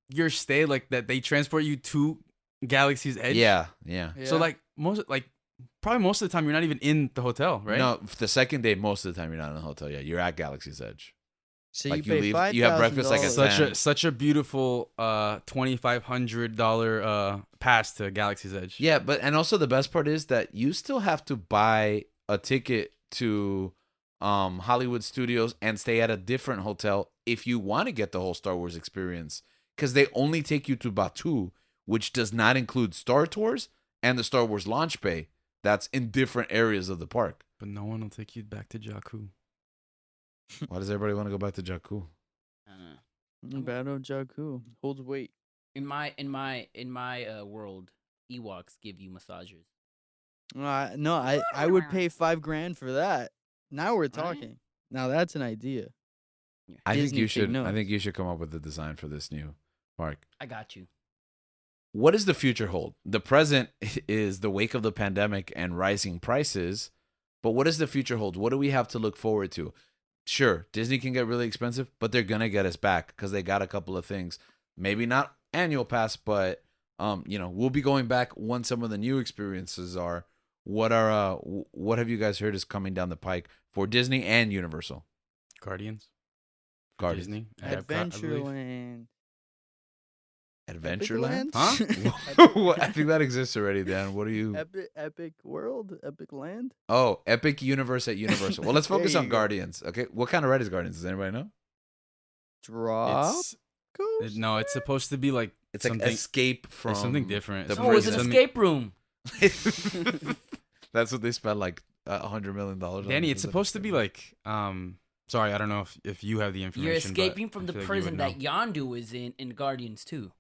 S3: your stay like that they transport you to Galaxy's Edge?
S1: yeah.
S3: So like probably most of the time you're not even in the hotel, right?
S1: No, the second day, most of the time you're not in the hotel. Yeah, you're at Galaxy's Edge.
S4: So
S1: Like,
S4: you
S1: you
S4: pay
S1: leave- you have breakfast like at
S4: $5,000.
S3: Such a beautiful $2,500 pass to Galaxy's Edge.
S1: Yeah, but and also the best part is that you still have to buy a ticket to Hollywood Studios and stay at a different hotel if you want to get the whole Star Wars experience, because they only take you to Batuu, which does not include Star Tours and the Star Wars launch bay. That's in different areas of the park.
S3: But no one will take you back to Jakku.
S1: Why does everybody want to go back to Jakku?
S2: I don't know.
S4: Battle Jakku holds weight.
S2: In my world, Ewoks give you massages.
S4: No, I would pay $5,000 for that. Now we're talking. Now that's an idea.
S1: I think
S4: Disney
S1: you
S4: take
S1: should. I
S4: notes.
S1: think you should come up with the design for this new park.
S2: I got you.
S1: What does the future hold? The present is the wake of the pandemic and rising prices, but what does the future hold? What do we have to look forward to? Sure, Disney can get really expensive, but they're gonna get us back because they got a couple of things. Maybe not annual pass, but we'll be going back once some of the new experiences are. What have you guys heard is coming down the pike for Disney and Universal?
S3: Guardians.
S1: Guardians.
S3: Disney. at Epcot, I believe.
S4: Adventureland.
S1: Adventureland?
S4: Huh?
S1: What? I think that exists already, Dan. What are you?
S4: Epic World? Epic Land?
S1: Oh, Epic Universe at Universal. Well, let's
S4: There
S1: focus
S4: you
S1: on
S4: go.
S1: Guardians. Okay, what kind of ride is Guardians? Does anybody know?
S4: Drop?
S3: It's no, it's supposed to be like
S1: It's like
S3: something.
S1: escape from
S3: It's something different.
S1: the
S3: It's
S2: Oh, it's an
S1: prison.
S2: escape room.
S1: That's what they spent like $100 million on.
S3: Danny, it's
S1: Is it
S3: supposed to be
S1: escape?
S3: like sorry, I don't know if you have the information.
S2: You're
S3: but
S2: escaping from
S3: I
S2: the
S3: feel like you
S2: prison
S3: would
S2: that
S3: know.
S2: Yondu is in Guardians 2.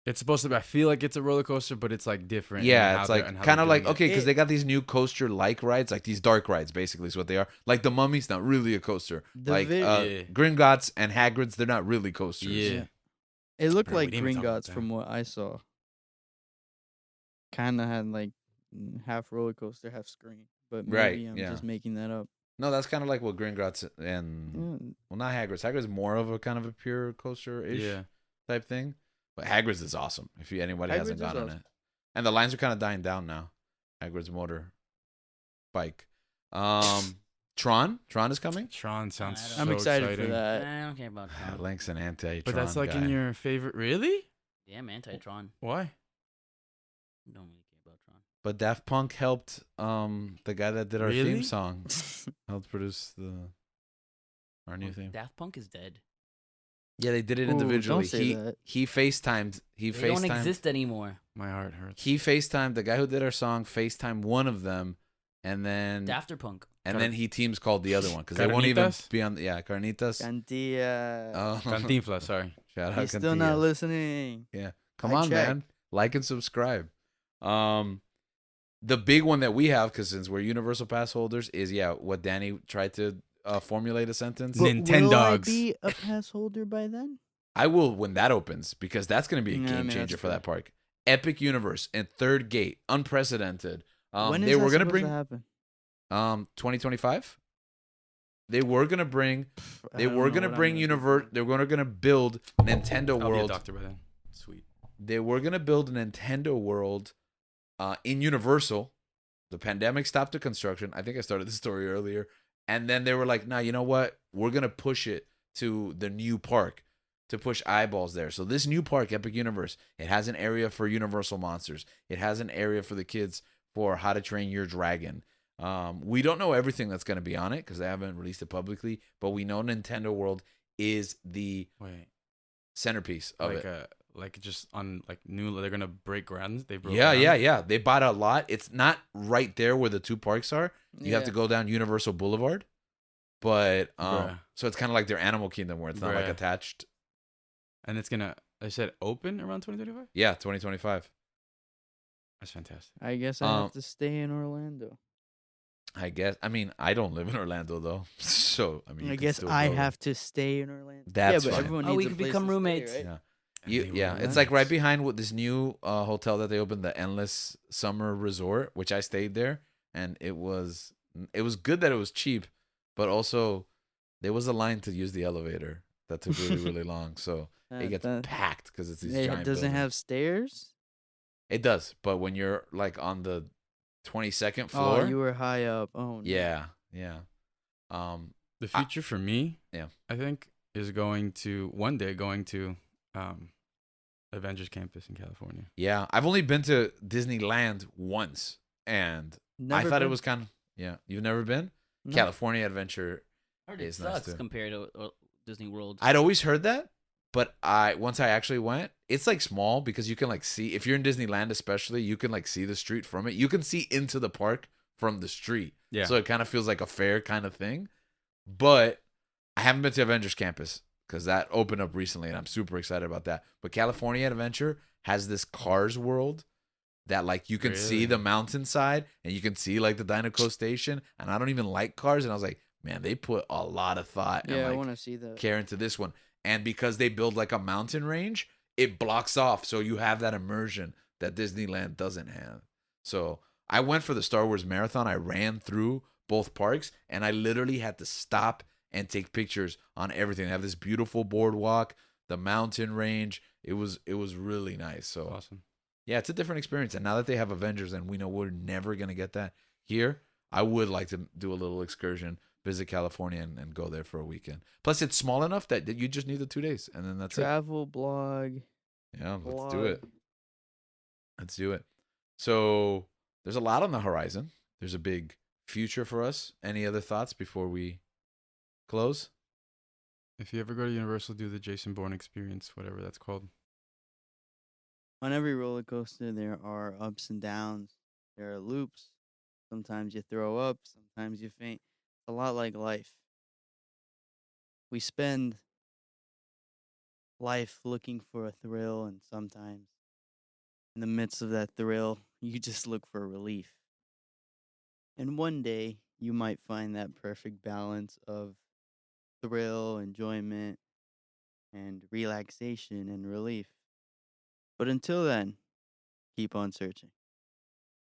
S3: It's supposed to be. I feel like it's a roller coaster, but it's like different. in
S1: Yeah,
S3: how
S1: it's
S3: they're-
S1: like
S3: and how
S1: kind
S3: they're
S1: of like
S3: doing it.
S1: okay, because
S4: It-
S1: they got these new coaster-like rides, like these dark rides, basically is what they are. Like the Mummy's not really a coaster.
S4: The
S1: Like
S3: Yeah.
S1: Gringotts and Hagrid's, they're not really coasters.
S3: Yeah.
S4: It looked
S3: Bro, we
S4: like
S3: didn't even talk about
S4: Gringotts
S3: that.
S4: from what I saw. Kind of had like half roller coaster, half screen. But
S1: Right,
S4: maybe I'm
S1: yeah.
S4: just making that up.
S1: No, that's kind of like what Gringotts and
S4: Yeah,
S1: well, not Hagrid's. Hagrid's more of a kind of a pure coaster-ish
S3: Yeah.
S1: type thing. But Hagrid's is awesome. If anybody
S4: Hagrid's
S1: hasn't
S4: is
S1: gone on
S4: awesome.
S1: it, and the lines are kind of dying down now. Hagrid's motor bike. Tron is coming.
S3: Tron sounds
S2: I
S3: so
S2: don't-
S4: I'm excited
S3: exciting.
S4: for that.
S2: I don't care about Tron.
S1: Link's an anti-Tron
S3: But that's like
S1: guy.
S3: in your favorite. Really?
S2: Yeah, I'm anti-Tron.
S3: Why?
S2: Don't really care about Tron.
S1: But Daft Punk helped the guy that did our
S3: Really?
S1: theme song helped produce our new theme.
S2: Daft Punk is dead.
S1: Yeah, they did it
S4: Ooh, don't
S1: individually.
S4: say that.
S1: He FaceTimed. He
S2: They don't
S1: FaceTimed.
S2: exist anymore.
S3: My heart hurts.
S1: He FaceTimed the guy who did our song. FaceTimed one of them, and then
S2: Dafter Punk.
S1: then he teams called the other one because they won't even
S3: Carnitas?
S1: be on. Yeah, Carnitas.
S4: Candia.
S1: Oh,
S3: Cantinflas, sorry.
S1: shout out
S4: He's still not
S1: Cantillas.
S4: listening.
S1: Come
S4: I
S1: on,
S4: checked.
S1: man. Like and subscribe. The big one that we have, because since we're Universal Pass holders, is what Danny tried to formulate a sentence.
S3: But-
S4: Will I
S3: Nintendogs.
S4: be a pass holder by then?
S1: I will when that opens because that's going to be a
S4: Yeah, I
S1: game
S4: mean,
S1: changer
S4: that's
S1: for that
S4: true.
S1: park. Epic Universe and Third Gate, unprecedented.
S4: When is
S1: They
S4: that
S1: were going to
S4: supposed
S1: bring
S4: to happen?
S1: 2025. They were going to bring.
S4: I
S1: They
S4: don't
S1: were
S4: know
S1: going to
S4: what I'm
S1: bring
S4: gonna do
S1: Universe.
S4: for
S1: They were going to build Nintendo
S3: I'll be a
S1: World.
S3: doctor by then. Sweet.
S1: They were going to build a Nintendo World in Universal. The pandemic stopped the construction. I think I started the story earlier. And then they were like, nah, you know what? We're going to push it to the new park to push eyeballs there. So this new park, Epic Universe, it has an area for Universal Monsters. It has an area for the kids for How to Train Your Dragon. We don't know everything that's going to be on it because they haven't released it publicly, but we know Nintendo World is the
S3: Wait.
S1: centerpiece of
S3: Like
S1: it.
S3: like just on like new. They're gonna break ground. They broke.
S1: Yeah,
S3: ground?
S1: yeah, yeah. They bought a lot. It's not right there where the two parks are. You have to
S4: Yeah.
S1: go down Universal Boulevard. But
S3: Bruh.
S1: so it's kind of like their Animal Kingdom where it's not like
S3: Bruh.
S1: attached.
S3: And it's gonna. I said open around 2025.
S1: Yeah, 2025.
S3: That's fantastic.
S4: I guess I have to stay in Orlando.
S1: I guess. I mean, I don't live in Orlando though. So, I mean, you
S4: I
S1: can
S4: guess
S1: still
S4: I
S1: go.
S4: have to stay in Orlando.
S1: That's
S4: yeah, but
S1: fine.
S4: everyone
S2: Oh,
S4: needs
S2: we
S4: a
S2: could
S4: place
S2: become
S4: to stay,
S2: roommates.
S4: right?
S1: Yeah.
S3: And
S1: You,
S3: they
S1: yeah,
S3: were
S1: it's like right
S3: nice.
S1: behind with this new hotel that they opened, the Endless Summer Resort, which I stayed there, and it was good that it was cheap, but also there was a line to use the elevator that took really really long, so it gets packed because it's these
S4: It
S1: giant.
S4: doesn't
S1: buildings.
S4: have stairs.
S1: It does, but when you're like on the 22nd
S4: Oh,
S1: floor,
S4: you were high up. Oh, no.
S1: yeah.
S3: The future for me,
S1: Yeah.
S3: I think, is one day going to Avengers Campus in California.
S1: Yeah, I've only been to Disneyland once, and I
S4: Never
S1: thought it
S4: been.
S1: was kind of You've never been?
S4: No.
S1: California Adventure.
S2: I heard it
S1: It's nice,
S2: sucks
S1: too.
S2: compared to Disney World.
S1: I'd always heard that, but once I actually went, it's like small because you can like see if you're in Disneyland, especially you can like see the street from it. You can see into the park from the street,
S3: Yeah.
S1: so it kind of feels like a fair kind of thing. But I haven't been to Avengers Campus because that opened up recently, and I'm super excited about that. But California Adventure has this Cars world that like you can see
S3: Really?
S1: the mountainside and you can see like the Dynaco station. And I don't even like cars, and I was like, man, they put a lot of thought and
S4: Yeah, I
S1: like
S4: want to see that.
S1: care into this one. And because they build like a mountain range, it blocks off, so you have that immersion that Disneyland doesn't have. So I went for the Star Wars marathon. I ran through both parks, and I literally had to stop and take pictures on everything. They have this beautiful boardwalk, the mountain range. It was really nice. So
S3: Awesome.
S1: yeah, it's a different experience. And now that they have Avengers, and we know we're never gonna get that here, I would like to do a little excursion, visit California, and go there for a weekend. Plus, it's small enough that you just need the 2 days, and then that's
S4: Travel blog.
S1: it. Yeah, let's
S4: blog.
S1: do it. Let's do it. So there's a lot on the horizon. There's a big future for us. Any other thoughts before we close?
S3: If you ever go to Universal, do the Jason Bourne experience, whatever that's called.
S4: On every roller coaster, there are ups and downs. There are loops. Sometimes you throw up. Sometimes you faint. It's a lot like life. We spend life looking for a thrill, and sometimes In the midst of that thrill, you just look for relief. And one day, you might find that perfect balance of thrill, enjoyment, and relaxation and relief. But until then, keep on searching.